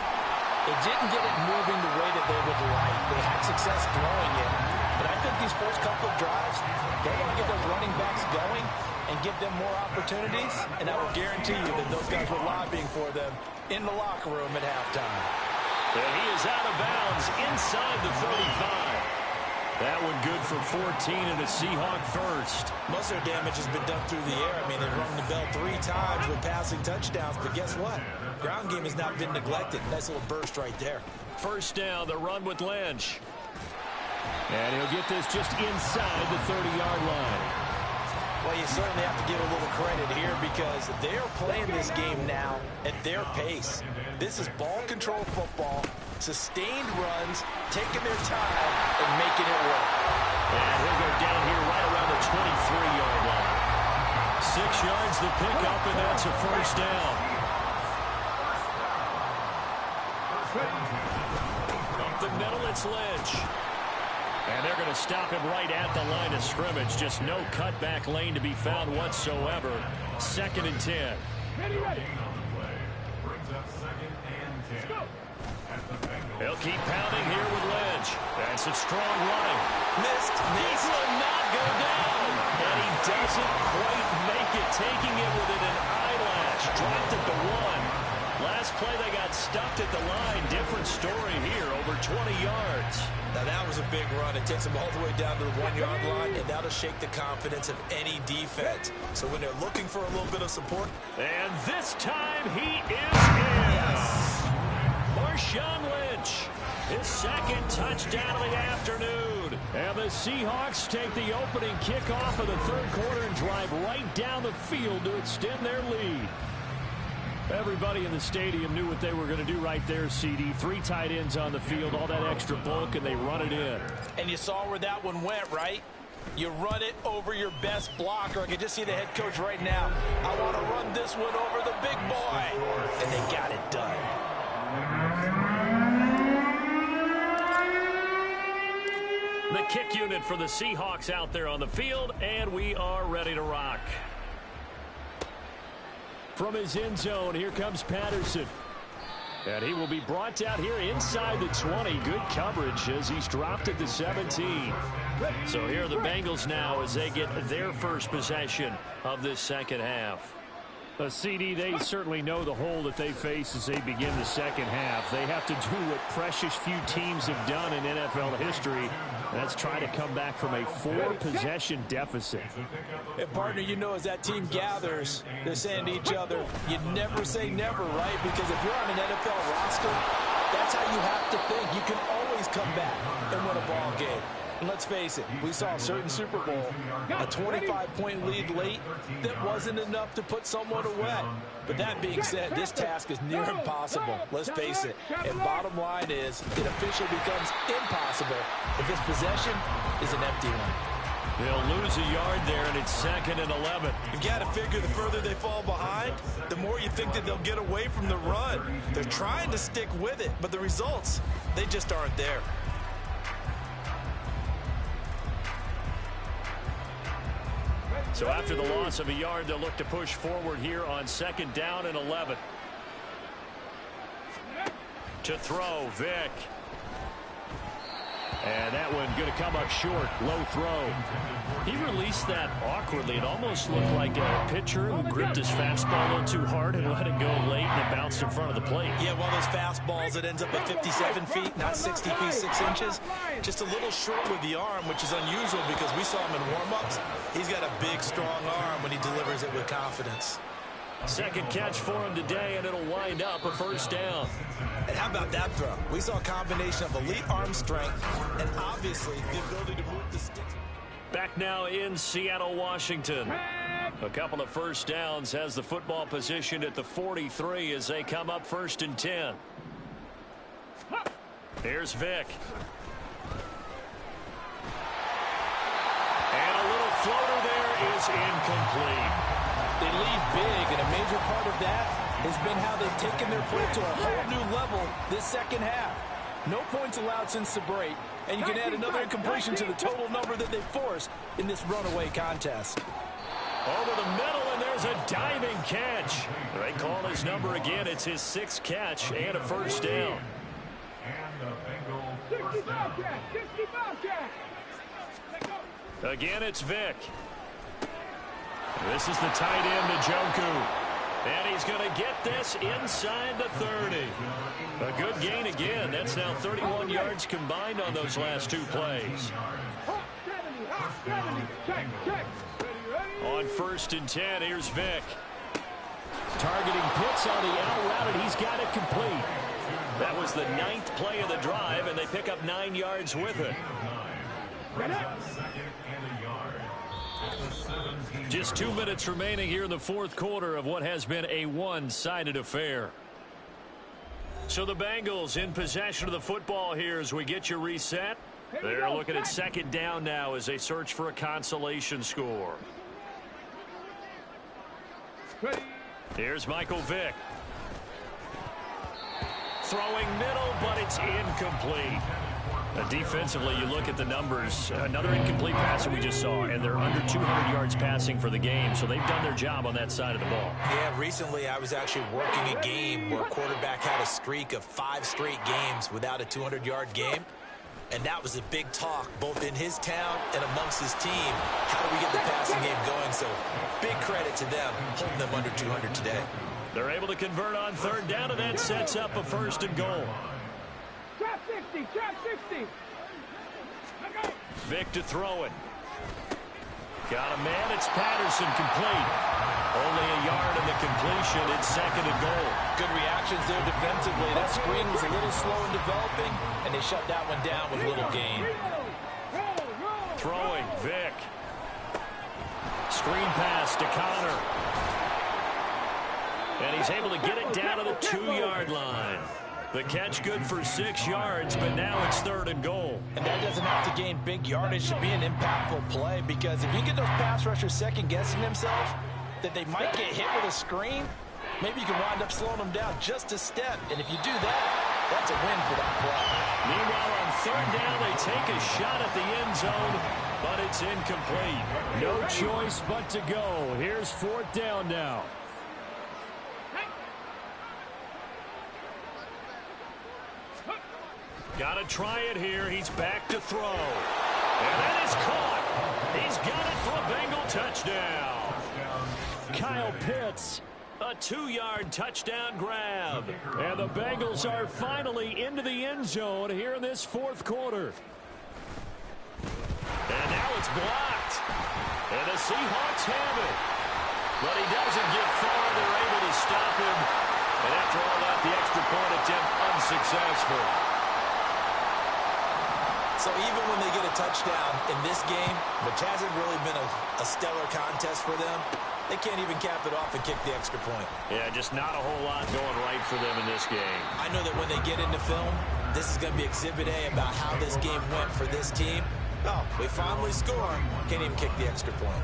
they didn't get it moving the way that they would like. They had success throwing it, but I think these first couple of drives, they want to get those running backs going and give them more opportunities, and I will guarantee you that those guys were lobbying for them in the locker room at halftime. And he is out of bounds inside the 35. That one good for 14 and a Seahawk first. Most of their damage has been done through the air. I mean, they've rung the bell 3 times with passing touchdowns, but guess what? Ground game has not been neglected. Nice little burst right there. First down, the run with Lynch. And he'll get this just inside the 30-yard line. Well, you certainly have to give a little credit here because they're playing this game now at their pace. This is ball control football, sustained runs, taking their time, and making it work. And he'll go down here right around the 23-yard line. 6 yards the pickup, and that's a first down. Up the middle, it's Lynch. And they're going to stop him right at the line of scrimmage. Just no cutback lane to be found whatsoever. 2nd and 10. They'll keep pounding here with Lynch. That's some strong running. Missed. He will not go down. And he doesn't quite make it, taking it within an eyelash. Dropped at the 1. Last play, they got stuffed at the line. Different story here, over 20 yards. Now, that was a big run. It takes them all the way down to the 1-yard line, and that'll shake the confidence of any defense. So when they're looking for a little bit of support. And this time, he is in. Yes. Marshawn Lynch, his 2nd touchdown of the afternoon. And the Seahawks take the opening kickoff of the 3rd quarter and drive right down the field to extend their lead. Everybody in the stadium knew what they were going to do right there, CD. 3 tight ends on the field, all that extra bulk, and they run it in. And you saw where that one went, right? You run it over your best blocker. I can just see the head coach right now. I want to run this one over the big boy. And they got it done. The kick unit for the Seahawks out there on the field, and we are ready to rock. From his end zone, here comes Patterson. And he will be brought out here inside the 20. Good coverage as he's dropped at the 17. So here are the Bengals now as they get their first possession of this second half. CD, they certainly know the hole that they face as they begin the second half. They have to do what precious few teams have done in NFL history. That's try to come back from a 4-possession deficit. And, partner, you know, as that team gathers, they're saying to each other, you never say never, right? Because if you're on an NFL roster, that's how you have to think. You can always come back and win a ball game. And let's face it, we saw a certain Super Bowl, a 25-point lead late that wasn't enough to put someone away. But that being said, this task is near impossible. Let's face it. And bottom line is, it officially becomes impossible if this possession is an empty one. They'll lose a yard there, and it's 2nd and 11. You've got to figure the further they fall behind, the more you think that they'll get away from the run. They're trying to stick with it, but the results, they just aren't there. So after the loss of a yard, they'll look to push forward here on 2nd down and 11. To throw, Vick. And that one going to come up short. Low throw. He released that awkwardly. It almost looked like a pitcher who gripped his fastball a little too hard and let it go late, and it bounced in front of the plate. Yeah, one of those fastballs that ends up at 57 feet, not 60 feet, 6 inches. Just a little short with the arm, which is unusual because we saw him in warm-ups. He's got a big, strong arm when he delivers it with confidence. 2nd catch for him today, and it'll wind up a first down. And how about that throw? We saw a combination of elite arm strength and obviously the ability to move the sticks. Back now in Seattle, Washington. A couple of first downs, has the football positioned at the 43 as they come up 1st and 10. Here's Vick. And a little floater there is incomplete. They lead big, and a major part of that has been how they've taken their play to a whole new level this second half. No points allowed since the break, and you can add another incompletion to the total number that they forced in this runaway contest. Over the middle, and there's a diving catch. They call his number again. It's his 6th catch and a first down. And the Bengals 65 catch, 65 catch. Again, it's Vick. This is the tight end, Njoku. And he's going to get this inside the 30. A good gain again. That's now 31 yards combined on those last 2 plays. On 1st and 10, here's Vick. Targeting Pitts on the out route, and he's got it complete. That was the 9th play of the drive, and they pick up 9 yards with it. Just 2 minutes remaining here in the 4th quarter of what has been a one-sided affair. So the Bengals in possession of the football here as we get you reset. They're looking at 2nd down now as they search for a consolation score. Here's Michael Vick. Throwing middle, but it's incomplete. Defensively, you look at the numbers. Another incomplete passer we just saw, and they're under 200 yards passing for the game, so they've done their job on that side of the ball. Yeah, recently I was actually working a game where a quarterback had a streak of 5 straight games without a 200-yard game, and that was a big talk both in his town and amongst his team. How do we get the passing game going? So big credit to them, holding them under 200 today. They're able to convert on 3rd down, and that sets up a 1st and goal. Trap 60, trap 60. Vick to throw it. Got a man, it's Patterson, complete. Only a yard in the completion, it's 2nd and goal. Good reactions there defensively. That screen was a little slow in developing, and they shut that one down with little gain. Throwing, Vick. Screen pass to Connor. And he's able to get it down to the 2-yard line. The catch good for 6 yards, but now it's 3rd and goal. And that doesn't have to gain big yardage to be an impactful play, because if you get those pass rushers second-guessing themselves that they might get hit with a screen, maybe you can wind up slowing them down just a step. And if you do that, that's a win for that play. Meanwhile, on 3rd down, they take a shot at the end zone, but it's incomplete. No choice but to go. Here's 4th down now. Got to try it here. He's back to throw. And that is caught. He's got it for a Bengal touchdown. Kyle Pitts. A 2-yard touchdown grab. And the Bengals are finally into the end zone here in this 4th quarter. And now it's blocked. And the Seahawks have it. But he doesn't get far. They're able to stop him. And after all that, the extra point attempt unsuccessful. So even when they get a touchdown in this game, which hasn't really been a stellar contest for them, they can't even cap it off and kick the extra point. Yeah, just not a whole lot going right for them in this game. I know that when they get into film, this is going to be Exhibit A about how this game went for this team. Oh, we finally score. Can't even kick the extra point.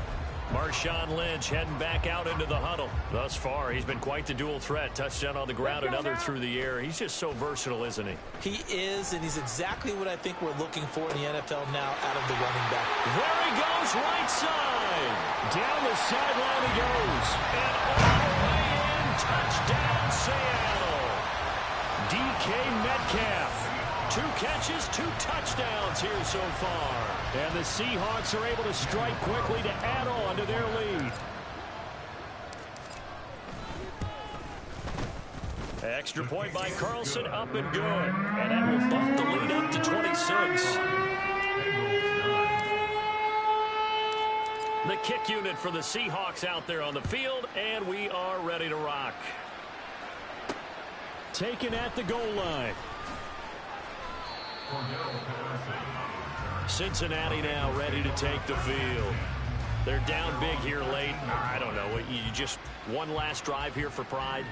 Marshawn Lynch heading back out into the huddle. Thus far, he's been quite the dual threat. Touchdown on the ground, another through the air. He's just so versatile, isn't he? He is, and he's exactly what I think we're looking for in the NFL now out of the running back. There he goes, right side. Down the sideline he goes. And all the way in, touchdown Seattle. DK Metcalf. 2 catches, 2 touchdowns here so far. And the Seahawks are able to strike quickly to add on to their lead. Extra point by Carlson, up and good. And that will bump the lead up to 26. The kick unit for the Seahawks out there on the field, and we are ready to rock. Taken at the goal line. Cincinnati now ready to take the field. They're down big here late. I don't know. You just one last drive here for pride.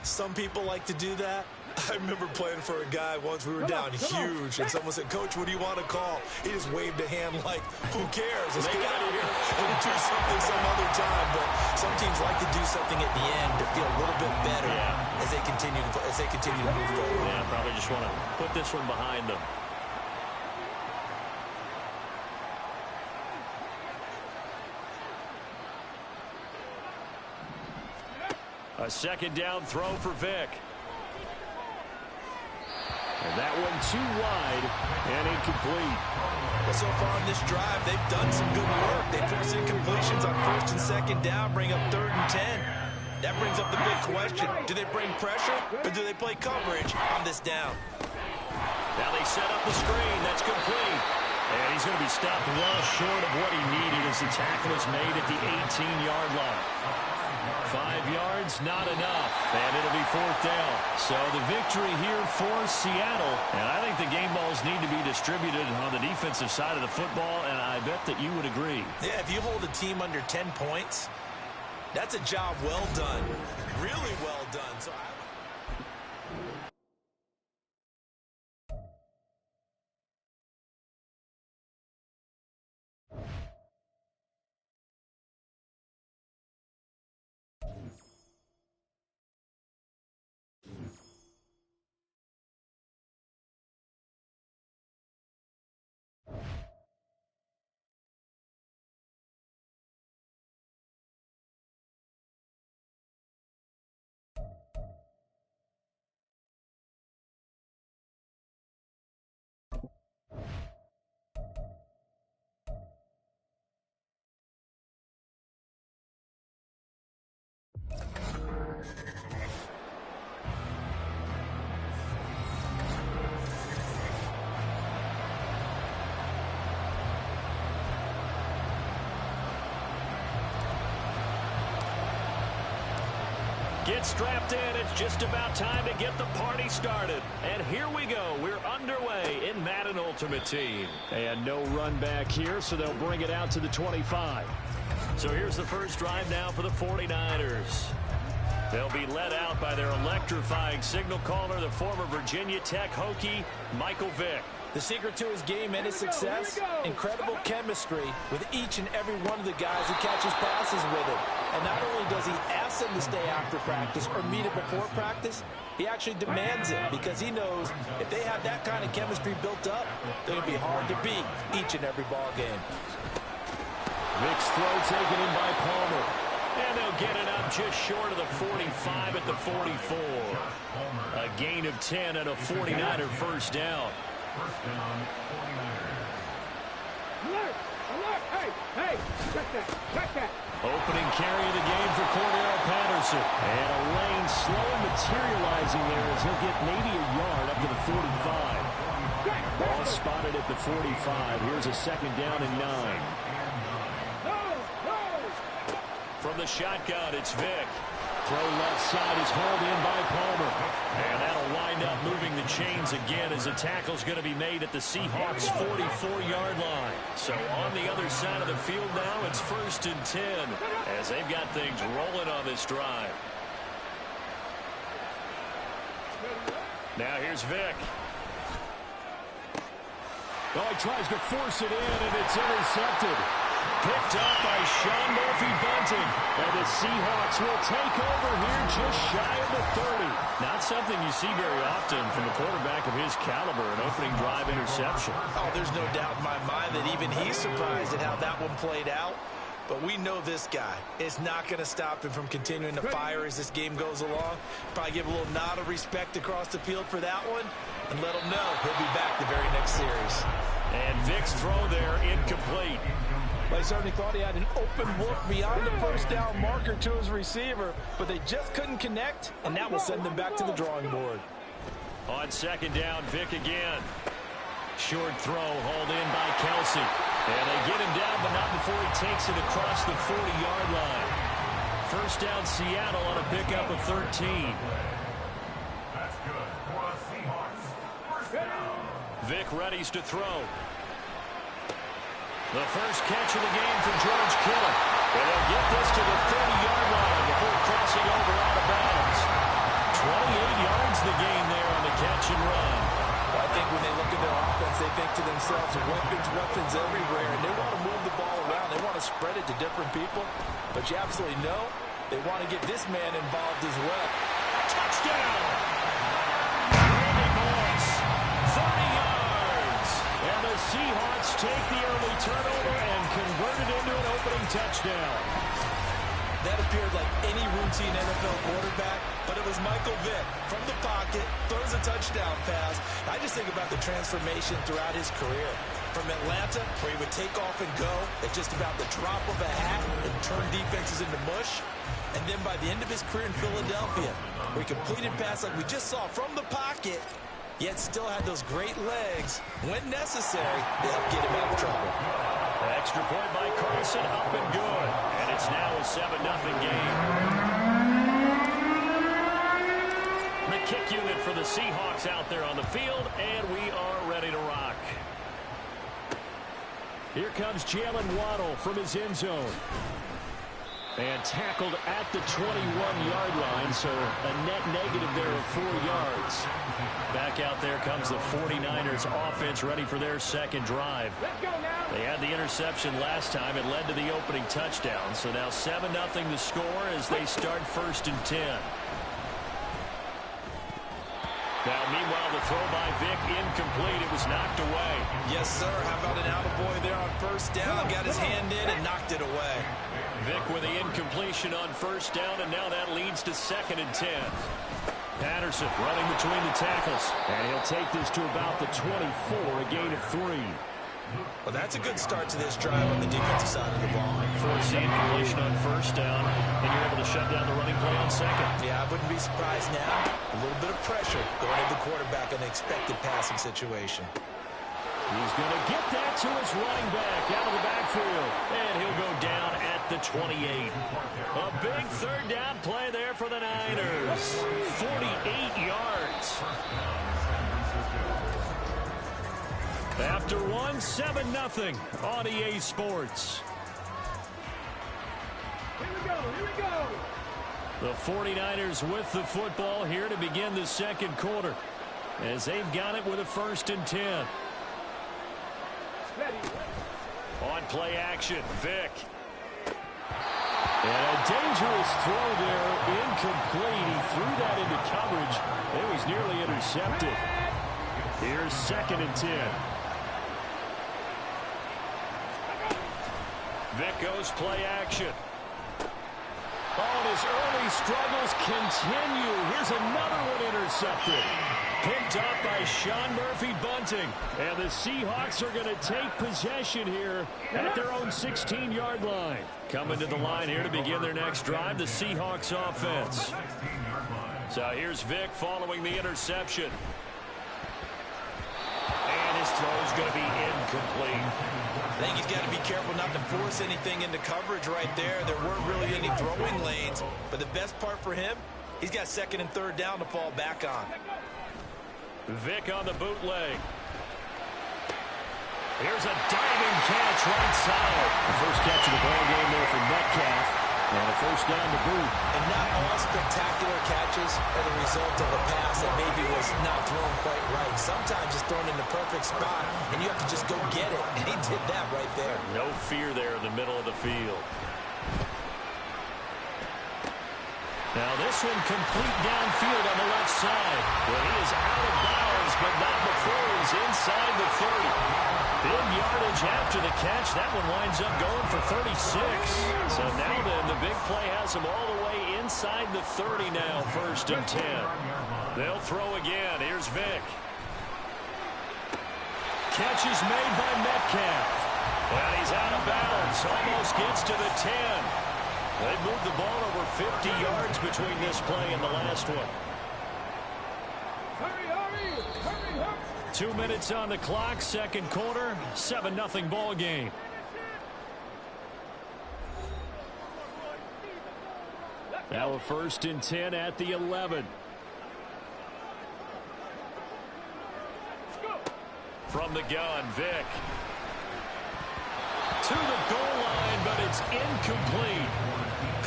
Some people like to do that. I remember playing for a guy once. We were down huge, and someone said, "Coach, what do you want to call?" He just waved a hand like, "Who cares? Let's get out of here and do something some other time." But some teams like to do something at the end to feel a little bit better as they continue to move forward. Yeah, probably just want to put this one behind them. A second down throw for Vic. And that one too wide and incomplete. Well, so far on this drive, they've done some good work. They force incompletions on first and second down, bring up 3rd and 10. That brings up the big question. Do they bring pressure or do they play coverage on this down? Now they set up the screen. That's complete. And he's going to be stopped well short of what he needed as the tackle is made at the 18-yard line. 5 yards, not enough, and it'll be 4th down. So the victory here for Seattle, and I think the game balls need to be distributed on the defensive side of the football, and I bet that you would agree. Yeah, if you hold a team under 10 points, that's a job well done, really well done. So Get strapped in. It's just about time to get the party started. And here we go. We're underway in Madden Ultimate Team. And no run back here, so they'll bring it out to the 25. So here's the first drive now for the 49ers. They'll be led out by their electrifying signal caller, the former Virginia Tech Hokie, Michael Vick. The secret to his game and his success, incredible chemistry with each and every one of the guys who catches passes with him. And not only does he ask them to stay after practice or meet it before practice, he actually demands it because he knows if they have that kind of chemistry built up, they're going to be hard to beat each and every ball game. Vick's throw taken in by Palmer. And they'll get it up just short of the 45 at the 44. A gain of 10 and a 49er first down. First down, 49ers. Alert! Alert! Hey! Check that! Opening carry of the game for Cordell Patterson. And a lane slow materializing there as he'll get maybe a yard up to the 45. Ball spotted at the 45. Here's a second down and 9. From the shotgun, it's Vick. Throw left side is hauled in by Palmer. And that'll wind up moving the chains again as the tackle's going to be made at the Seahawks' 44-yard line. So on the other side of the field now, it's 1st and 10 as they've got things rolling on this drive. Now here's Vick. Oh, he tries to force it in, and it's intercepted. Picked up by Sean Murphy-Bunting. And the Seahawks will take over here just shy of the 30. Not something you see very often from a quarterback of his caliber, an opening drive interception. Oh, there's no doubt in my mind that even he's surprised at how that one played out. But we know this guy is not going to stop him from continuing to fire as this game goes along. Probably give a little nod of respect across the field for that one and let him know he'll be back the very next series. And Vick's throw there incomplete. They certainly thought he had an open look beyond the first down marker to his receiver, but they just couldn't connect, and that will send them back to the drawing board. On second down, Vick again. Short throw hauled in by Kelsey. And they get him down, but not before he takes it across the 40-yard line. First down, Seattle on a pickup of 13. That's good for the Seahawks. First down. Vick readies to throw. The first catch of the game for George Kittle. And they'll get this to the 30-yard line before crossing over out of bounds. 28 yards the gain there weapons everywhere, and they want to move the ball around. They want to spread it to different people. But you absolutely know they want to get this man involved as well. Touchdown! Randy Moss, 30 yards. And the Seahawks take the early turnover and convert it into an opening touchdown. That appeared like any routine NFL quarterback, but it was Michael Vick from the pocket, throws a touchdown pass. I just think about the transformation throughout his career. From Atlanta, where he would take off and go at just about the drop of a hat and turn defenses into mush. And then by the end of his career in Philadelphia, where he completed pass like we just saw from the pocket, yet still had those great legs. When necessary, they helped get him out of trouble. Extra point by Carlson, up and good. And it's now a 7-0 game. The kick unit for the Seahawks out there on the field, and we are ready to rock. Here comes Jalen Waddle from his end zone. And tackled at the 21-yard line, so a net negative there of 4 yards. Back out there comes the 49ers offense, ready for their second drive. They had the interception last time. It led to the opening touchdown. So now 7-0 to score as they start 1st and 10. Now, meanwhile, the throw by Vick incomplete. It was knocked away. Yes, sir. How about an attaboy there on 1st down? Got his hand in and knocked it away. Vick with the incompletion on 1st down, and now that leads to 2nd and 10. Patterson running between the tackles. And he'll take this to about the 24, a gain of 3. Well, that's a good start to this drive on the defensive side of the ball. Force the incompletion on 1st down, and you're able to shut down the running play on 2nd. Yeah, I wouldn't be surprised now. A little bit of pressure going to the quarterback in the expected passing situation. He's going to get that to his running back out of the backfield. And he'll go down at the 28. A big 3rd down play there for the Niners. 48 yards. After 7-0 on EA Sports. Here we go. The 49ers with the football here to begin the 2nd quarter, as they've got it with a 1st and 10. On play action, Vick. And a dangerous throw there, incomplete. He threw that into coverage. It was nearly intercepted. Here's 2nd and 10. Vick goes play action. Oh, and his early struggles continue. Here's another one intercepted. Picked up by Sean Murphy-Bunting. And the Seahawks are going to take possession here at their own 16-yard line. Coming to the line here to begin their next drive, the Seahawks offense. So here's Vick following the interception. And his throw is going to be incomplete. I think he's got to be careful not to force anything into coverage right there. There weren't really any throwing lanes. But the best part for him, he's got 2nd and 3rd down to fall back on. Vick on the bootleg. Here's a diving catch right side. The first catch of the ball game there for Metcalf. And a 1st down to boot. And not all spectacular catches are the result of a pass that maybe was not thrown quite right. Sometimes it's thrown in the perfect spot, and you have to just go get it. And he did that right there. No fear there in the middle of the field. Now this one complete downfield on the left side. Well, he is out of bounds, but not before he's inside the 30. Big yardage after the catch. That one winds up going for 36. So now then, the big play has him all the way inside the 30 now, 1st and 10. They'll throw again. Here's Vick. Catch is made by Metcalf. And he's out of bounds. Almost gets to the 10. They moved the ball over 50 yards between this play and the last one. Hurry. 2 minutes on the clock, 2nd quarter, 7-0 ball game. Now a 1st and 10 at the 11. From the gun, Vick. To the goal line, but it's incomplete.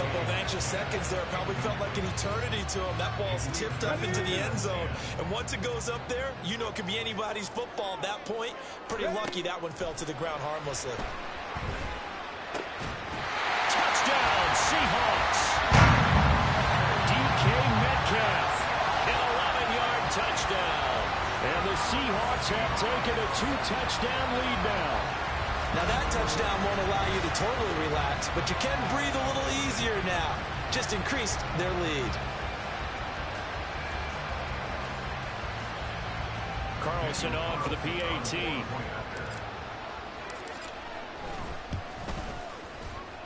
couple of anxious seconds there. Probably felt like an eternity to him. That ball's tipped up into the end zone. And once it goes up there, you know it could be anybody's football at that point. Pretty lucky that one fell to the ground harmlessly. Touchdown, Seahawks. DK Metcalf, an 11-yard touchdown. And the Seahawks have taken a 2-touchdown lead now. Now that touchdown won't allow you to totally relax, but you can breathe a little easier now. Just increased their lead. Carlson on for the PAT.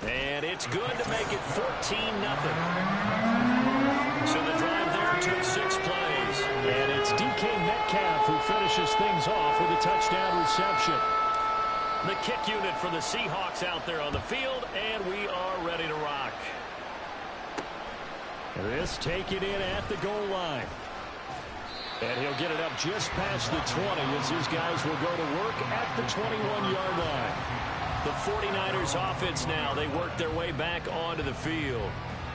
And it's good to make it 14-0. So the drive there took 6 plays. And it's DK Metcalf who finishes things off with a touchdown reception. The kick unit for the Seahawks out there on the field, and we are ready to rock. This taken in at the goal line. And he'll get it up just past the 20 as his guys will go to work at the 21-yard line. The 49ers offense now, they work their way back onto the field.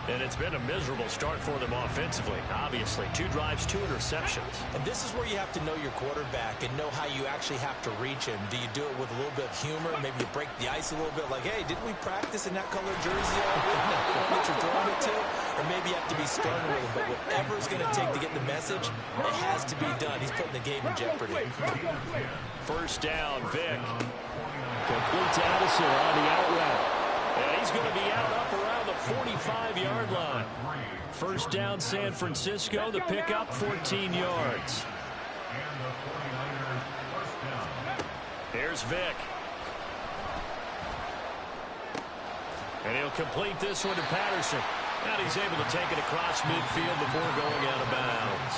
And it's been a miserable start for them offensively. Obviously, 2 drives, 2 interceptions. And this is where you have to know your quarterback and know how you actually have to reach him. Do you do it with a little bit of humor? Maybe you break the ice a little bit like, hey, didn't we practice in that colored jersey all week? That one that you're throwing it to? Or maybe you have to be stern with him. But whatever it's going to take to get the message, it has to be done. He's putting the game in jeopardy. First down, Vic. Complete to Addison on the out route. And he's going to be out up around the 45-yard line. First down, San Francisco. The pickup, 14 yards. Here's Vic. And he'll complete this one to Patterson. And he's able to take it across midfield before going out of bounds.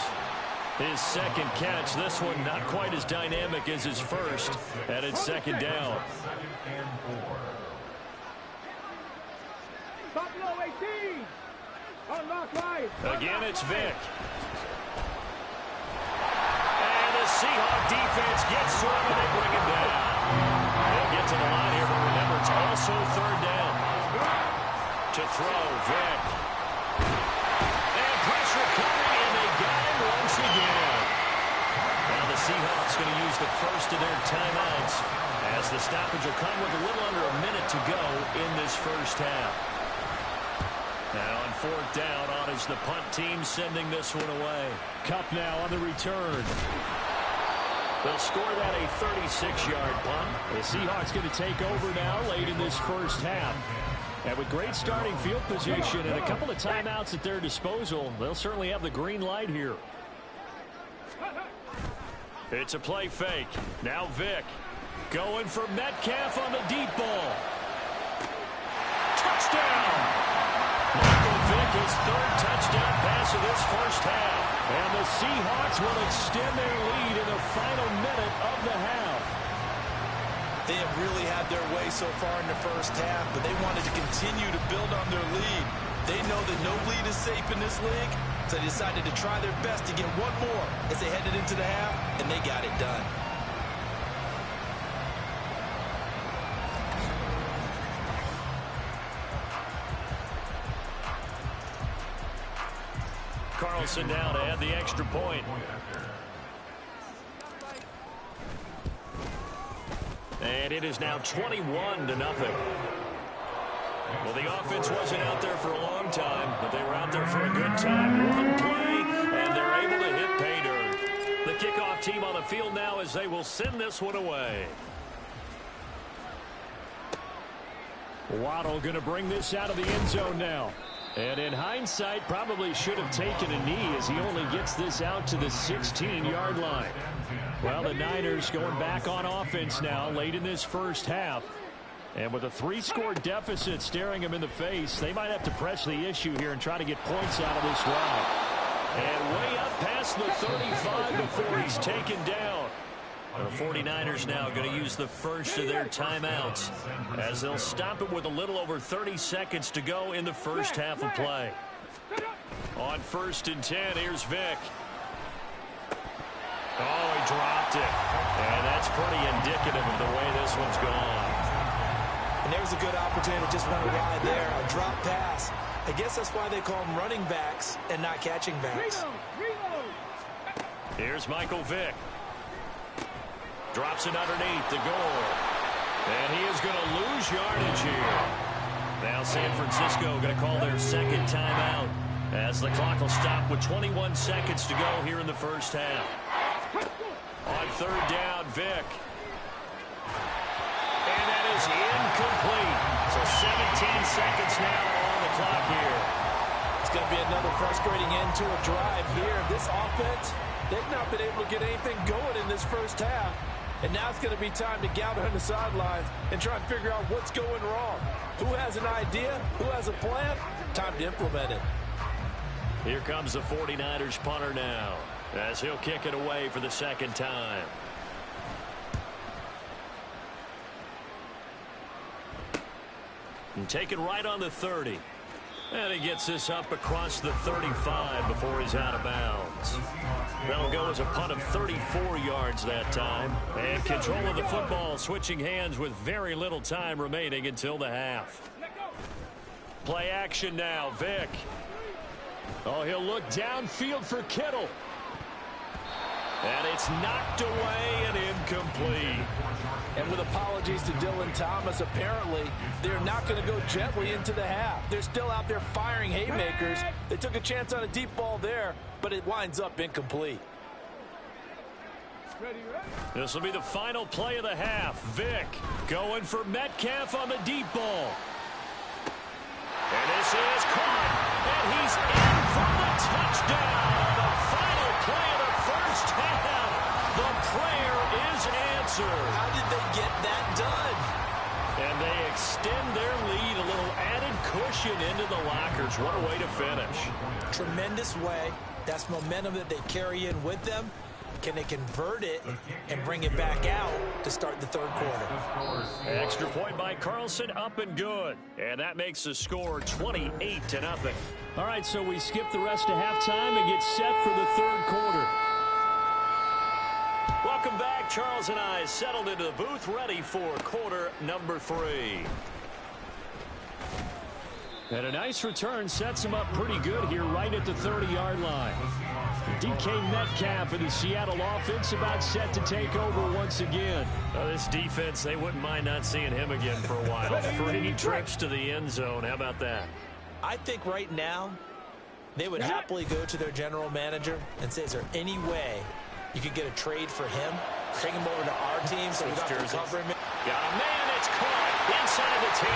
His second catch, this one not quite as dynamic as his first, and it's second down. Again, it's Vic. And the Seahawk defense gets to him, and they bring him down. They'll get to the line here, but remember, it's also third down. To throw, Vic. And pressure coming, and they got him once again. Now the Seahawks going to use the first of their timeouts, as the stoppage will come with a little under a minute to go in this first half. Now on fourth down, on is the punt team sending this one away. Kupp now on the return. They'll score that a 36-yard punt. The Seahawks going to take over now late in this first half. And with great starting field position and a couple of timeouts at their disposal, they'll certainly have the green light here. It's a play fake. Now Vic going for Metcalf on the deep ball. Touchdown! Michael Vick, his third touchdown pass of this first half. And the Seahawks will extend their lead in the final minute of the half. They have really had their way so far in the first half, but they wanted to continue to build on their lead. They know that no lead is safe in this league, so they decided to try their best to get one more as they headed into the half, and they got it done. Carlson down to add the extra point. And it is now 21-0. Well, the offense wasn't out there for a long time, but they were out there for a good time. One play, and they're able to hit pay dirt. The kickoff team on the field now as they will send this one away. Waddle going to bring this out of the end zone now. And in hindsight, probably should have taken a knee as he only gets this out to the 16-yard line. Well, the Niners going back on offense now late in this first half. And with a 3-score deficit staring them in the face, they might have to press the issue here and try to get points out of this drive. And way up past the 35 before he's taken down. The 49ers now going to use the first of their timeouts as they'll stop it with a little over 30 seconds to go in the first half of play. On 1st and 10, here's Vic. Oh, he dropped it. And that's pretty indicative of the way this one's gone. And there's a good opportunity to just run a ride there. A drop pass. I guess that's why they call them running backs and not catching backs. Here's Michael Vick. Drops it underneath the goal. And he is going to lose yardage here. Now San Francisco going to call their second timeout as the clock will stop with 21 seconds to go here in the first half. On third down, Vick. And that is incomplete. So 17 seconds now on the clock here. It's going to be another frustrating end to a drive here. This offense, they've not been able to get anything going in this first half. And now it's going to be time to gather on the sidelines and try and figure out what's going wrong. Who has an idea? Who has a plan? Time to implement it. Here comes the 49ers punter now as he'll kick it away for the second time. And taken right on the 30. And he gets this up across the 35 before he's out of bounds. That'll go as a punt of 34 yards that time. And control of the football switching hands with very little time remaining until the half. Play action now, Vick. Oh, he'll look downfield for Kittle. And it's knocked away and incomplete. And with apologies to Dylan Thomas, apparently they're not going to go gently into the half. They're still out there firing haymakers. They took a chance on a deep ball there, but it winds up incomplete. This will be the final play of the half. Vick going for Metcalf on the deep ball. And this is caught. And he's in for the touchdown. The final play of the first half. The prayer is answered. How did they get that done? And they extend their lead, a little added cushion into the lockers. What a way to finish. Tremendous way. That's momentum that they carry in with them. Can they convert it and bring it back out to start the third quarter? Extra point by Carlson, up and good. And that makes the score 28-0. All right, so we skip the rest of halftime and get set for the third quarter. Welcome back. Charles and I settled into the booth ready for quarter number 3. And a nice return sets him up pretty good here right at the 30-yard line. DK Metcalf and the Seattle offense about set to take over once again. This defense, they wouldn't mind not seeing him again for a while. 3 trips to the end zone. How about that? I think right now they would happily go to their general manager and say, is there any way you could get a trade for him? Bring him over to our team so we don't have to cover him. Got a man, it's caught inside the 10.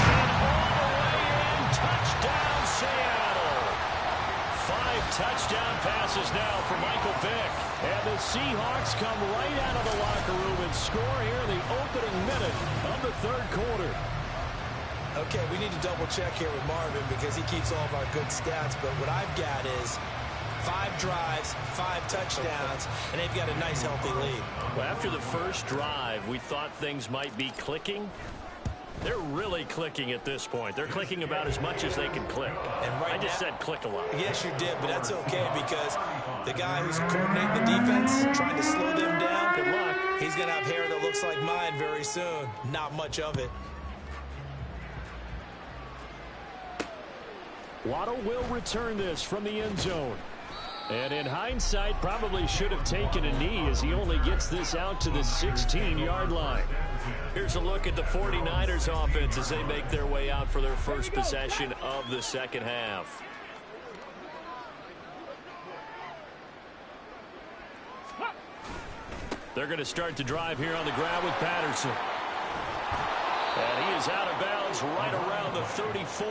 And all the way in, touchdown Seattle. 5 touchdown passes now for Michael Vick. And the Seahawks come right out of the locker room and score here in the opening minute of the third quarter. Okay, we need to double check here with Marvin because he keeps all of our good stats, but what I've got is 5 drives, 5 touchdowns, and they've got a nice, healthy lead. Well, after the first drive, we thought things might be clicking. They're really clicking at this point. They're clicking about as much as they can click. And I just said click a lot. Yes, you did, but that's okay because the guy who's coordinating the defense, trying to slow them down, Good luck. he's going to have hair that looks like mine very soon. Not much of it. Waddle will return this from the end zone. And in hindsight, probably should have taken a knee as he only gets this out to the 16-yard line. Here's a look at the 49ers offense as they make their way out for their first possession of the second half. They're going to start the drive here on the ground with Patterson. And he is out of bounds right around the 34.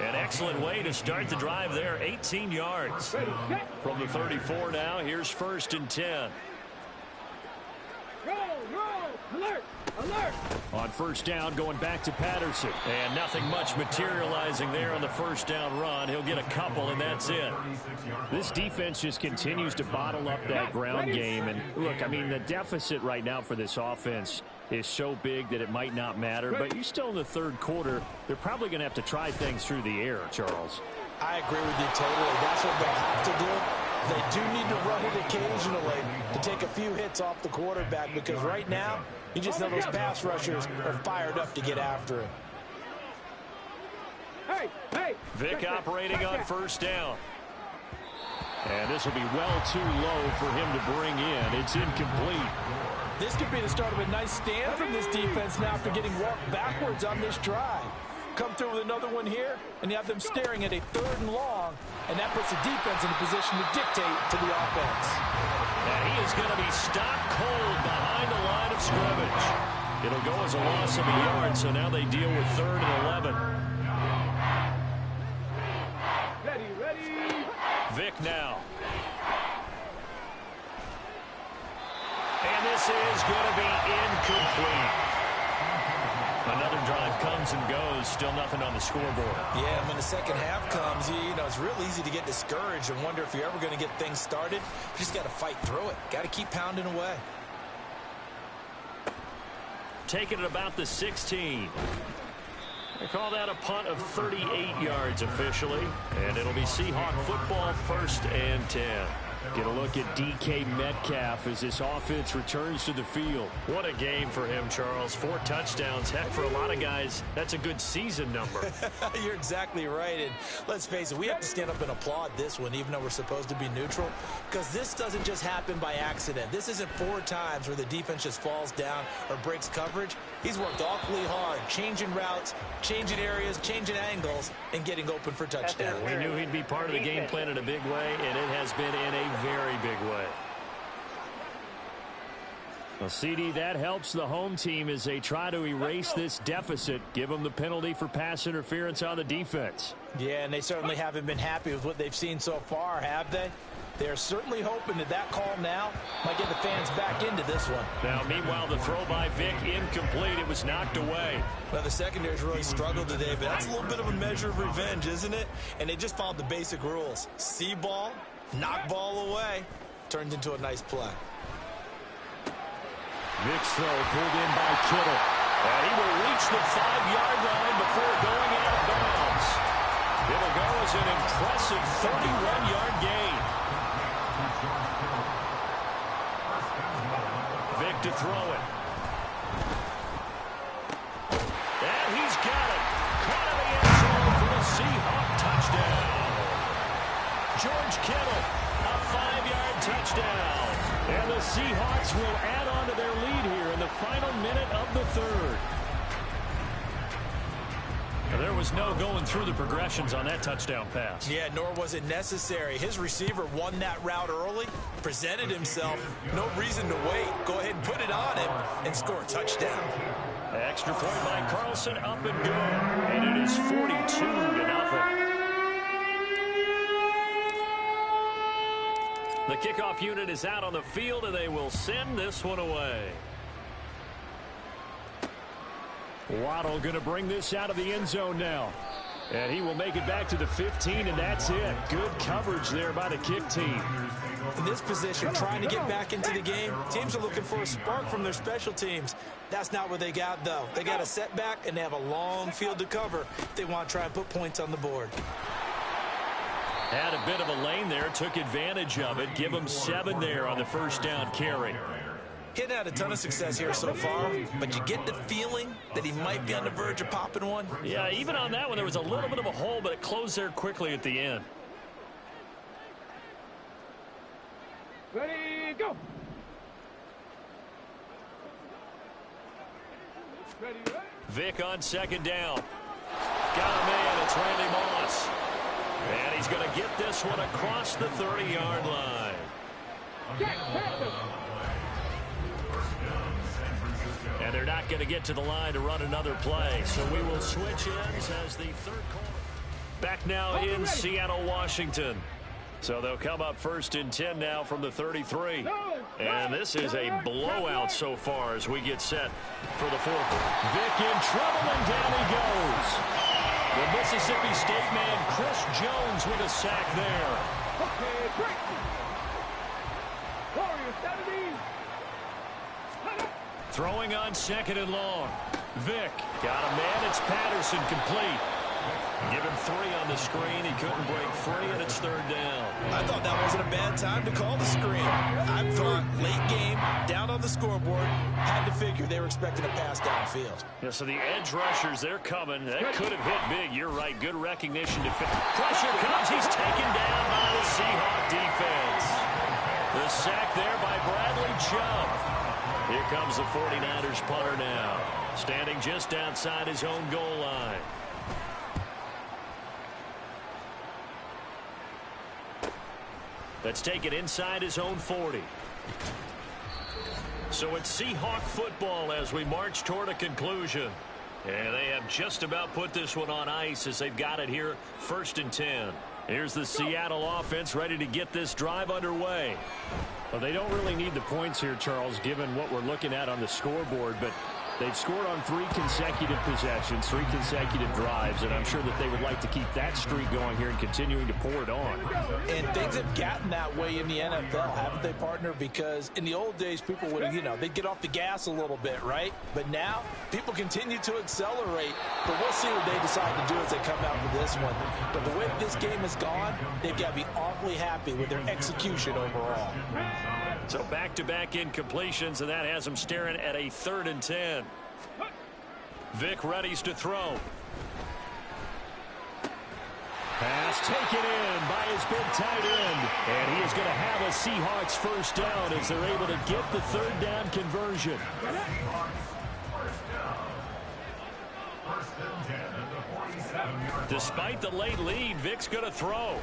An excellent way to start the drive there, 18 yards. From the 34 now, here's 1st and 10. Alert! Alert! On first down, going back to Patterson. And nothing much materializing there on the first down run. He'll get a couple, and that's it. This defense just continues to bottle up that ground game. And look, I mean, the deficit right now for this offense is so big that it might not matter. But you're still in the third quarter. They're probably going to have to try things through the air, Charles. I agree with you totally. That's what they'll have to do. They do need to run it occasionally to take a few hits off the quarterback because right now, you just know those pass rushers are fired up to get after it. Hey! Vic operating on first down. And this will be well too low for him to bring in. It's incomplete. This could be the start of a nice stand from this defense now after getting walked backwards on this drive. Come through with another one here, and you have them staring at a 3rd and long, and that puts the defense in a position to dictate to the offense. And he is going to be stopped cold behind the line of scrimmage. It'll go as a loss of a yard, so now they deal with 3rd and 11. Ready. Vic now. And this is going to be incomplete. Another drive comes and goes. Still nothing on the scoreboard. Yeah, when the second half comes, you know, it's real easy to get discouraged and wonder if you're ever going to get things started. You just got to fight through it. Got to keep pounding away. Taking it about the 16. They call that a punt of 38 yards officially. And it'll be Seahawk football, 1st and 10. Get a look at DK Metcalf as this offense returns to the field. What a game for him, Charles. 4 touchdowns. Heck, for a lot of guys, that's a good season number. You're exactly right. And let's face it, we have to stand up and applaud this one, even though we're supposed to be neutral, because this doesn't just happen by accident. This isn't 4 times where the defense just falls down or breaks coverage. He's worked awfully hard, changing routes, changing areas, changing angles, and getting open for touchdowns. We knew he'd be part of the game plan in a big way, and it has been in a very big way. Well, CD, that helps the home team as they try to erase this deficit, give them the penalty for pass interference on the defense. Yeah, and they certainly haven't been happy with what they've seen so far, have they? They're certainly hoping that call now might get the fans back into this one. Now, meanwhile, the throw by Vic incomplete. It was knocked away. Well, the secondary's really struggled today, but that's a little bit of a measure of revenge, isn't it? And they just followed the basic rules. See ball, knock ball away. Turned into a nice play. Vic's throw pulled in by Kittle. And he will reach the 5-yard line before going out of bounds. It'll go as an impressive 31-yard gain. Vic to throw it. And he's got it. Caught in the end zone for the Seahawk touchdown. George Kittle, a 5-yard touchdown. And the Seahawks will add on to their lead here in the final minute of the 3rd. There was no going through the progressions on that touchdown pass. Yeah, nor was it necessary. His receiver won that route early, presented himself. No reason to wait. Go ahead and put it on him and score a touchdown. Extra point by Carlson, up and good. And it is 42-0. The kickoff unit is out on the field, and they will send this one away. Waddle going to bring this out of the end zone now. And he will make it back to the 15, and that's it. Good coverage there by the kick team. In this position, trying to get back into the game, teams are looking for a spark from their special teams. That's not what they got, though. They got a setback, and they have a long field to cover if they want to try and put points on the board. Had a bit of a lane there, took advantage of it. Give him 7 there on the first down carry. He hadn't had a ton of success here so far, but you get the feeling that he might be on the verge of popping one. Yeah, even on that one, there was a little bit of a hole, but it closed there quickly at the end. Ready, go. Ready. Vic on second down. Got him in. It's Randy Moss. And he's going to get this one across the 30-yard line. And they're not going to get to the line to run another play. So we will switch ends as the third quarter. Back now in Seattle, Washington. So they'll come up 1st and 10 now from the 33. And this is a blowout so far as we get set for the 4th. Vic in trouble, and down he goes. The Mississippi State man, Chris Jones, with a sack there. Okay, break. Warriors 70. Throwing on 2nd and long. Vic got a man. It's Patterson complete. Give him 3 on the screen. He couldn't break free, and it's 3rd down. I thought that wasn't a bad time to call the screen. I thought late game, down on the scoreboard, had to figure they were expecting a pass downfield. Yeah, so the edge rushers, they're coming. That could have hit big. You're right. Good recognition. Pressure comes. He's taken down by the Seahawk defense. The sack there by Bradley Chubb. Here comes the 49ers punter now, standing just outside his own goal line. Let's take it inside his own 40. So it's Seahawk football as we march toward a conclusion. And they have just about put this one on ice as they've got it here, 1st and 10. Here's the Seattle offense ready to get this drive underway. Well, they don't really need the points here, Charles, given what we're looking at on the scoreboard, but they've scored on 3 consecutive possessions, 3 consecutive drives, and I'm sure that they would like to keep that streak going here and continuing to pour it on. And things have gotten that way in the NFL, haven't they, partner? Because in the old days, people would, they'd get off the gas a little bit, right? But now, people continue to accelerate, but we'll see what they decide to do as they come out with this one. But the way this game has gone, they've got to be awfully happy with their execution overall. So back-to-back incompletions, and that has them staring at a 3rd and 10. Vic readies to throw. Pass taken in by his big tight end. And he is going to have a Seahawks 1st down as they're able to get the 3rd down conversion. Despite the late lead, Vic's going to throw.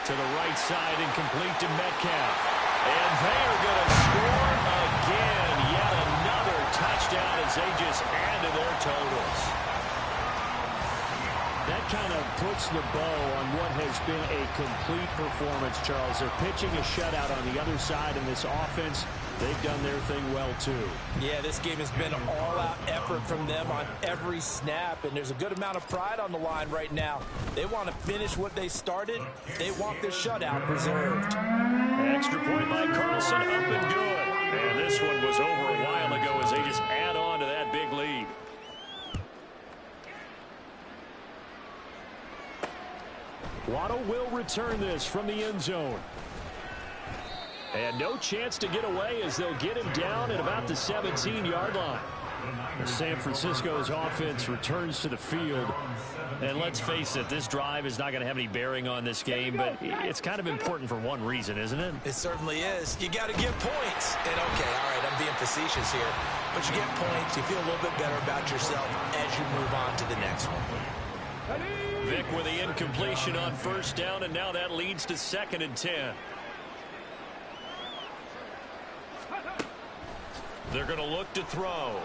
To the right side and complete to Metcalf. And they are going to score again. Yet another touchdown as they just add to their totals. That kind of puts the bow on what has been a complete performance, Charles. They're pitching a shutout on the other side in this offense. They've done their thing well, too. Yeah, this game has been an all-out effort from them on every snap, and there's a good amount of pride on the line right now. They want to finish what they started. They want this shutout preserved. Extra point by Carlson, up and good. And this one was over a while ago as they just add on to that big lead. Waddle will return this from the end zone. And no chance to get away as they'll get him down at about the 17-yard line. San Francisco's offense returns to the field. And let's face it, this drive is not going to have any bearing on this game, but it's kind of important for one reason, isn't it? It certainly is. You got to get points. And okay, all right, I'm being facetious here. But you get points, you feel a little bit better about yourself as you move on to the next one. Vic with the incompletion on 1st down, and now that leads to 2nd and 10. They're going to look to throw.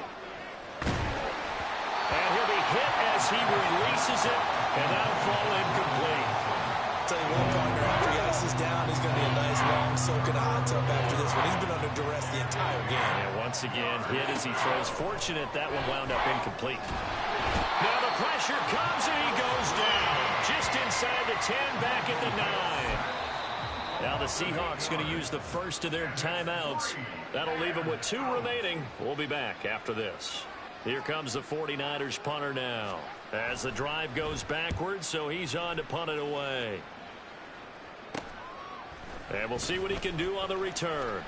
And he'll be hit as he releases it, and that'll fall incomplete. Tell you what, partner, after he ices down, he's going to be a nice, long soak in a hot tub after this one. He's been under duress the entire game. And once again, hit as he throws. Fortunate that one wound up incomplete. Now the pressure comes, and he goes down. Just inside the 10, back at the 9. Now the Seahawks going to use the first of their timeouts. That'll leave them with 2 remaining. We'll be back after this. Here comes the 49ers punter now. As the drive goes backwards, so he's on to punt it away. And we'll see what he can do on the return.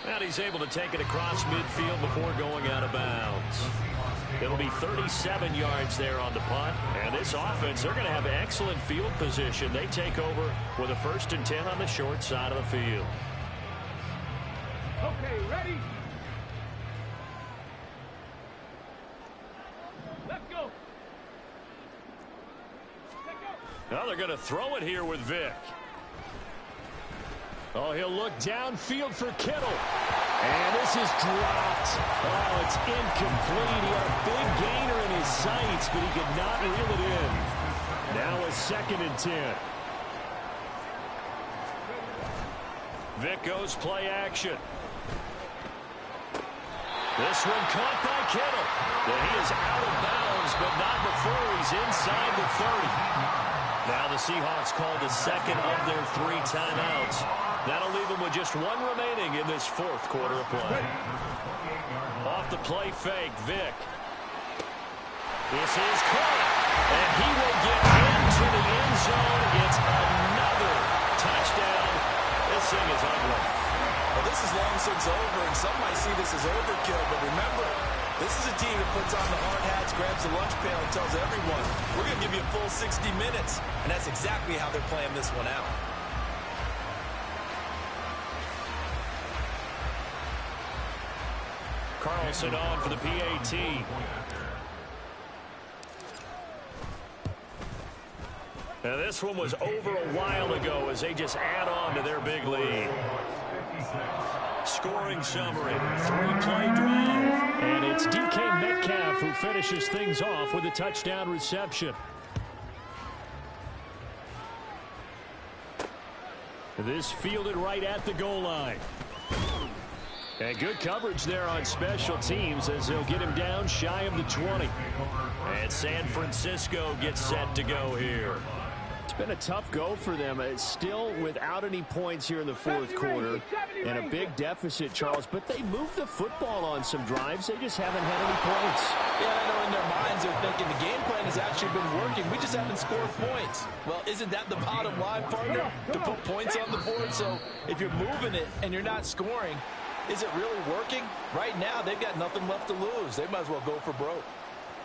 And he's able to take it across midfield before going out of bounds. It'll be 37 yards there on the punt. And this offense, they're going to have excellent field position. They take over with a 1st and 10 on the short side of the field. Okay, ready? Let's go. Now they're going to throw it here with Vic. Oh, he'll look downfield for Kittle. And this is dropped. Oh, it's incomplete. He had a big gainer in his sights, but he could not reel it in. Now a 2nd and 10. Vic goes play action. This one caught by Kittle. And he is out of bounds, but not before he's inside the 30. Now the Seahawks called the 2nd of their 3 timeouts. That'll leave them with just 1 remaining in this 4th quarter of play. Off the play fake, Vic. This is caught, and he will get into the end zone. It's another touchdown. This thing is ugly. Well, this is long since over, and some might see this as overkill, but remember, this is a team that puts on the hard hats, grabs the lunch pail, and tells everyone, we're going to give you a full 60 minutes, and that's exactly how they're playing this one out. Carlson on for the PAT. Now this one was over a while ago as they just add on to their big lead. Scoring summary, 3-play drive. And it's DK Metcalf who finishes things off with a touchdown reception. This fielded right at the goal line. And good coverage there on special teams as they'll get him down shy of the 20. And San Francisco gets set to go here. It's been a tough go for them. It's still without any points here in the fourth quarter and a big deficit, Charles. But they moved the football on some drives. They just haven't had any points. Yeah, I know in their minds they're thinking the game plan has actually been working. We just haven't scored points. Well, isn't that the bottom line, partner? To put points on the board. So if you're moving it and you're not scoring, is it really working? Right now, they've got nothing left to lose. They might as well go for broke.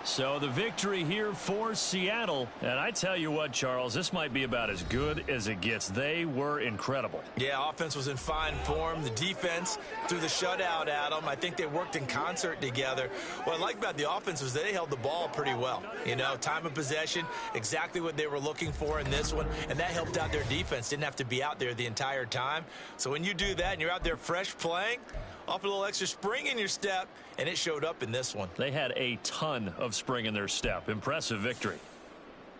So the victory here for Seattle. And I tell you what, Charles, this might be about as good as it gets. They were incredible. Yeah, offense was in fine form. The defense threw the shutout at them. I think they worked in concert together. What I like about the offense was they held the ball pretty well. You know, time of possession, exactly what they were looking for in this one. And that helped out their defense. Didn't have to be out there the entire time. So when you do that and you're out there fresh playing, off a little extra spring in your step, and it showed up in this one. They had a ton of spring in their step. Impressive victory.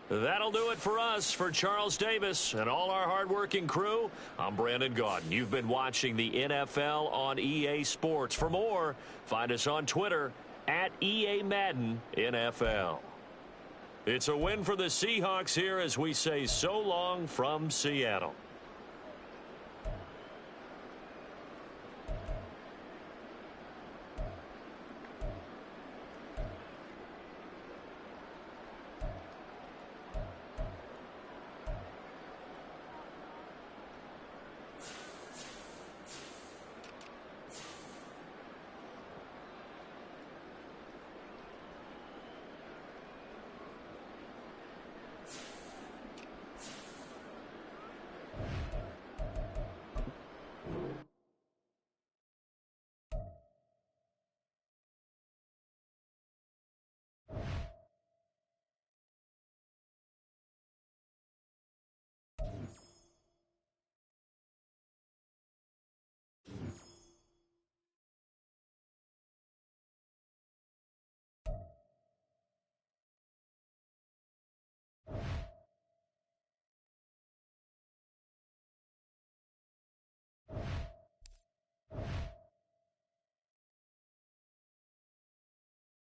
That'll do it for us. For Charles Davis and all our hardworking crew, I'm Brandon Gaudin. You've been watching the NFL on EA Sports. For more, find us on Twitter at EA Madden NFL. It's a win for the Seahawks here as we say so long from Seattle.